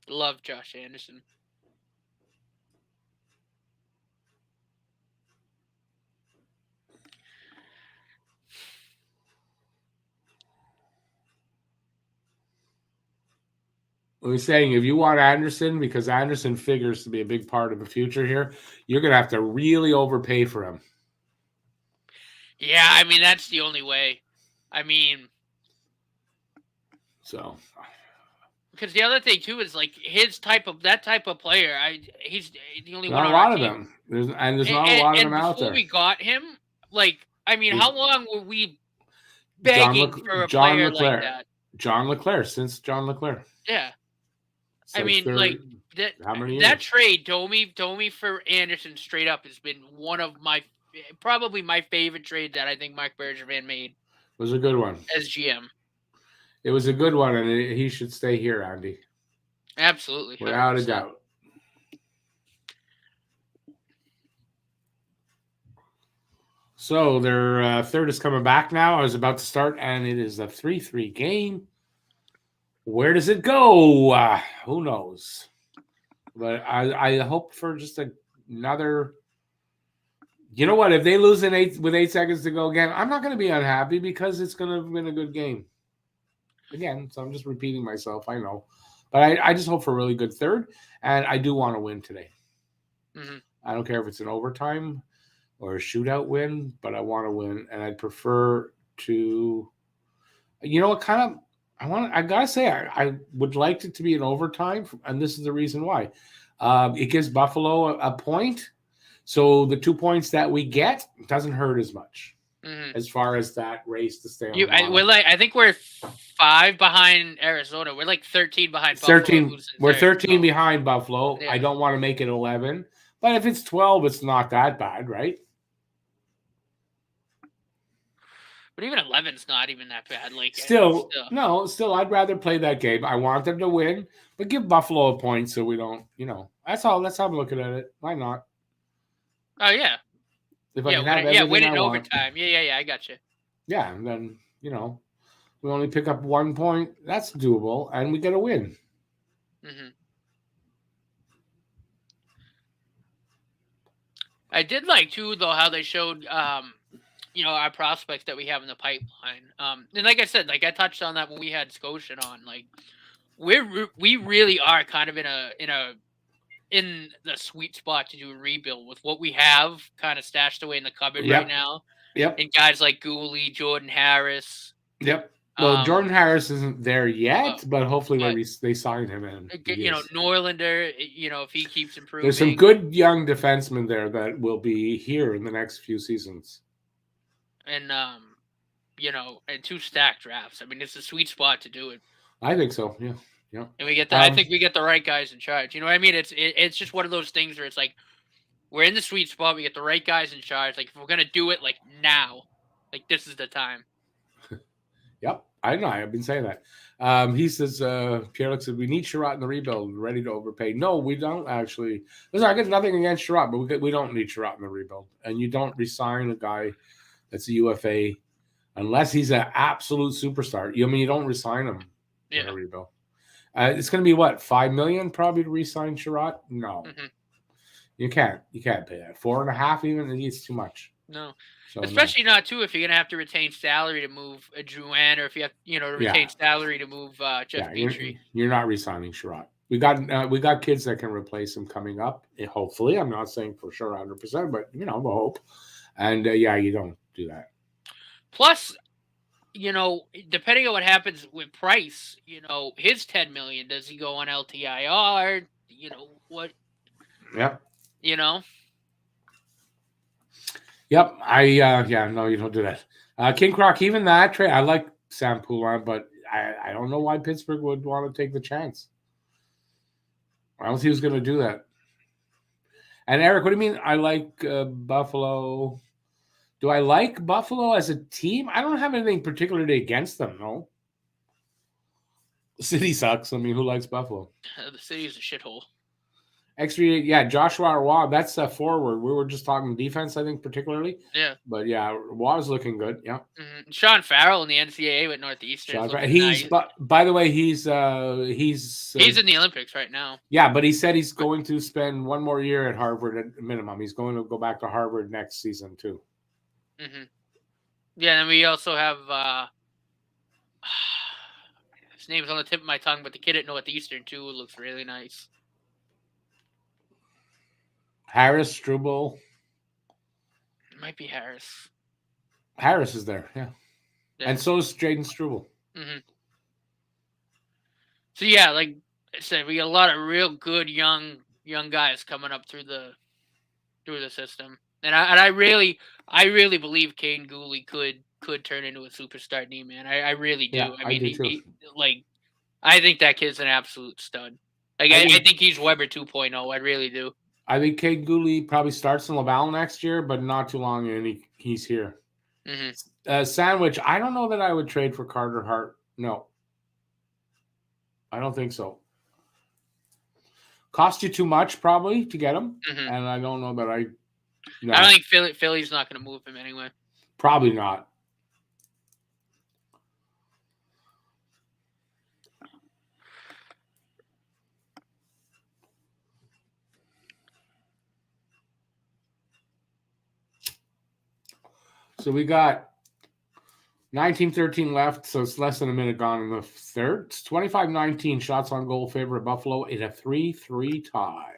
Speaker 2: Love Josh Anderson.
Speaker 1: We're saying if you want Anderson, because Anderson figures to be a big part of the future here, you're going to have to really overpay for him.
Speaker 2: Yeah, I mean, that's the only way. I mean,
Speaker 1: so
Speaker 2: because the other thing too is like that type of player. He's the only one
Speaker 1: not
Speaker 2: on
Speaker 1: a lot
Speaker 2: our
Speaker 1: of
Speaker 2: team.
Speaker 1: them. There's not a lot of them out there.
Speaker 2: And before we got him, like, I mean, how long were we begging for a player like that?
Speaker 1: John Leclerc, since John Leclerc.
Speaker 2: Yeah.
Speaker 1: So
Speaker 2: I mean, like
Speaker 1: how many years?
Speaker 2: that trade, Domi for Anderson, straight up has been one of probably my favorite trade that I think Mark Bergevin made.
Speaker 1: It was a good one
Speaker 2: as GM.
Speaker 1: It was a good one, and he should stay here, Andy.
Speaker 2: Absolutely, 100%.
Speaker 1: Without a doubt. So their third is coming back now. I was about to start, and it is a 3-3 game. Where does it go? Who knows? But I hope for just another. You know what? If they lose with 8 seconds to go again, I'm not going to be unhappy because it's going to have been a good game. Again, so I'm just repeating myself. I know. But I just hope for a really good third, and I do want to win today.
Speaker 2: Mm-hmm.
Speaker 1: I don't care if it's an overtime or a shootout win, but I want to win, and I'd prefer to. You know what? I gotta say, I would like it to be an overtime, and this is the reason why. It gives Buffalo a point, so the 2 points that we get doesn't hurt as much as far as that race to stay on.
Speaker 2: I think we're 5 behind Arizona. We're like 13 behind Buffalo.
Speaker 1: 13. We're 13 behind Buffalo. Yeah. I don't want to make it 11, but if it's 12, it's not that bad, right?
Speaker 2: But even 11's not even that bad. Like
Speaker 1: still, I'd rather play that game. I want them to win, but give Buffalo a point so we don't, that's all. That's how I'm looking at it. Why not?
Speaker 2: Oh, yeah.
Speaker 1: If I can have
Speaker 2: win it in overtime. Yeah, I got you.
Speaker 1: Yeah, and then, we only pick up 1 point. That's doable, and we get a win.
Speaker 2: Mm-hmm. I did like, too, though, how they showed our prospects that we have in the pipeline. And like I said, like I touched on that when we had Scotian on, like we really are kind of in the sweet spot to do a rebuild with what we have kind of stashed away in the cupboard right now.
Speaker 1: Yep.
Speaker 2: And guys like Gooley, Jordan Harris.
Speaker 1: Yep. Well, Jordan Harris isn't there yet, but hopefully they sign him in.
Speaker 2: Norlander, if he keeps improving.
Speaker 1: There's some good young defensemen there that will be here in the next few seasons.
Speaker 2: And and 2 stacked drafts. I mean, it's a sweet spot to do it.
Speaker 1: I think so. Yeah.
Speaker 2: And we get I think we get the right guys in charge. You know what I mean? It's just one of those things where it's like we're in the sweet spot. We get the right guys in charge. Like if we're gonna do it, like now, like this is the time.
Speaker 1: Yep, I know. I've been saying that. He says, Pierre said, we need Sherratt in the rebuild. Ready to overpay. No, we don't actually. Listen, I get nothing against Sherratt, but we don't need Sherratt in the rebuild. And you don't resign a guy that's a UFA unless he's an absolute superstar. You don't resign him in a rebuild. It's going to be what, $5 million probably to resign Sherratt? No, you can't pay that. 4.5 even. It's too much.
Speaker 2: No, so especially not too if you're going to have to retain salary to move a Drouin, or if you have to retain salary to move Jeff Petrie.
Speaker 1: You're not resigning Sherratt. We got kids that can replace him coming up. Hopefully, I'm not saying for sure 100%, but the hope. And you don't do that.
Speaker 2: Plus, depending on what happens with Price, his $10 million, does he go on LTIR? What?
Speaker 1: Yep.
Speaker 3: Yep. No, you don't do that. King Croc, even that trade, I like Sam Poulin, but I don't know why Pittsburgh would want to take the chance. I don't think he was going to do that. And Eric, what do you mean? I like Buffalo
Speaker 1: Do I like Buffalo as a team? I don't have anything particularly against them, no. The city sucks. I mean, who likes Buffalo?
Speaker 2: The city is a shithole.
Speaker 1: Extra, yeah, Joshua Roy, that's a forward. We were just talking defense, I think, particularly.
Speaker 2: Yeah.
Speaker 1: But yeah, Roy's looking good. Yeah.
Speaker 2: Mm-hmm. Sean Farrell in the NCAA with Northeastern.
Speaker 1: He's,
Speaker 2: nice.
Speaker 1: by the way, he's
Speaker 2: in the Olympics right now.
Speaker 1: Yeah, but he said he's going to spend one more year at Harvard at minimum. He's going to go back to Harvard next season too.
Speaker 2: Mm-hmm. Yeah, and we also have his name's on the tip of my tongue, but the kid at Northeastern too looks really nice.
Speaker 1: Harris, Struble.
Speaker 2: It might be Harris.
Speaker 1: Harris is there, yeah. And so is Jaden Struble.
Speaker 2: Mm-hmm. So yeah, like I said, we got a lot of real good young guys coming up through the system, and I really believe Kane Gooley could turn into a superstar D man. I really do.
Speaker 1: Yeah,
Speaker 2: I mean,
Speaker 1: do too.
Speaker 2: I think that kid's an absolute stud. Like I think he's Weber 2.0. I really do.
Speaker 1: I think Kane Gooley probably starts in Laval next year, but not too long, and he's here.
Speaker 2: Mm-hmm.
Speaker 1: Sandwich. I don't know that I would trade for Carter Hart. No, I don't think so. Cost you too much probably to get him, and I don't know that I. No.
Speaker 2: I don't think Philly's not going to move him anyway.
Speaker 1: Probably not. So we got 19-13 left, so it's less than a minute gone in the third. It's 25-19 shots on goal favor of Buffalo in a 3-3 tie.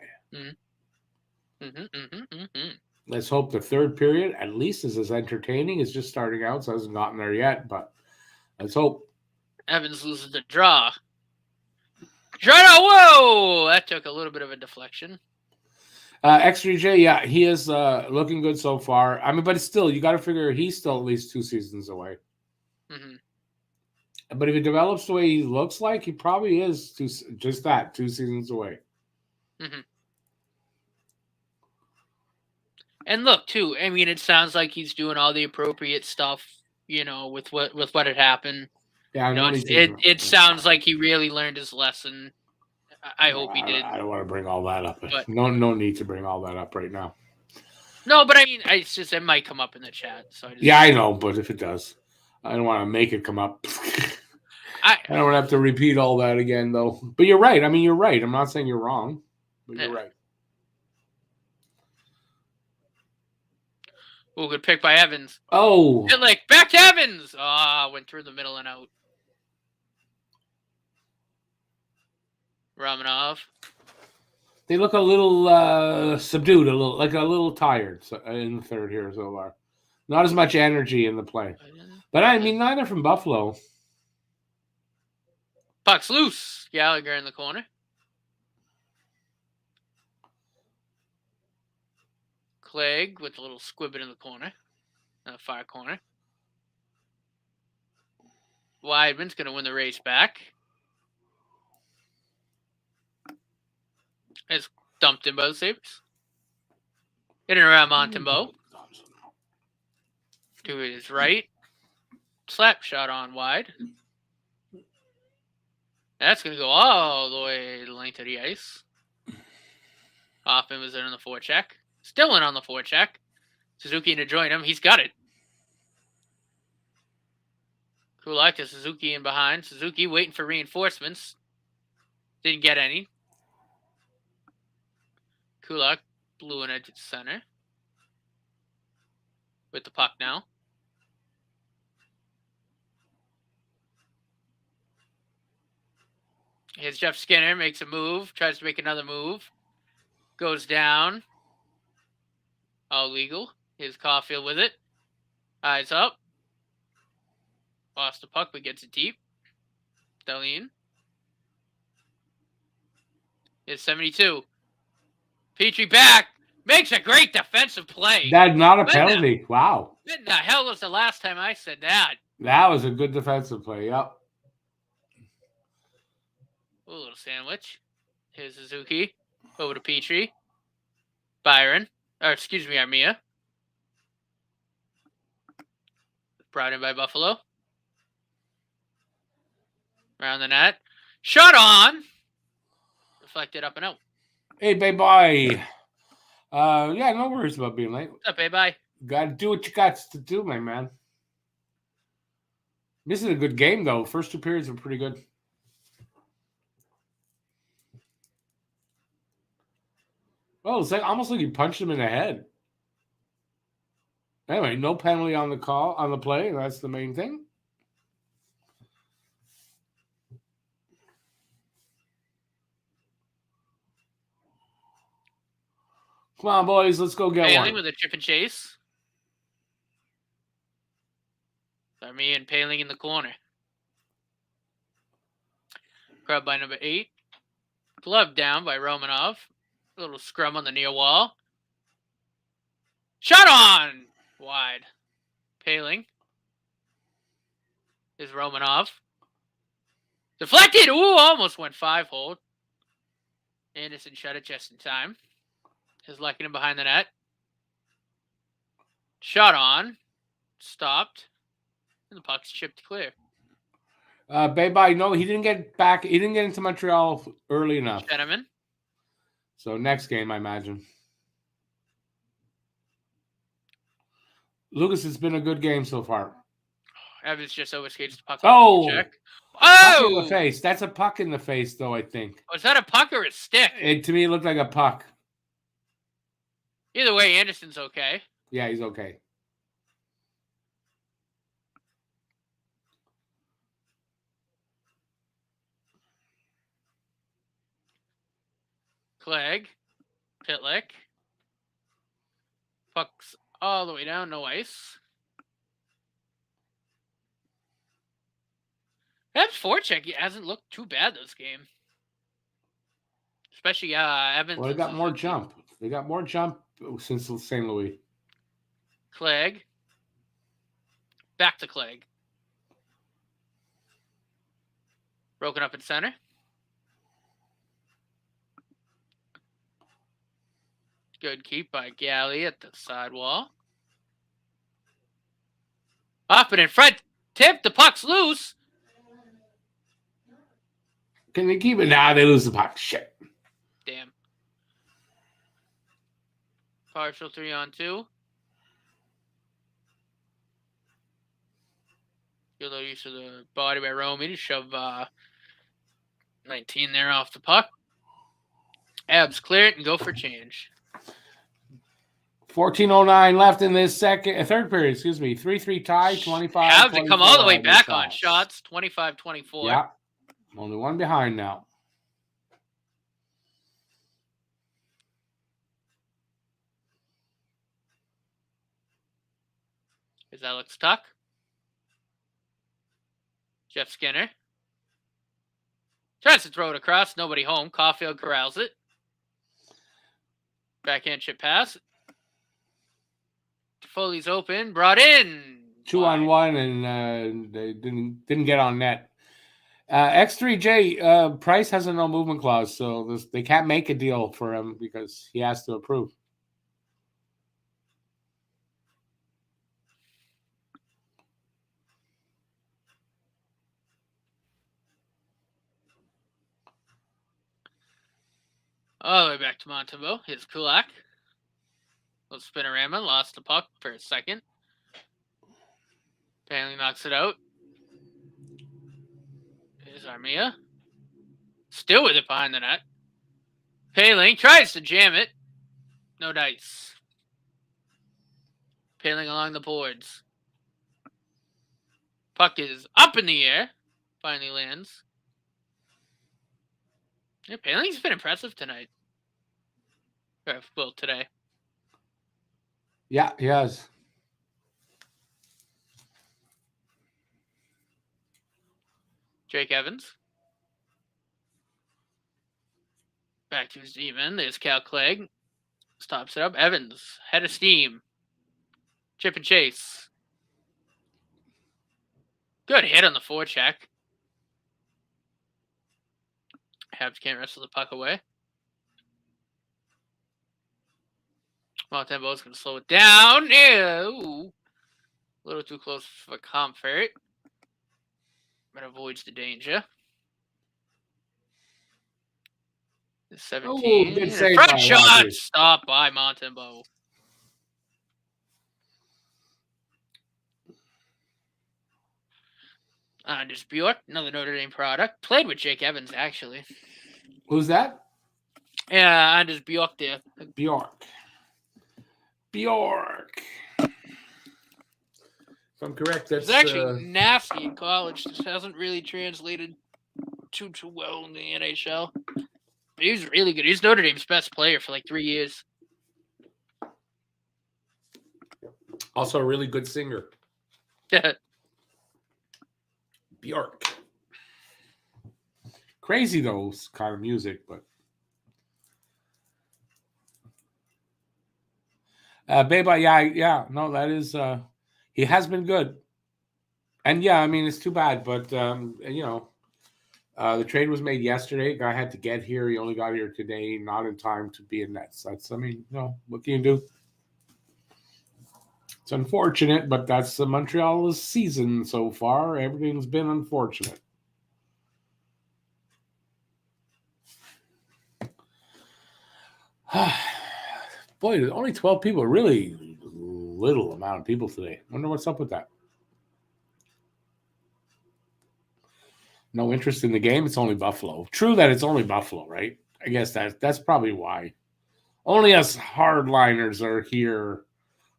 Speaker 1: Let's hope the third period at least is as entertaining. It's just starting out, so it hasn't gotten there yet, but let's hope.
Speaker 2: Evans loses the draw. Whoa! That took a little bit of a deflection.
Speaker 1: Extra J, yeah, he is looking good so far. I mean, but it's still, you got to figure he's still at least 2 seasons away.
Speaker 2: Mm-hmm.
Speaker 1: But if he develops the way he looks like, he probably is 2 seasons away.
Speaker 2: Mm-hmm. And look, too, I mean, it sounds like he's doing all the appropriate stuff, with what had happened.
Speaker 1: Yeah,
Speaker 2: it sounds like he really learned his lesson. I hope he did.
Speaker 1: I don't want to bring all that up. But no need to bring all that up right now.
Speaker 2: No, but I mean, it might come up in the chat. So
Speaker 1: I know, but if it does, I don't want to make it come up. I don't want to have to repeat all that again, though. But you're right. I mean, you're right. I'm not saying you're wrong, but you're right.
Speaker 2: Oh, good pick by Evans.
Speaker 1: Oh.
Speaker 2: Back to Evans. Went through the middle and out. Romanov.
Speaker 1: They look a little subdued, a little tired in the third here so far. Not as much energy in the play. But I mean, neither from Buffalo.
Speaker 2: Puck's loose. Gallagher in the corner. Clegg with a little squibbit in the corner. Far corner. Weidman's going to win the race back. It's dumped in by the Sabres. In and around Montembeault. To his right. Slap shot on wide. That's going to go all the way the length of the ice. Hoffman was in on the forecheck. Still in on the forecheck. Suzuki to join him. He's got it. Kulak to Suzuki in behind. Suzuki waiting for reinforcements. Didn't get any. Kulak blew an edge at center. With the puck now. Here's Jeff Skinner. Makes a move. Tries to make another move. Goes down. All legal. Here's Caulfield with it. Eyes up. Lost the puck, but gets it deep. Dahlin. Here's 72. Petrie back. Makes a great defensive play.
Speaker 1: That's not a penalty. Wow.
Speaker 2: When the hell was the last time I said that?
Speaker 1: That was a good defensive play. Yep.
Speaker 2: A little sandwich. Here's Suzuki. Over to Petrie. Byron. Or, excuse me, Armia. Brought in by Buffalo. Around the net. Shot on. Deflected up and out.
Speaker 3: Hey, baby. Yeah, no worries about being late.
Speaker 2: What's up, baby?
Speaker 3: Got to do what you got to do, my man. This is a good game, though. First 2 periods were pretty good. Oh, it's like almost like you punched him in the head. Anyway, no penalty on the play. That's the main thing. Come on, boys. Let's go get
Speaker 2: Paling
Speaker 3: one.
Speaker 2: with a chip and chase. Me and Paling in the corner. Grabbed by number 8. Glove down by Romanov. A little scrum on the near wall. Shot on! Wide. Paling. Is Romanov. Deflected! Ooh, almost went 5-hole. Anderson shut it just in time. Is Lehkonen behind the net. Shot on. Stopped. And the puck's chipped clear.
Speaker 3: Bye-bye. No, he didn't get back. He didn't get into Montreal early enough.
Speaker 2: Gentlemen.
Speaker 3: So next game, I imagine. Lucas, it's been a good game so far.
Speaker 2: Evans just overskates the puck.
Speaker 3: Oh!
Speaker 2: Check.
Speaker 3: Puck in
Speaker 2: Oh!
Speaker 3: the face. That's a puck in the face, though, I think.
Speaker 2: Was that a puck or a stick?
Speaker 3: To me, it looked like a puck.
Speaker 2: Either way, Anderson's okay.
Speaker 3: Yeah, he's okay.
Speaker 2: Clegg. Pitlick. Puck's all the way down, no ice. Habs forecheck hasn't looked too bad this game. Especially Evans.
Speaker 3: Well, they got more jump. They got more jump since St. Louis.
Speaker 2: Clegg. Back to Clegg. Broken up in center. Good keep by Galley at the sidewall. Off and in front. Tip. The puck's loose.
Speaker 3: Can they keep it? Nah, they lose the puck. Shit.
Speaker 2: Damn. Partial 3-on-2. Good little use of the body by Romy to shove 19 there off the puck. Habs clear it and go for change.
Speaker 3: 14:09 left in this third period. Excuse me. 3-3 tie. 25.
Speaker 2: Habs to come all the way back on shots. 25-24.
Speaker 3: Yeah. Only one behind now.
Speaker 2: Is Alex Tuck? Jeff Skinner. Tries to throw it across. Nobody home. Caulfield corrals it. Backhand chip pass. Foley's open. Brought in.
Speaker 3: 2-on-1, and they didn't get on net. X3J, Price has a no movement clause, so they can't make a deal for him because he has to approve.
Speaker 2: All the way back to Montembeau. Here's Kulak. Little spinorama. Lost the puck for a second. Paling knocks it out. Here's Armia. Still with it behind the net. Paling tries to jam it. No dice. Paling along the boards. Puck is up in the air. Finally lands. Yeah, Paling's been impressive tonight. Well, today.
Speaker 3: Yeah, he has.
Speaker 2: Jake Evans. Back to his even. There's Cal Clegg. Stops it up. Evans. Head of steam. Chip and chase. Good hit on the forecheck. Habs can't wrestle the puck away. Montembeau's going to slow it down. Ew. A little too close for comfort. But avoids the danger. The 17.
Speaker 3: Good save
Speaker 2: Front
Speaker 3: by
Speaker 2: shot.
Speaker 3: Rogers.
Speaker 2: Stop by Montembeault. Anders Bjork, another Notre Dame product. Played with Jake Evans, actually.
Speaker 3: Who's that?
Speaker 2: Yeah, Anders Bjork there.
Speaker 3: Bjork. If I'm correct, that's
Speaker 2: It's actually nasty in college. This hasn't really translated too well in the NHL. But he was really good. He's Notre Dame's best player for like 3 years.
Speaker 3: also a really good singer. Bjork. Crazy those kind of music, but Beba, no, that is he has been good. And yeah, I mean it's too bad, but the trade was made yesterday. Guy had to get here. He only got here today, not in time to be in Nets. What can you do? It's unfortunate, but that's the Montreal's season so far. Everything's been unfortunate. Boy, there's only 12 people. Really little amount of people today. Wonder what's up with that. No interest in the game. It's only Buffalo. True that it's only Buffalo, right? I guess that's probably why. Only us hardliners are here.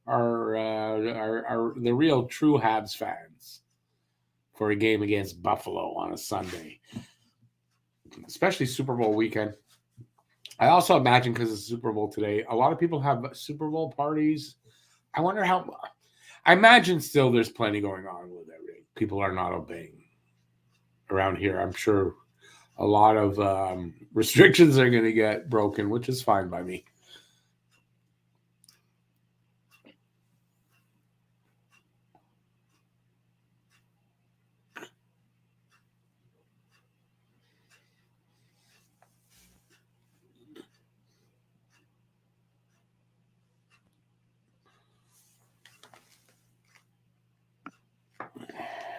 Speaker 3: Are the real true Habs fans for a game against Buffalo on a Sunday, especially Super Bowl weekend. I also imagine because it's Super Bowl today, a lot of people have Super Bowl parties. I wonder how. I imagine still there's plenty going on with everything. People are not obeying around here. I'm sure a lot of restrictions are going to get broken, which is fine by me.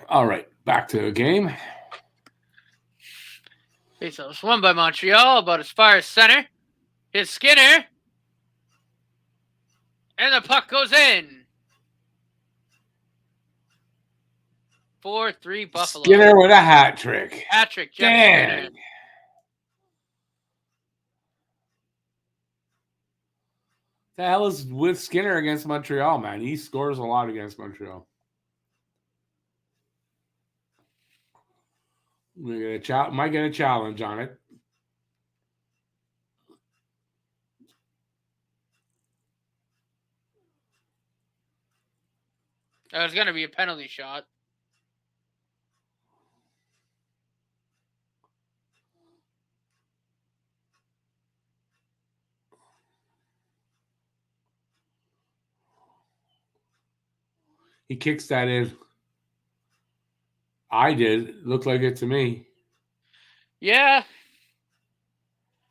Speaker 3: All right, back to the game.
Speaker 2: Faceoff's won by Montreal, about as far as center. Here's Skinner. And the puck goes in. 4-3 Buffalo.
Speaker 3: Skinner with a hat trick.
Speaker 2: Hat trick, Jeff Skinner.
Speaker 3: The hell is with Skinner against Montreal, man? He scores a lot against Montreal. Might get a challenge on it.
Speaker 2: It's going to be a penalty shot.
Speaker 3: He kicks that in. I did. Looked like it to me.
Speaker 2: Yeah. I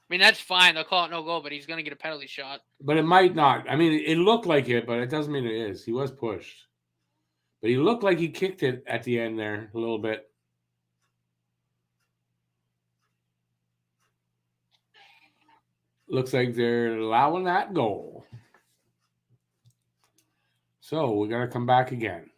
Speaker 2: mean, that's fine. They'll call it no goal, but he's going to get a penalty shot.
Speaker 3: But it might not. I mean, it looked like it, but it doesn't mean it is. He was pushed. But he looked like he kicked it at the end there a little bit. Looks like they're allowing that goal. So we got to come back again.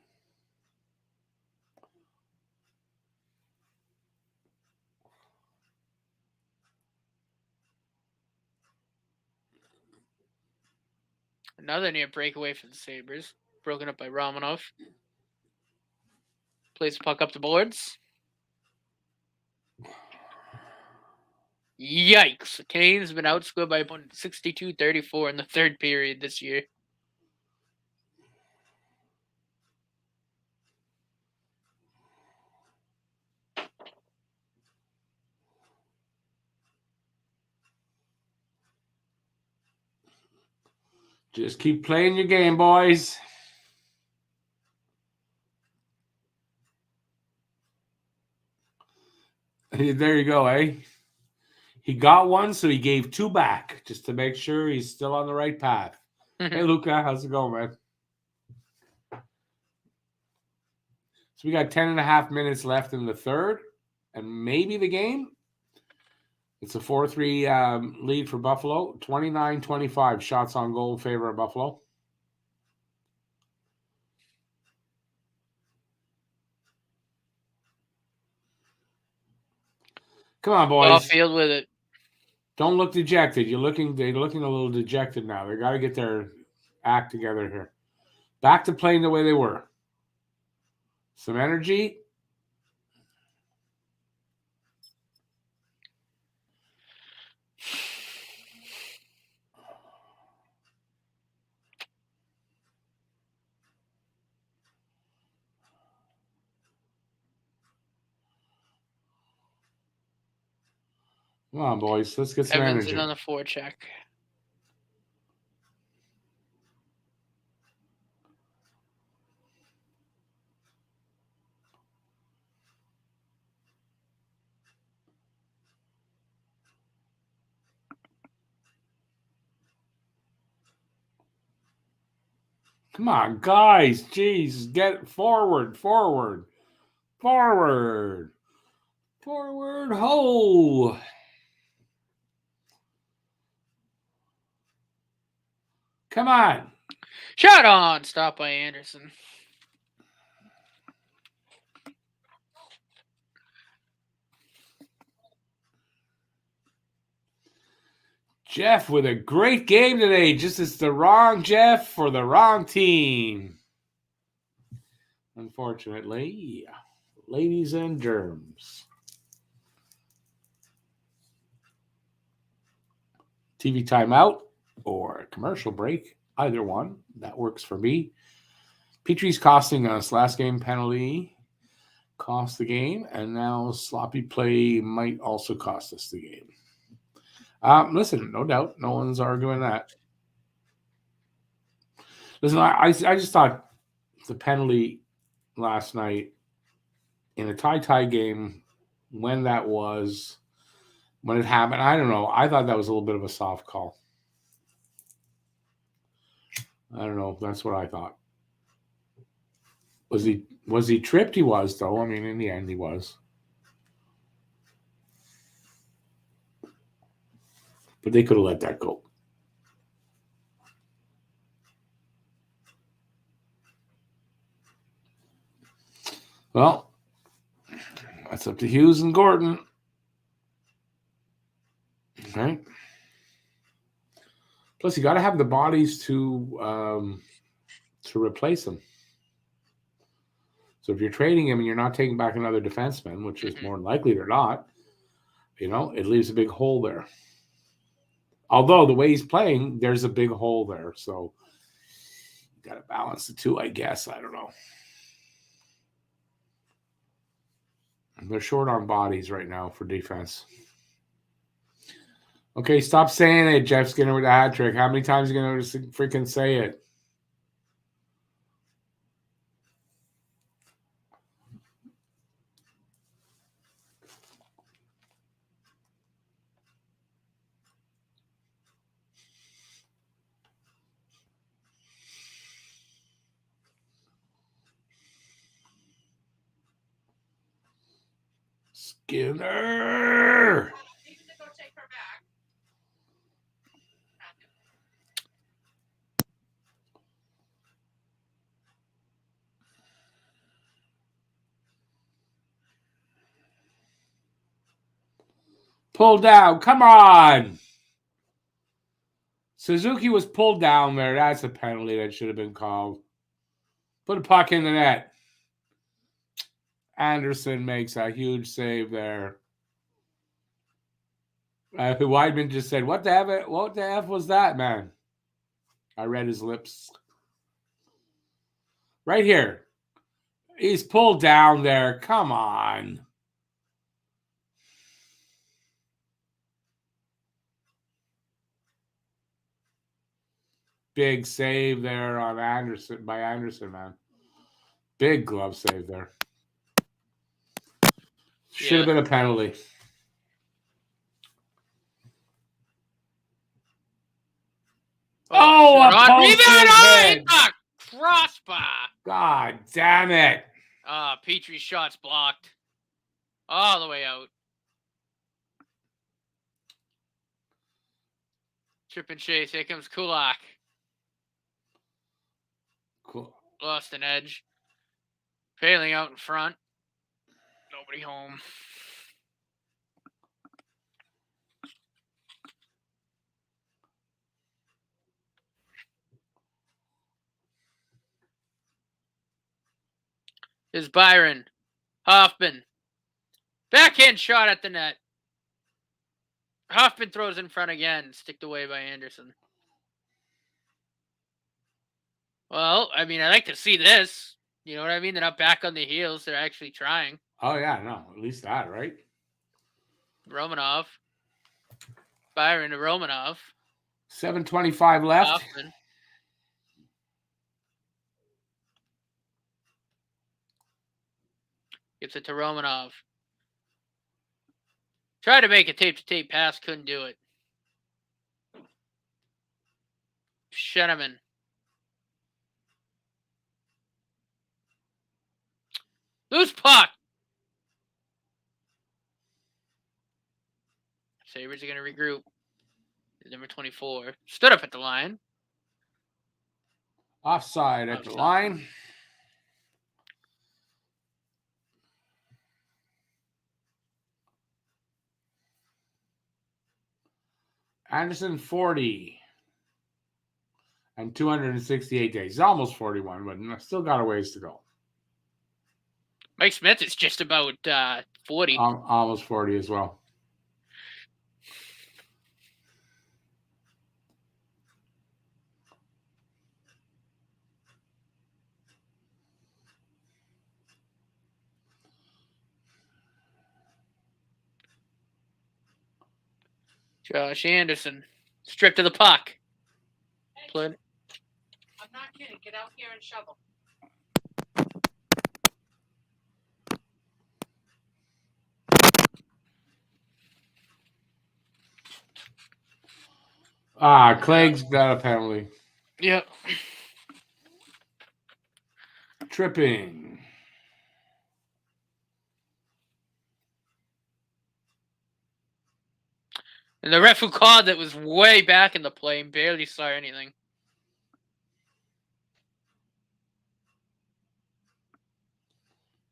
Speaker 2: Another near breakaway for the Sabres. Broken up by Romanov. Plays the puck up the boards. Yikes. The Canadiens have been outscored by 62-34 in the third period this year.
Speaker 3: Just keep playing your game, boys. There you go, eh? He got one, so he gave two back just to make sure he's still on the right path. Hey, Luca, how's it going, man?
Speaker 1: So we got 10.5 minutes left in the third, and maybe the game. It's a 4-3 lead for Buffalo. 29-25 shots on goal in favor of Buffalo. Come on, boys.
Speaker 2: Off field with it.
Speaker 1: Don't look dejected. They're looking a little dejected now. They got to get their act together here. Back to playing the way they were. Some energy. Come on, boys. Let's get some
Speaker 2: Evans
Speaker 1: energy.
Speaker 2: in on the forecheck.
Speaker 1: Come on, guys. Jeez, get forward. Ho! Come on.
Speaker 2: Shot on. Stop by Anderson.
Speaker 1: Jeff with a great game today. Just as the wrong Jeff for the wrong team. Unfortunately, ladies and germs. TV timeout or commercial break. Either one. That works for me. Petrie's costing us. Last game penalty cost the game. And now sloppy play might also cost us the game. Listen, no doubt. No one's arguing that. Listen, I just thought the penalty last night in a tie game, when it happened, I don't know. I thought that was a little bit of a soft call. I don't know. That's what I thought. Was he tripped? He was, though. I mean, in the end, he was. But they could have let that go. Well, that's up to Hughes and Gordon. Okay. Plus, you got to have the bodies to replace them. So if you're trading him and you're not taking back another defenseman, which is more likely they're not, it leaves a big hole there. Although the way he's playing, there's a big hole there. So you got to balance the two, I guess. I don't know. They're short on bodies right now for defense. Okay, stop saying it, Jeff Skinner with a hat trick. How many times are you going to freaking say it? Skinner! Pull down. Come on. Suzuki was pulled down there. That's a penalty that should have been called. Put a puck in the net. Anderson makes a huge save there. Weidman just said, what the F was that, man? I read his lips. Right here. He's pulled down there. Come on. Big save there on Anderson, man. Big glove save there. Should have been a penalty. Oh, a post
Speaker 2: rebound! Hit the crossbar.
Speaker 1: God damn it.
Speaker 2: Petrie's shot's blocked. All the way out. Chip and chase. Here comes Kulak.
Speaker 1: Cool.
Speaker 2: Lost an edge. Failing out in front. Nobody home. Is Byron. Hoffman. Backhand shot at the net. Hoffman throws in front again. Sticked away by Anderson. Well, I mean, I like to see this. You know what I mean? They're not back on the heels. They're actually trying.
Speaker 1: Oh, yeah, no. At least that, right?
Speaker 2: Romanov. Byron to Romanov.
Speaker 1: 7:25 left.
Speaker 2: Hoffman. Gives it to Romanov. Tried to make a tape-to-tape pass. Couldn't do it. Sheneman. Loose puck. Sabres are going to regroup. Number 24. Stood up at the line.
Speaker 1: Offside at the line. Anderson 40 and 268 days. He's almost 41, but still got a ways to go.
Speaker 2: Mike Smith is just about 40.
Speaker 1: Almost 40 as well.
Speaker 2: Josh Anderson. Stripped of the puck. Played.
Speaker 4: I'm not kidding. Get out here and shovel.
Speaker 1: Clegg's got a penalty.
Speaker 2: Yep.
Speaker 1: Tripping.
Speaker 2: And the ref who called it was way back in the play and barely saw anything.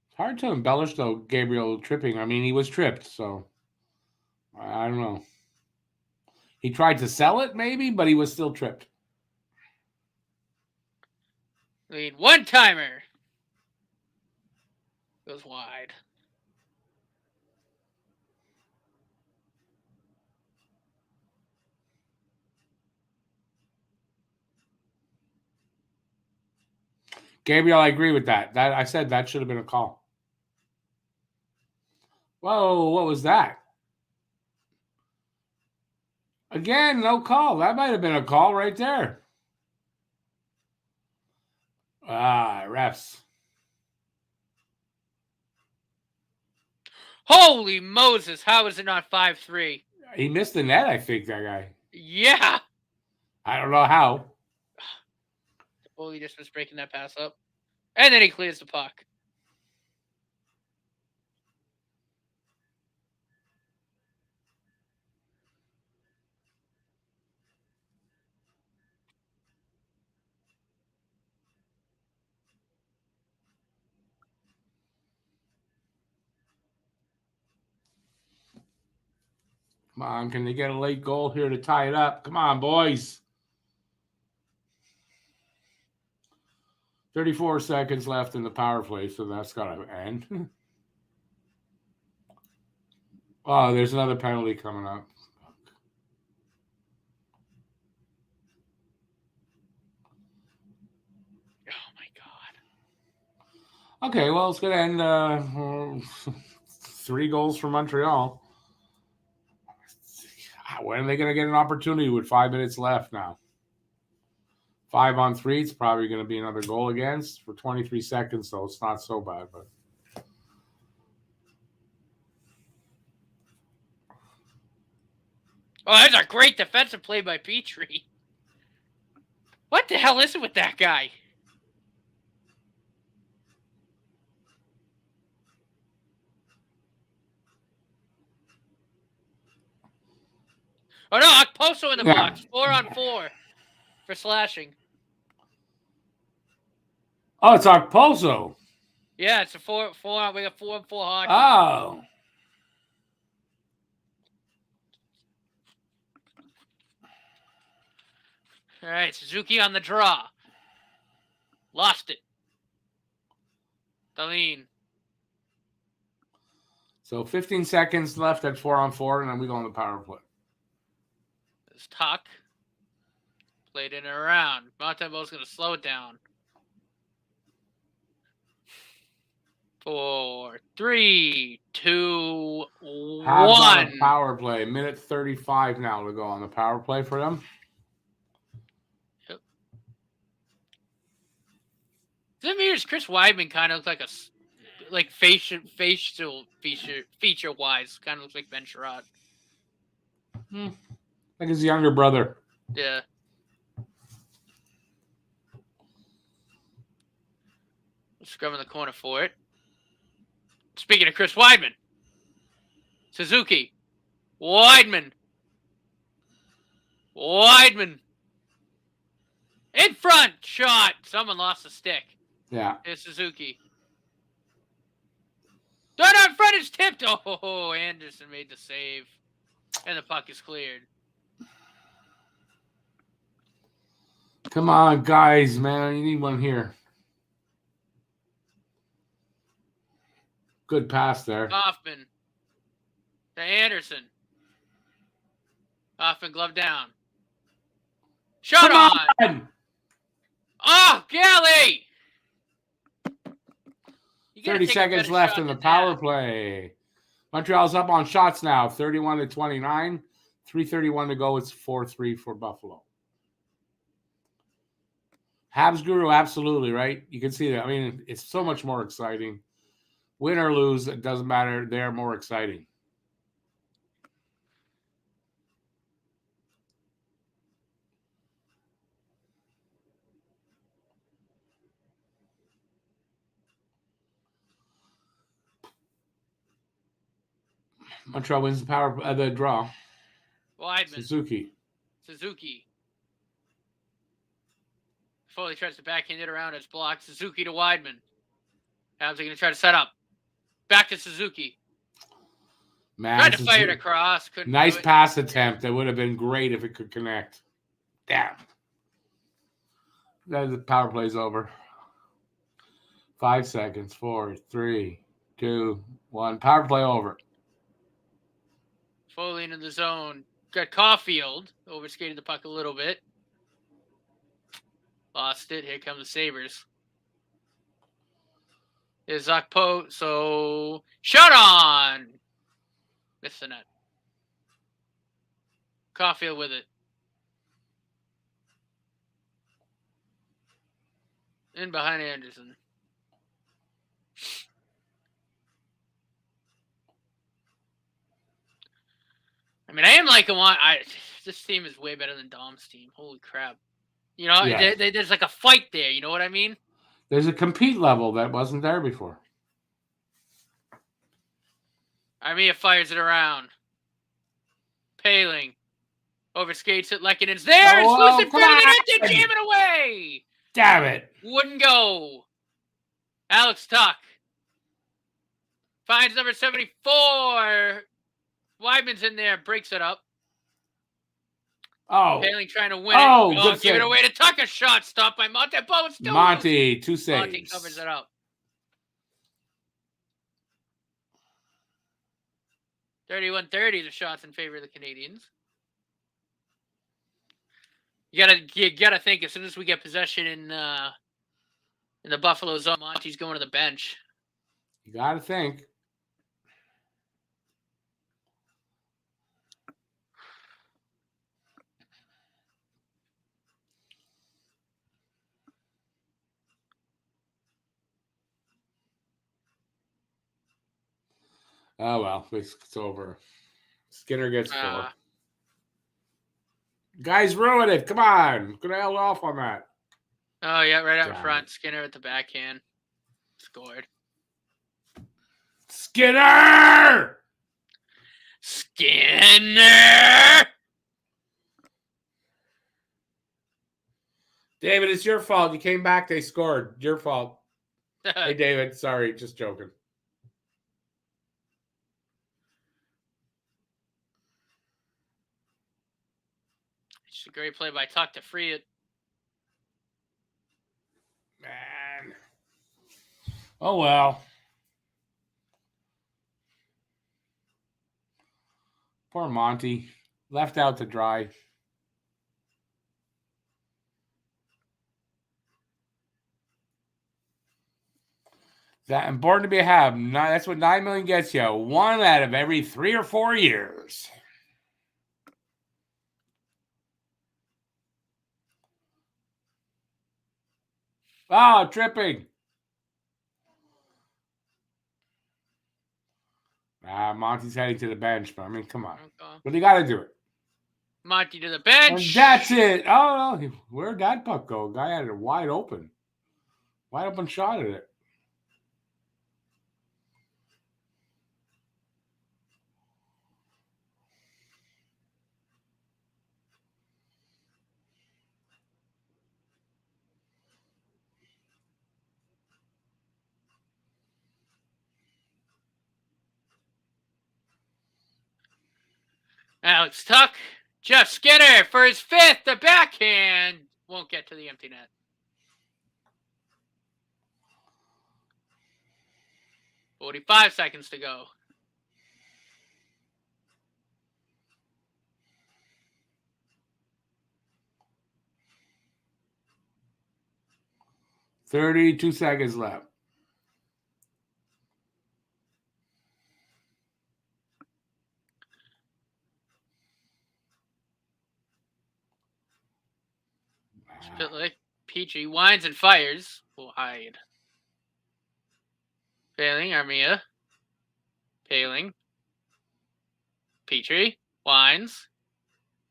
Speaker 1: It's hard to embellish, though, Gabriel tripping. I mean, he was tripped, so I don't know. He tried to sell it, maybe, but he was still tripped.
Speaker 2: Lead one-timer. Goes wide.
Speaker 1: Gabriel, I agree with that. I said that should have been a call. Whoa, what was that? Again, no call. That might have been a call right there. Refs.
Speaker 2: Holy Moses, how is it not 5-3?
Speaker 1: He missed the net, I think, that guy.
Speaker 2: Yeah.
Speaker 1: I don't know how.
Speaker 2: The goalie just was breaking that pass up. And then he clears the puck.
Speaker 1: Come on, can they get a late goal here to tie it up? Come on, boys. 34 seconds left in the power play, so that's got to end. Oh, there's another penalty coming up.
Speaker 2: Oh, my God.
Speaker 1: Okay, well, it's going to end 3 goals for Montreal. When are they going to get an opportunity with 5 minutes left now? 5-on-3, it's probably going to be another goal against for 23 seconds, so it's not so bad. But
Speaker 2: Oh, that's a great defensive play by Petrie. What the hell is it with that guy? Oh no, Okposo in the box. 4-on-4 for slashing.
Speaker 1: Oh, it's Okposo.
Speaker 2: Yeah, it's a 4. We got 4-on-4 hockey.
Speaker 1: Oh.
Speaker 2: All right, Suzuki on the draw. Lost it. Dahlin.
Speaker 1: So 15 seconds left at 4-on-4, and then we go on the power play.
Speaker 2: This Tuck. Played in and around. Montembeau's going to slow it down. 4, 3, 2,
Speaker 1: Habs on
Speaker 2: 1.
Speaker 1: a power play. Minute 35 now to go on the power play for them.
Speaker 2: Yep. To me, Chris Weidman kind of looks like facial feature wise, kind of looks like Ben Sherrod.
Speaker 1: Like his younger brother.
Speaker 2: Yeah. Scrub in the corner for it. Speaking of Chris Weidman, Suzuki, Weidman, in front, shot. Someone lost a stick.
Speaker 1: Yeah.
Speaker 2: Here's Suzuki. Third on front is tipped. Oh, Anderson made the save, and the puck is cleared.
Speaker 1: Come on, guys, man. You need one here. Good pass there.
Speaker 2: Hoffman to Anderson. Hoffman glove down. Shot on. Oh, Galley!
Speaker 1: 30 seconds left in the power play. Montreal's up on shots now, 31-29. 3:31 to go. It's 4-3 for Buffalo. Habs Guru, absolutely, right? You can see that. I mean, it's so much more exciting. Win or lose, it doesn't matter. They're more exciting. Montreal wins the draw.
Speaker 2: Weidman.
Speaker 1: Suzuki.
Speaker 2: Foley tries to backhand it around. It's blocked. Suzuki to Weidman. Habs are going to try to set up. Back to Suzuki.
Speaker 1: Man,
Speaker 2: Tried to fire it across. Couldn't.
Speaker 1: Nice pass attempt. That would have been great if it could connect. Damn. The power play's over. 5 seconds. 4, 3, 2, 1. Power play over.
Speaker 2: Foley into the zone. Got Caulfield. Overskated the puck a little bit. Lost it. Here come the Sabres. Is Okpo. So, shot on. Missed the net. Caulfield with it. In behind Anderson. I mean, I am liking this team is way better than Dom's team. Holy crap. You know,
Speaker 1: Yeah.
Speaker 2: there's like a fight there. You know what I mean?
Speaker 1: There's a compete level that wasn't there before.
Speaker 2: Armia fires it around. Paling. Overskates it. Lekkonen's there. It's loose in front of the net. They jam it away.
Speaker 1: Damn it.
Speaker 2: Wouldn't go. Alex Tuck. Finds number 74. Weidman's in there. Breaks it up.
Speaker 1: Oh.
Speaker 2: Paling trying to win
Speaker 1: it.
Speaker 2: Good give it away to Tuck. A shot stopped by Montembeau.
Speaker 1: Monty, 2 saves.
Speaker 2: Monty covers it up. 31-30, the shots in favor of the Canadiens. You gotta think as soon as we get possession in the Buffalo zone, Monty's going to the bench.
Speaker 1: You gotta think. Oh, well, it's over. Skinner gets 4. Guys, ruin it. Come on. Could have held off on that.
Speaker 2: Oh, yeah, right out in front. Skinner at the backhand. Scored.
Speaker 1: Skinner! David, it's your fault. You came back. They scored. Your fault. Hey, David. Sorry. Just joking.
Speaker 2: It's a great play by Tuck to free it.
Speaker 1: Man. Oh, well. Poor Monty. Left out to dry. That important to be a Hab. That's what 9 million gets you. 1 out of every 3 or 4 years. Oh, tripping. Monty's heading to the bench, but I mean, come on.
Speaker 2: Okay.
Speaker 1: But you got to do it.
Speaker 2: Monty to the bench.
Speaker 1: And that's it. Oh, no. Where'd that puck go? Guy had it wide open. Wide open shot at it.
Speaker 2: Alex Tuck. Jeff Skinner for his 5th. The backhand won't get to the empty net. "45 seconds to go."
Speaker 1: $32 seconds left.
Speaker 2: Like Peachy winds and fires. Wide. Failing, Armia. Failing. Petrie winds.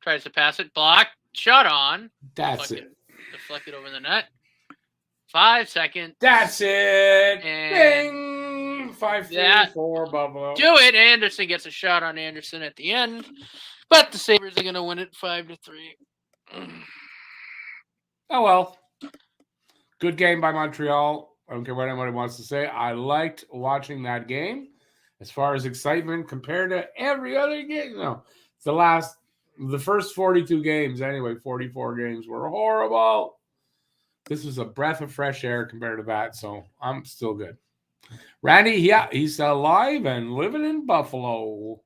Speaker 2: Tries to pass it. Blocked. Shot on.
Speaker 1: That's it.
Speaker 2: Deflected over the net. 5 seconds.
Speaker 1: That's it.
Speaker 2: And
Speaker 1: Bing. 5-3 for Buffalo.
Speaker 2: Do it. Anderson gets a shot on Anderson at the end. But the Sabres are going to win it 5-3.
Speaker 1: Oh, well. Good game by Montreal. I don't care what anybody wants to say. I liked watching that game. As far as excitement compared to every other game, no. The first 42 games, anyway, 44 games were horrible. This was a breath of fresh air compared to that, so I'm still good. Randy, yeah, he's alive and living in Buffalo.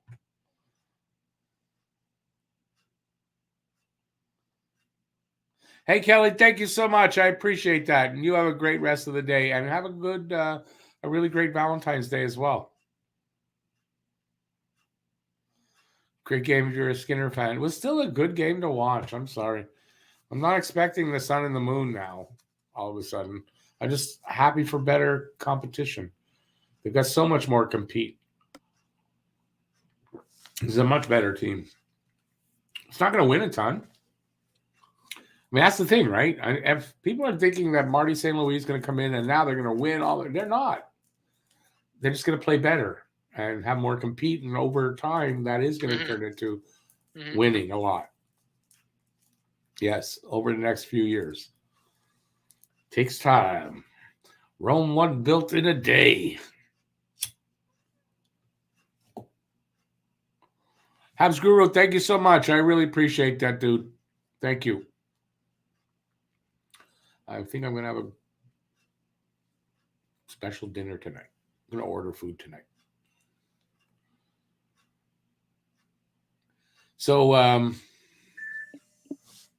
Speaker 1: Hey, Kelly, thank you so much. I appreciate that. And you have a great rest of the day. And have a really great Valentine's Day as well. Great game if you're a Skinner fan. It was still a good game to watch. I'm sorry. I'm not expecting the sun and the moon now, all of a sudden. I'm just happy for better competition. They've got so much more to compete. It's a much better team. It's not going to win a ton. I mean, that's the thing, right? If people are thinking that Marty St. Louis is going to come in and now they're going to win they're not. They're just going to play better and have more compete. And over time, that is going to turn into winning a lot. Yes, over the next few years. Takes time. Rome wasn't built in a day. Habs Guru, thank you so much. I really appreciate that, dude. Thank you. I think I'm going to have a special dinner tonight. I'm going to order food tonight. So,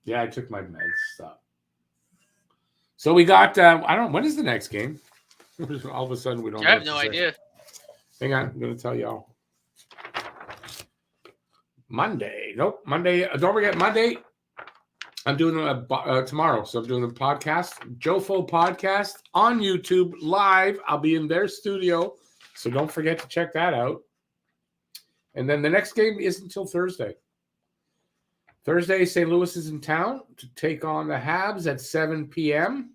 Speaker 1: yeah, I took my meds. Stop. So we got, when is the next game? All of a sudden we don't know.
Speaker 2: I have no idea.
Speaker 1: Hang on, I'm going to tell y'all. Monday. Nope, Monday. Don't forget, Monday, I'm doing tomorrow. So I'm doing a podcast, Jofo podcast on YouTube live. I'll be in their studio. So don't forget to check that out. And then the next game isn't until Thursday. Thursday, St. Louis is in town to take on the Habs at 7 p.m.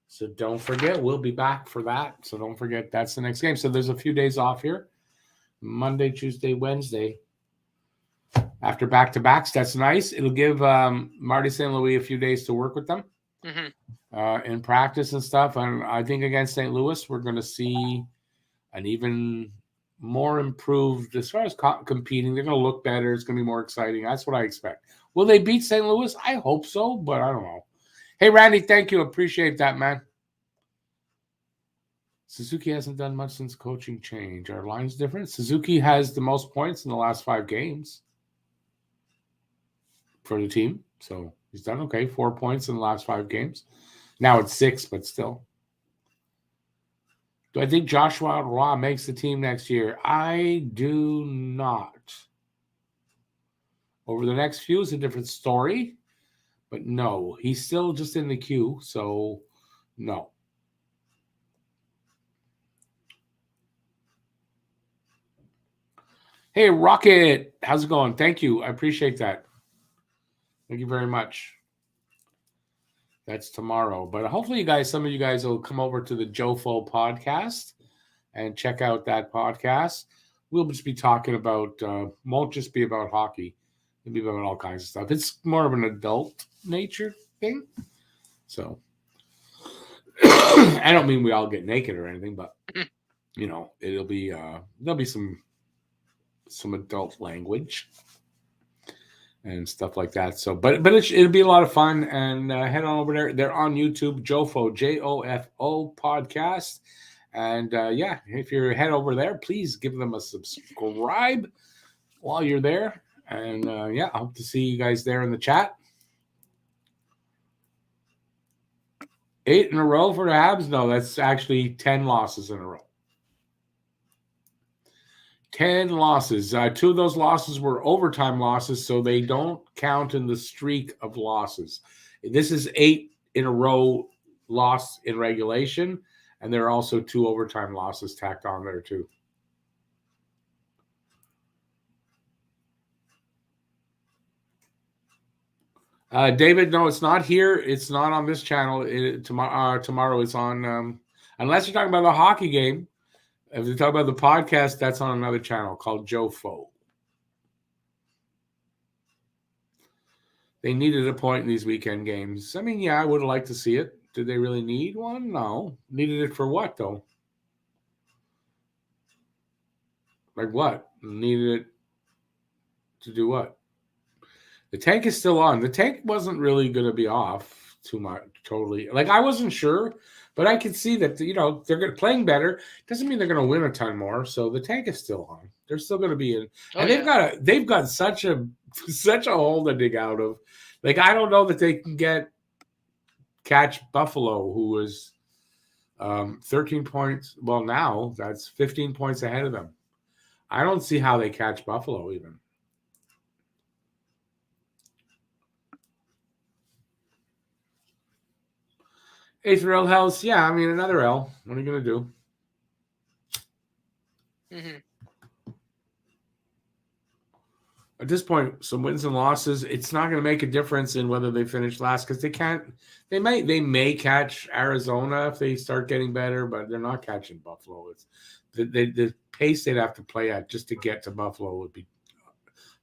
Speaker 1: So don't forget, we'll be back for that. So don't forget, that's the next game. So there's a few days off here. Monday, Tuesday, Wednesday. after back-to-backs. That's nice. It'll give Marty St. Louis a few days to work with them in practice and stuff. And I think against St. Louis, we're going to see an even more improved as far as competing. They're going to look better. It's going to be more exciting. That's what I expect. Will they beat St. Louis? I hope so, but I don't know. Hey, Randy, thank you. Appreciate that, man. Suzuki hasn't done much since coaching change. Our line's different. Suzuki has the most points in the last 5 games for the team. So he's done okay. 4 points in the last 5 games. Now it's 6, but still. Do I think Joshua Roy makes the team next year? I do not. Over the next few is a different story. But no, he's still just in the queue. So no. Hey, Rocket, how's it going? Thank you. I appreciate that. Thank you very much. That's tomorrow. But hopefully some of you guys will come over to the Jofo podcast and check out that podcast. We'll just be talking about, won't just be about hockey. It'll be about all kinds of stuff. It's more of an adult nature thing. So I don't mean we all get naked or anything, but, it'll be, there'll be some adult language and stuff like that. So, but it'll be a lot of fun. And head on over there. They're on YouTube, Jofo, Jofo podcast. And if you head over there, please give them a subscribe while you're there. And I hope to see you guys there in the chat. 8 in a row for the Habs? No, that's actually 10 losses in a row. 10 losses. 2 of those losses were overtime losses, so they don't count in the streak of losses. This is 8 in a row loss in regulation, and there are also 2 overtime losses tacked on there too. David, no, it's not here. It's not on this channel. Tomorrow it's on, unless you're talking about the hockey game. If you talk about the podcast, that's on another channel called Jofo. They needed a point in these weekend games. I mean, I would have liked to see it. Did they really need one? No. Needed it for what, though? Like what? Needed it to do what? The tank is still on. The tank wasn't really going to be off too much, totally. Like, I wasn't sure. But I can see that, they're playing better. Doesn't mean they're going to win a ton more. So the tank is still on. They're still going to be in. And they've got such a hole to dig out of. Like, I don't know that they can catch Buffalo, who was 13 points. Well, now that's 15 points ahead of them. I don't see how they catch Buffalo even. Eighth L House, another L. What are you going to do? At this point, some wins and losses, it's not going to make a difference in whether they finish last because they can't. They may catch Arizona if they start getting better, but they're not catching Buffalo. It's the pace they'd have to play at just to get to Buffalo would be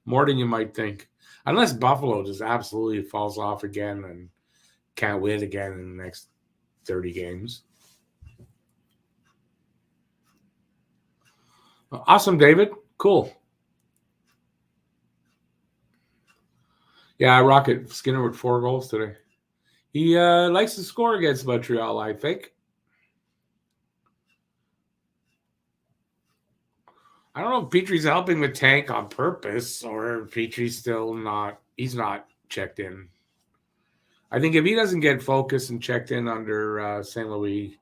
Speaker 1: more than you might think, unless Buffalo just absolutely falls off again and can't win again in the next 30 games. Awesome, David. Cool. Yeah, Rocket Skinner with 4 goals today. He likes to score against Montreal, I think. I don't know if Petrie's helping the tank on purpose or if Petrie's still not. He's not checked in. I think if he doesn't get focused and checked in under St. Louis,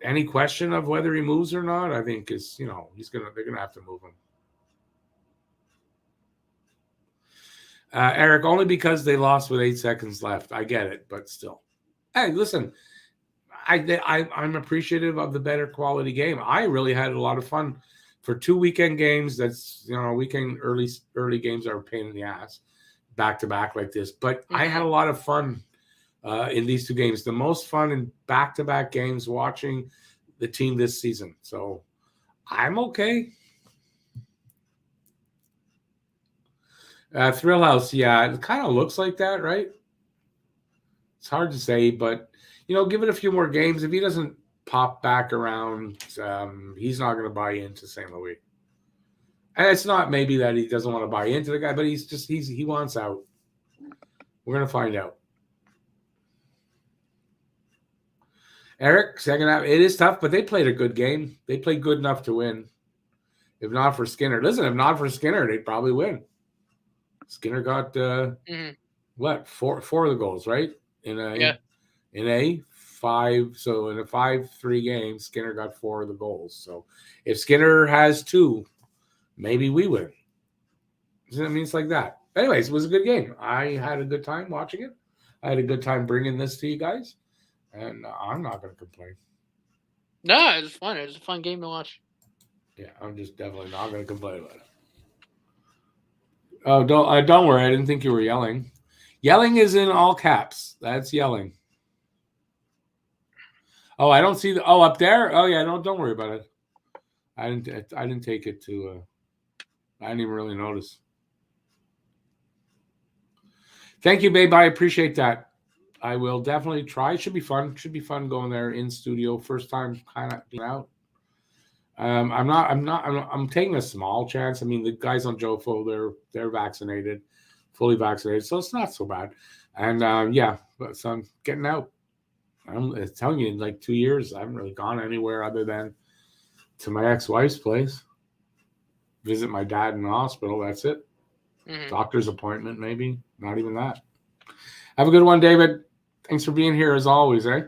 Speaker 1: any question of whether he moves or not, I think is, they're gonna have to move him. Eric, only because they lost with 8 seconds left. I get it, but still. Hey, listen, I'm appreciative of the better quality game. I really had a lot of fun for 2 weekend games. That's, weekend early games are a pain in the ass. Back to back like this, but I had a lot of fun in these 2 games. The most fun in back to back games watching the team this season. So I'm okay. Thrill House, yeah, it kind of looks like that, right? It's hard to say, but give it a few more games. If he doesn't pop back around, he's not going to buy into St. Louis. And it's not maybe that he doesn't want to buy into the guy, but he wants out. We're going to find out. Eric, second half, it is tough, but they played a good game. They played good enough to win. If not for Skinner, they'd probably win. Skinner got what four of the goals, right? In a 5, so in a 5-3 game, Skinner got 4 of the goals. So if Skinner has 2, maybe we win. I mean, it's like that. Anyways, it was a good game. I had a good time watching it. I had a good time bringing this to you guys, and I'm not going to complain.
Speaker 2: No, it was fun. It was a fun game to watch.
Speaker 1: Yeah, I'm just definitely not going to complain about it. Oh, don't worry. I didn't think you were yelling. Yelling is in all caps. That's yelling. Oh, I don't see up there. Oh yeah, don't worry about it. I didn't take it to. I didn't even really notice. Thank you, babe. I appreciate that. I will definitely try. It should be fun. Should be fun going there in studio. First time kind of being out. I'm taking a small chance. I mean, the guys on JoFo, they're vaccinated, fully vaccinated, so it's not so bad. And so I'm getting out. I'm telling you, in like 2 years, I haven't really gone anywhere other than to my ex-wife's place, visit my dad in the hospital. That's it. Mm-hmm. Doctor's appointment, maybe. Not even that. Have a good one, David. Thanks for being here as always, eh?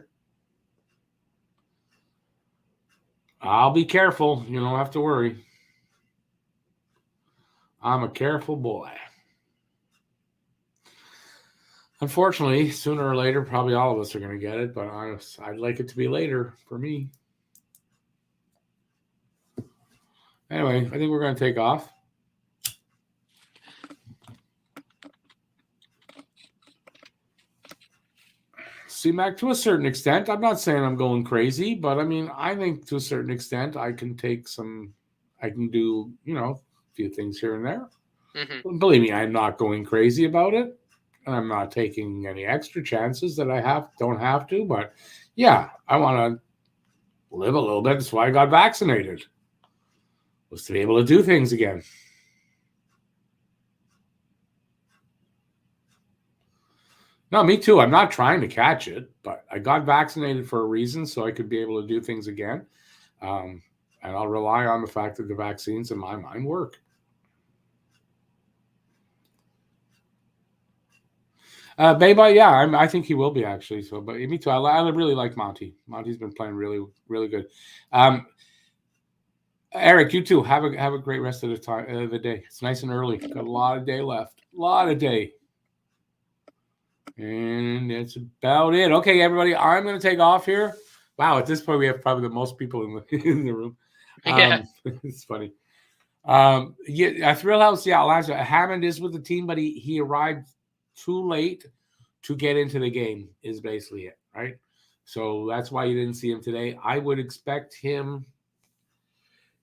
Speaker 1: I'll be careful. You don't have to worry. I'm a careful boy. Unfortunately, sooner or later, probably all of us are going to get it, but I'd like it to be later for me. Anyway, I think we're going to take off. See, Mac, to a certain extent, I'm not saying I'm going crazy, but I mean, I think to a certain extent, I can do, a few things here and there. Mm-hmm. Believe me, I'm not going crazy about it. And I'm not taking any extra chances that I don't have to, but yeah, I want to live a little bit. That's why I got vaccinated, was to be able to do things again. No, me too. I'm not trying to catch it, but I got vaccinated for a reason, so I could be able to do things again. And I'll rely on the fact that the vaccines, in my mind, work. Beba, yeah, I think he will be actually. So, but me too. I really like Monty. Monty's been playing really, really good. Eric, you too. Have a great rest of the day. It's nice and early. Got a lot of day left. A lot of day. And that's about it. Okay, everybody, I'm going to take off here. Wow, at this point, we have probably the most people in the room. It's funny. Thrill House, yeah, Elijah. Hammond is with the team, but he arrived too late to get into the game is basically it, right? So that's why you didn't see him today. I would expect him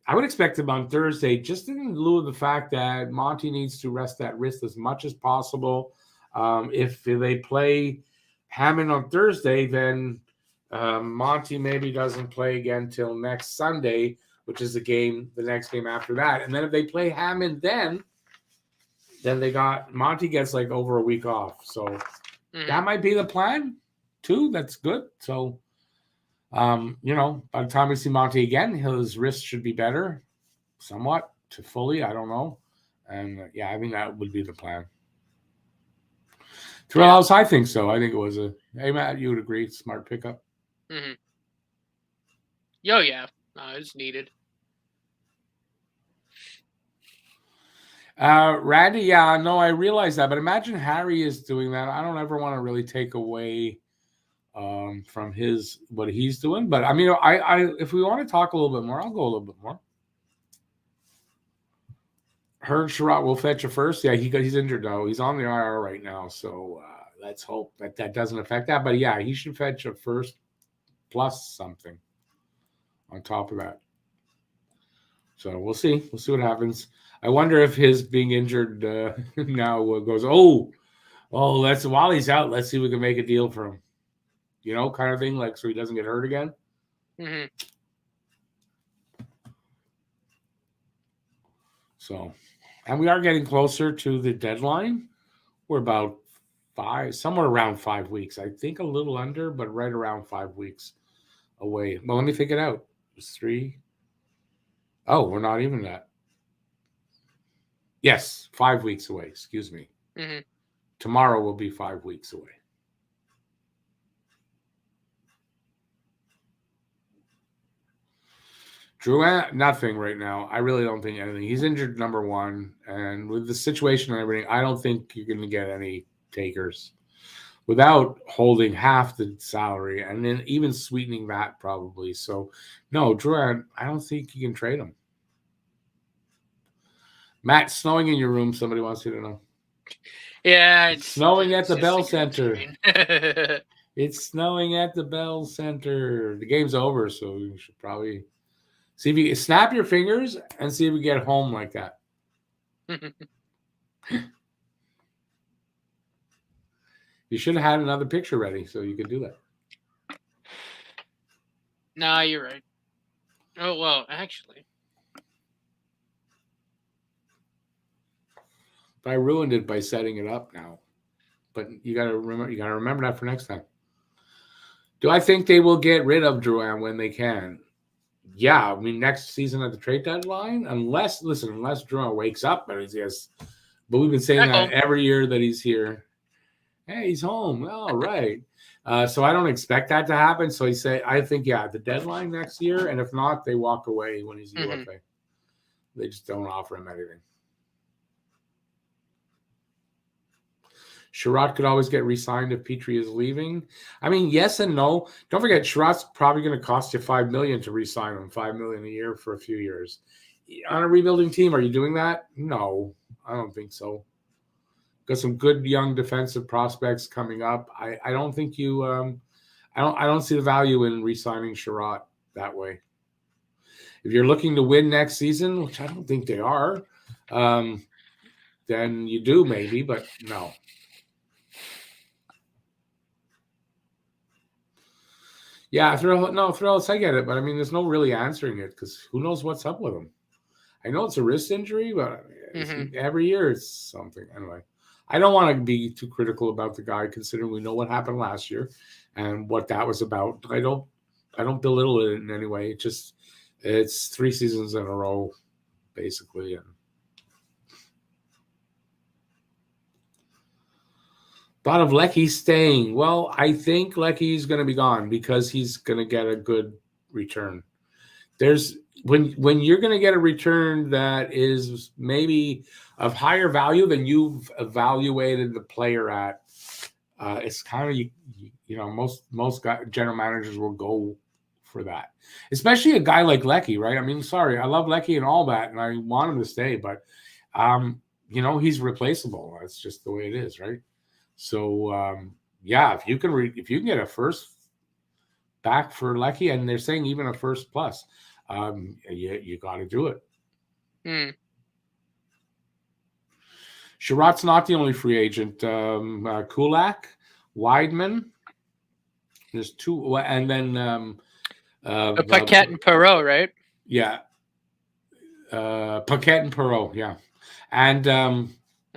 Speaker 1: on Thursday, just in lieu of the fact that Monty needs to rest that wrist as much as possible. If they play Hammond on Thursday, then Monty maybe doesn't play again till next Sunday, which is the next game after that. And then if they play Hammond then Monty gets like over a week off. So that might be the plan too. That's good. So, by the time we see Monty again, his wrist should be better somewhat to fully. I don't know. And I think that would be the plan. Thrill House, I think so. I think it was hey, Matt, you would agree. Smart pickup.
Speaker 2: Mm-hmm. Oh, yeah. No, it's needed.
Speaker 1: Randy, yeah, no, I realize that. But imagine Harry is doing that. I don't ever want to really take away from what he's doing. But, I mean, if we want to talk a little bit more, I'll go a little bit more. Herb Sherratt will fetch a first. Yeah, he's injured, though. He's on the IR right now. So let's hope that doesn't affect that. But, yeah, he should fetch a first plus something on top of that. So we'll see. We'll see what happens. I wonder if his being injured now goes, oh, let's while he's out, let's see if we can make a deal for him. Kind of thing, like so he doesn't get hurt again.
Speaker 2: Mm-hmm.
Speaker 1: So, and we are getting closer to the deadline. We're about somewhere around 5 weeks. I think a little under, but right around 5 weeks away. Well, let me think it out. It's 3. Oh, we're not even that. Yes, 5 weeks away. Excuse me.
Speaker 2: Mm-hmm.
Speaker 1: Tomorrow will be 5 weeks away. Drouin, nothing right now. I really don't think anything. He's injured, number one. And with the situation and everything, I don't think you're going to get any takers without holding half the salary and then even sweetening that probably. So, no, Drouin, I don't think you can trade him. Matt, snowing in your room, somebody wants you to know.
Speaker 2: Yeah,
Speaker 1: it's snowing at the
Speaker 2: just
Speaker 1: Bell
Speaker 2: a good
Speaker 1: Center.
Speaker 2: sign.
Speaker 1: It's snowing at the Bell Center. The game's over, so you should probably see if you snap your fingers and see if we get home like that. You should have had another picture ready so you could do that.
Speaker 2: No, you're right. Oh, well, actually.
Speaker 1: I ruined it by setting it up now. But you gotta remember that for next time. Do I think they will get rid of Drouin when they can? Yeah, I mean next season at the trade deadline, unless Drouin wakes up and he's yes. But we've been saying that every year that he's here. Hey, he's home. All right. So I don't expect that to happen. So I think the deadline next year, and if not, they walk away when he's UFA. They just don't offer him anything. Sherratt could always get re-signed if Petrie is leaving. I mean, yes and no. Don't forget, Sherratt's probably going to cost you $5 million to re-sign him, $5 million a year for a few years. On a rebuilding team, are you doing that? No, I don't think so. Got some good young defensive prospects coming up. I don't think you. I don't see the value in re-signing Sherratt that way. If you're looking to win next season, which I don't think they are, then you do maybe, but no. Yeah, Thrills, I get it, but I mean, there's no really answering it because who knows what's up with him. I know it's a wrist injury, but every year it's something. Anyway, I don't want to be too critical about the guy considering we know what happened last year and what that was about. I don't belittle it in any way. It's 3 seasons in a row, basically, and thought of Lecky staying. Well, I think Lecky's going to be gone because he's going to get a good return. There's when you're going to get a return that is maybe of higher value than you've evaluated the player at. It's kind of most general managers will go for that, especially a guy like Lecky, right? I mean, sorry, I love Lecky and all that, and I want him to stay, but he's replaceable. That's just the way it is, right? So if you can get a first back for Lecky, and they're saying even a first plus, you got to do it. Sherratt's not the only free agent. Kulak, Weidman. There's 2, and then
Speaker 2: Paquette and Perreault, right?
Speaker 1: Yeah, Paquette and Perreault. Yeah, and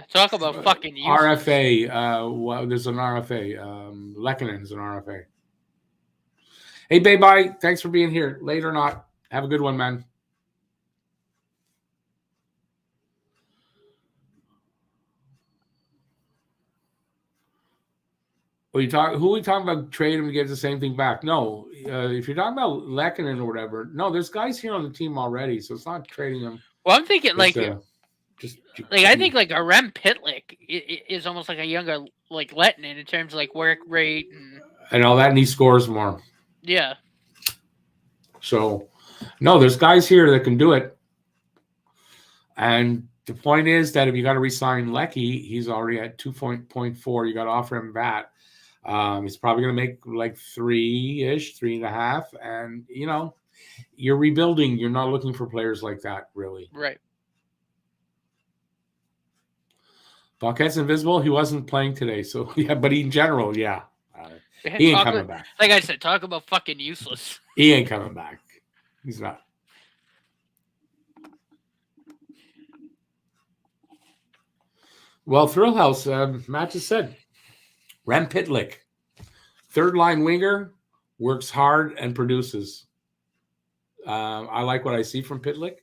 Speaker 2: talk about fucking useless.
Speaker 1: RFA. There's an RFA. Lekkonen's an RFA. Hey, babe, bye. Thanks for being here. Late or not, have a good one, man. Who are we talking about trading him to get the same thing back? No, if you're talking about Lekkonen or whatever, no, there's guys here on the team already, so it's not trading them.
Speaker 2: Well, I'm thinking I think like a Rem Pitlick is almost like a younger like Lettinen in terms of like work rate
Speaker 1: and all that, and he scores more.
Speaker 2: Yeah.
Speaker 1: So, no, there's guys here that can do it, and the point is that if you got to re-sign Lecky, he's already at 2.4. You got to offer him that. He's probably going to make like 3-ish, 3.5. And, you're rebuilding. You're not looking for players like that, really.
Speaker 2: Right.
Speaker 1: Paquette's invisible. He wasn't playing today, so yeah. But in general, yeah, he ain't coming back.
Speaker 2: Like I said, talk about fucking useless.
Speaker 1: He ain't coming back. He's not. Well, Thrill House, Matt just said, Rem Pitlick, third line winger, works hard and produces. I like what I see from Pitlick,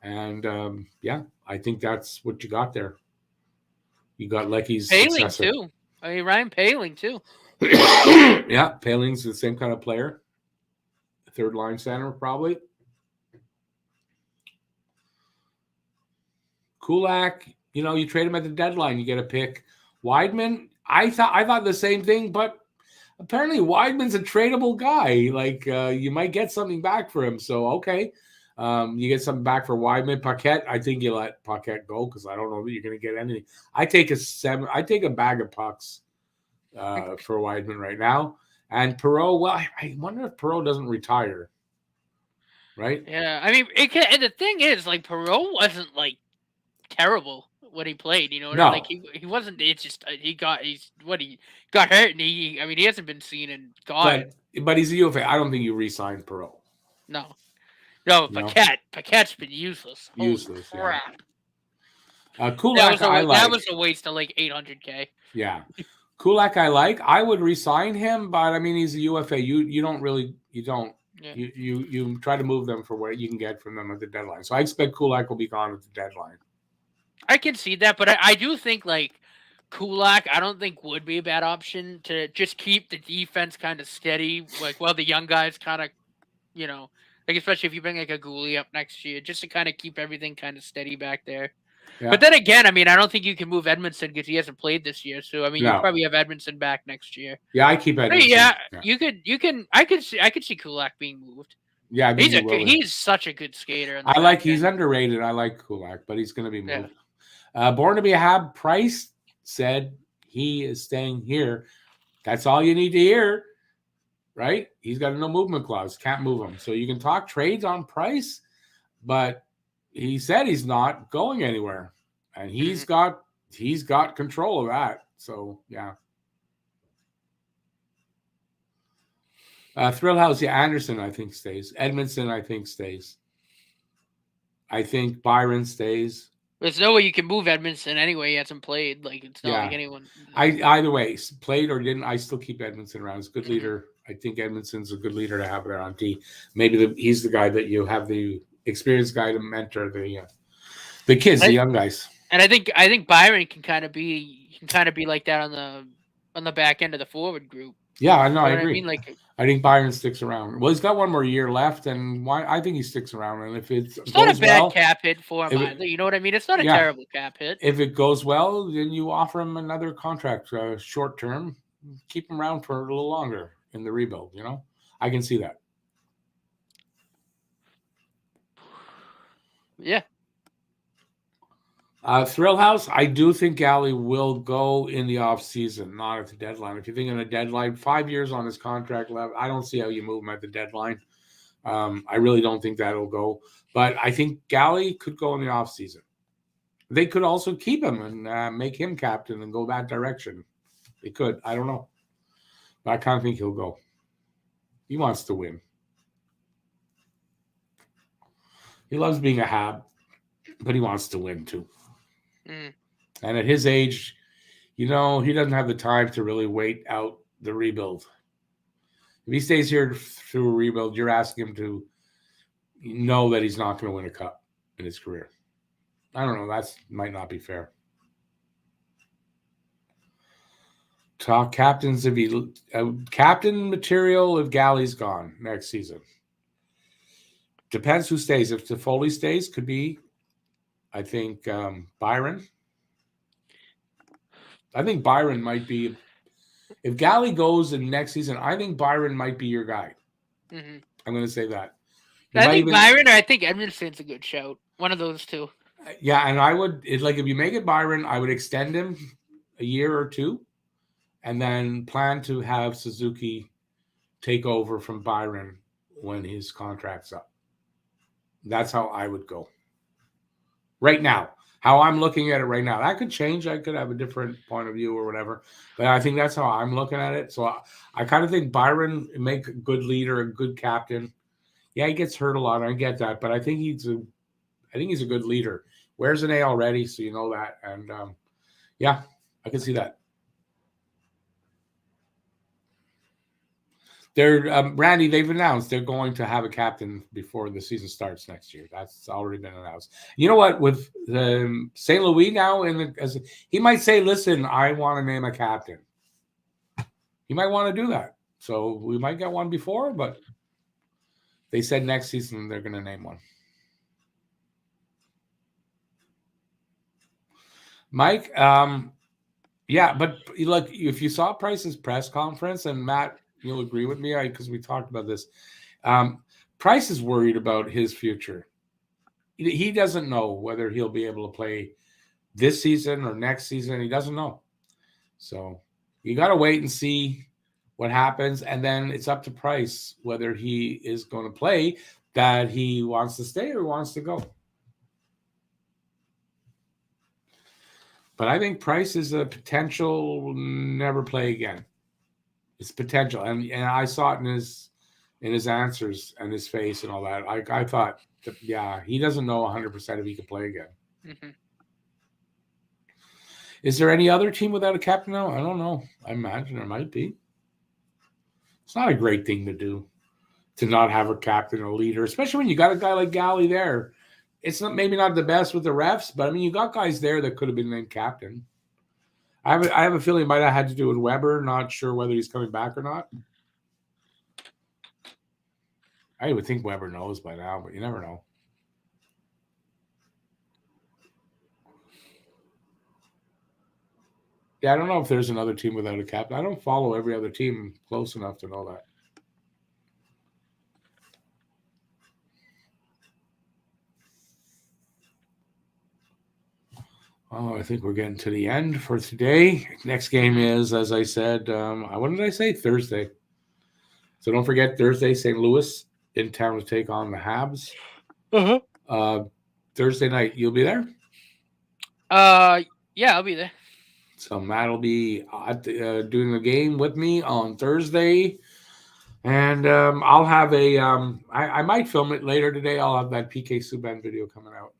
Speaker 1: and yeah, I think that's what you got there. You got Lecky's
Speaker 2: Paling
Speaker 1: successor.
Speaker 2: too. I mean, Ryan Paling too.
Speaker 1: Yeah, Paling's the same kind of player. Third line center, probably. Kulak, you trade him at the deadline, you get a pick. Weidman, I thought the same thing, but apparently Weidman's a tradable guy. Like you might get something back for him. So okay, you get something back for Weidman. Paquette, I think you let Paquette go because I don't know that you're going to get anything. I take a bag of pucks for Weidman right now. And Perreault, well, I wonder if Perreault doesn't retire. Right?
Speaker 2: Yeah, I mean, and the thing is, like, Perreault wasn't like terrible when he played.
Speaker 1: No.
Speaker 2: Like he wasn't. It's just he got hurt, and he hasn't been seen in God.
Speaker 1: But he's a UFA. I don't think you re-sign Perreault.
Speaker 2: No, Paquette's been useless.
Speaker 1: Useless.
Speaker 2: Holy crap.
Speaker 1: Yeah. Kulak,
Speaker 2: that was a waste of like $800K.
Speaker 1: Yeah. Kulak, I would re-sign him, but I mean, he's a UFA. You don't. Yeah. You try to move them for what you can get from them at the deadline. So I expect Kulak will be gone at the deadline.
Speaker 2: I can see that, but I do think like Kulak, I don't think would be a bad option to just keep the defense kind of steady, like while the young guys kind of, like especially if you bring like a Goalie up next year, just to kind of keep everything kind of steady back there. Yeah. But then again, I mean, I don't think you can move Edmondson because he hasn't played this year. So I mean, you probably have Edmondson back next year.
Speaker 1: Yeah, I keep Edmondson.
Speaker 2: Yeah, you could. I could see Kulak being moved.
Speaker 1: Yeah,
Speaker 2: he's such a good skater.
Speaker 1: He's underrated. I like Kulak, but he's going to be moved. Yeah. Born to be a Hab, Price said he is staying here. That's all you need to hear, right? He's got a no movement clause. Can't move him. So you can talk trades on Price, but he said he's not going anywhere, and he's got control of that. So yeah. Thrill House, Anderson, I think stays. Edmondson, I think stays. I think Byron stays.
Speaker 2: There's no way you can move Edmondson anyway. He hasn't played. Like it's not like anyone.
Speaker 1: Either way, played or didn't, I still keep Edmondson around. He's a good leader. I think Edmondson's a good leader to have there on D. Maybe he's the guy that you have the experienced guy to mentor the kids, the young guys.
Speaker 2: And I think Byron can kind of be like that on the back end of the forward group.
Speaker 1: Yeah, I know. I agree.
Speaker 2: I mean, like,
Speaker 1: I think Byron sticks around. Well, he's got one more year left, and I think he sticks around. And if it's
Speaker 2: not a bad cap hit for him either. You know what I mean? It's not a terrible cap hit.
Speaker 1: If it goes well, then you offer him another contract, short term, keep him around for a little longer in the rebuild. I can see that.
Speaker 2: Yeah.
Speaker 1: Thrill House, I do think Galley will go in the offseason, not at the deadline. If you're thinking a deadline, 5 years on his contract left, I don't see how you move him at the deadline. I really don't think that'll go. But I think Galley could go in the offseason. They could also keep him and make him captain and go that direction. They could. I don't know. But I kind of think he'll go. He wants to win. He loves being a Hab, but he wants to win too. And at his age, he doesn't have the time to really wait out the rebuild. If he stays here through a rebuild, you're asking him to know that he's not going to win a cup in his career. I don't know. That might not be fair. Talk captains captain material if Galley's gone next season. Depends who stays. If Toffoli stays, could be. I think Byron. I think Byron might be. If Galley goes in next season, I think Byron might be your guy.
Speaker 2: Mm-hmm.
Speaker 1: I'm going to say that.
Speaker 2: I think Byron or I think Edmondson's a good shout. One of those two.
Speaker 1: Yeah, and I would if you make it Byron, I would extend him a year or two, and then plan to have Suzuki take over from Byron when his contract's up. That's how I would go. Right now, how I'm looking at it right now. That could change. I could have a different point of view or whatever, but I think that's how I'm looking at it. So I kind of think Byron make a good leader, a good captain. Yeah, he gets hurt a lot. I get that, but I think he's a good leader. Wears an A already, so you know that. And yeah, I can see that. They're Randy. They've announced they're going to have a captain before the season starts next year. That's already been announced. You know what? With St. Louis now, he might say, "Listen, I want to name a captain." He might want to do that. So we might get one before, but they said next season they're going to name one. Mike, yeah, but look, if you saw Price's press conference, and Matt, you'll agree with me because we talked about this. Price is worried about his future. He doesn't know whether he'll be able to play this season or next season. He doesn't know. So you got to wait and see what happens, and then it's up to Price whether he is going to play, that he wants to stay or wants to go. But I think Price is a potential never play again. It's potential, and I saw it in his answers and his face and all that. I thought, yeah, he doesn't know 100% if he can play again.
Speaker 2: Mm-hmm.
Speaker 1: Is there any other team without a captain now? I don't know. I imagine there might be. It's not a great thing to do, to not have a captain or leader, especially when you got a guy like Galley there. It's maybe not the best with the refs, but I mean, you got guys there that could have been named captain. I have a feeling it might have had to do with Weber. Not sure whether he's coming back or not. I would think Weber knows by now, but you never know. Yeah, I don't know if there's another team without a captain. I don't follow every other team close enough to know that. Oh, I think we're getting to the end for today. Next game is, as I said, what did I say? Thursday. So don't forget, Thursday, St. Louis in town to take on the Habs.
Speaker 2: Uh-huh.
Speaker 1: Thursday night, you'll be there?
Speaker 2: Yeah, I'll be there.
Speaker 1: So Matt will be doing the game with me on Thursday. And I'll have I might film it later today. I'll have that PK Subban video coming out.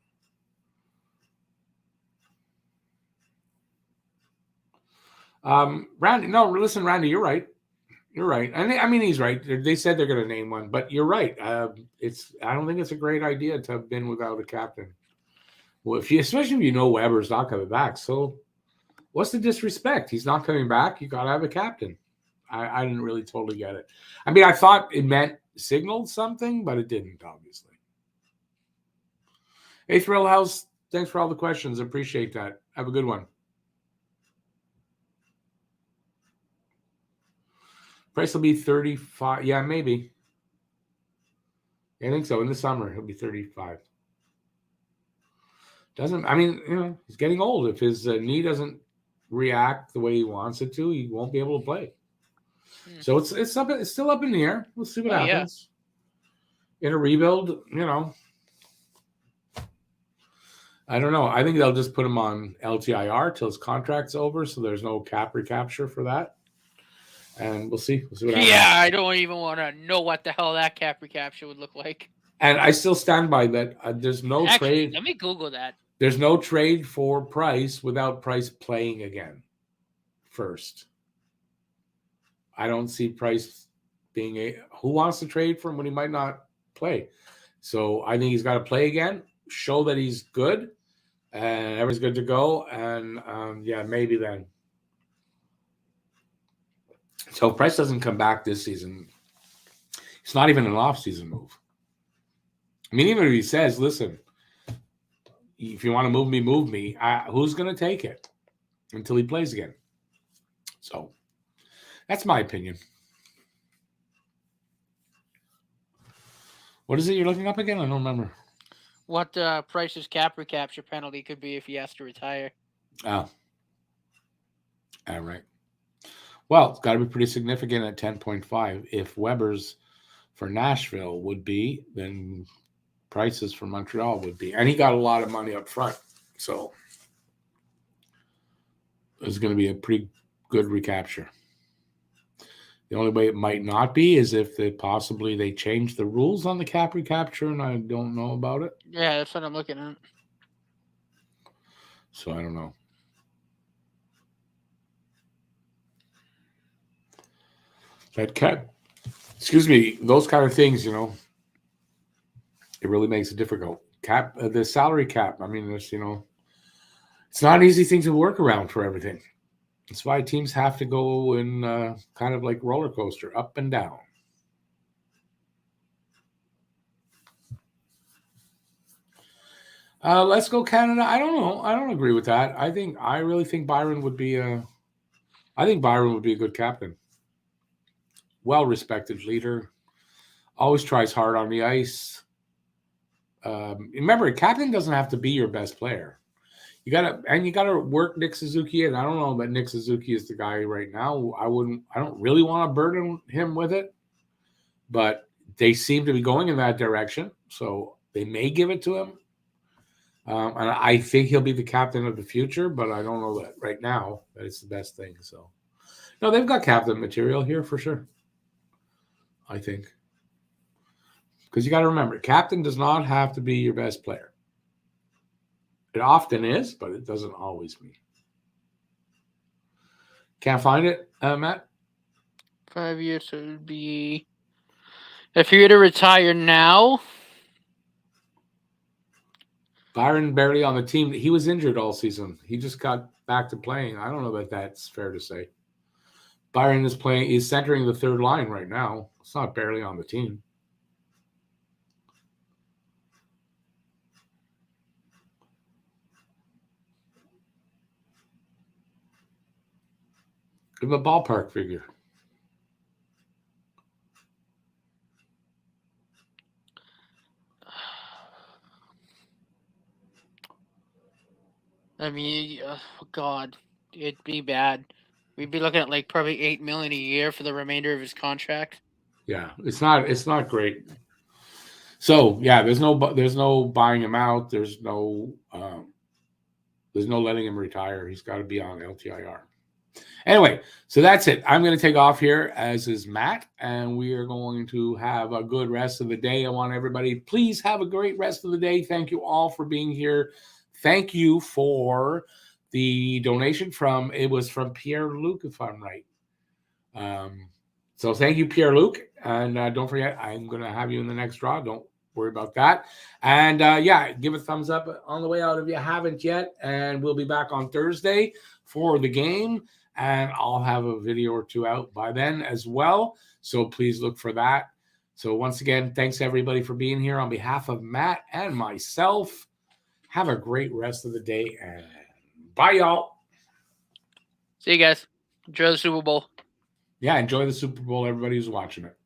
Speaker 1: Randy, no, listen, Randy, you're right. You're right. I mean, he's right. They said they're going to name one, but you're right. I don't think it's a great idea to have been without a captain. Well, especially if you know Weber's not coming back. So what's the disrespect? He's not coming back. You got to have a captain. I didn't really totally get it. I mean, I thought it signaled something, but it didn't, obviously. Hey, Thrill House, thanks for all the questions. Appreciate that. Have a good one. Price will be 35. Yeah, maybe. I think so. In the summer, he'll be 35. He's getting old. If his knee doesn't react the way he wants it to, he won't be able to play. So it's still up in the air. We'll see what happens. Yeah. In a rebuild, I don't know. I think they'll just put him on LTIR till his contract's over, so there's no cap recapture for that. And we'll see. What happens.
Speaker 2: Yeah, I don't even want to know what the hell that cap recapture would look like.
Speaker 1: And I still stand by that. There's no trade.
Speaker 2: Let me Google that.
Speaker 1: There's no trade for Price without Price playing again first. I don't see Price being who wants to trade for him when he might not play. So I think he's got to play again, show that he's good, and everything's good to go. And maybe then. So if Price doesn't come back this season, it's not even an off-season move. I mean, even if he says, listen, if you want to move me, who's going to take it until he plays again? So that's my opinion. What is it you're looking up again? I don't remember.
Speaker 2: What Price's cap recapture penalty could be if he has to retire.
Speaker 1: Oh. All right. Well, it's got to be pretty significant at 10.5. If Weber's for Nashville would be, then Price's for Montreal would be. And he got a lot of money up front. So it's going to be a pretty good recapture. The only way it might not be is if they change the rules on the cap recapture, and I don't know about it.
Speaker 2: Yeah, that's what I'm looking at.
Speaker 1: So I don't know. That cap, those kind of things, it really makes it difficult. The salary cap. I mean, it's it's not an easy thing to work around for everything. That's why teams have to go in kind of like roller coaster, up and down. Let's go Canada. I don't know. I don't agree with that. I really think Byron would be a good captain. Well-respected leader. Always tries hard on the ice. Remember, a captain doesn't have to be your best player. You gotta work Nick Suzuki, and I don't know that Nick Suzuki is the guy right now. I don't really want to burden him with it, but they seem to be going in that direction, so they may give it to him. And I think he'll be the captain of the future, but I don't know that right now that it's the best thing. So, no, they've got captain material here for sure. I think. Because you got to remember, captain does not have to be your best player. It often is, but it doesn't always be. Can't find it, Matt?
Speaker 2: 5 years, so it would be... If you were to retire now...
Speaker 1: Byron barely on the team. He was injured all season. He just got back to playing. I don't know that that's fair to say. Byron is playing. He's centering the third line right now. It's not barely on the team. Give him a ballpark figure.
Speaker 2: I mean, God, it'd be bad. We'd be looking at like probably $8 million a year for the remainder of his contract.
Speaker 1: Yeah, it's not great. So yeah, there's no buying him out. There's no letting him retire. He's got to be on LTIR. Anyway, so that's it. I'm going to take off here, as is Matt, and we are going to have a good rest of the day. I want everybody, please have a great rest of the day. Thank you all for being here. Thank you for the donation from Pierre-Luc, if I'm right. So thank you, Pierre-Luc. And don't forget, I'm going to have you in the next draw. Don't worry about that. And give a thumbs up on the way out if you haven't yet. And we'll be back on Thursday for the game. And I'll have a video or two out by then as well. So please look for that. So once again, thanks everybody for being here. On behalf of Matt and myself, have a great rest of the day. And bye, y'all.
Speaker 2: See you guys. Enjoy the Super Bowl.
Speaker 1: Yeah, enjoy the Super Bowl, everybody who's watching it.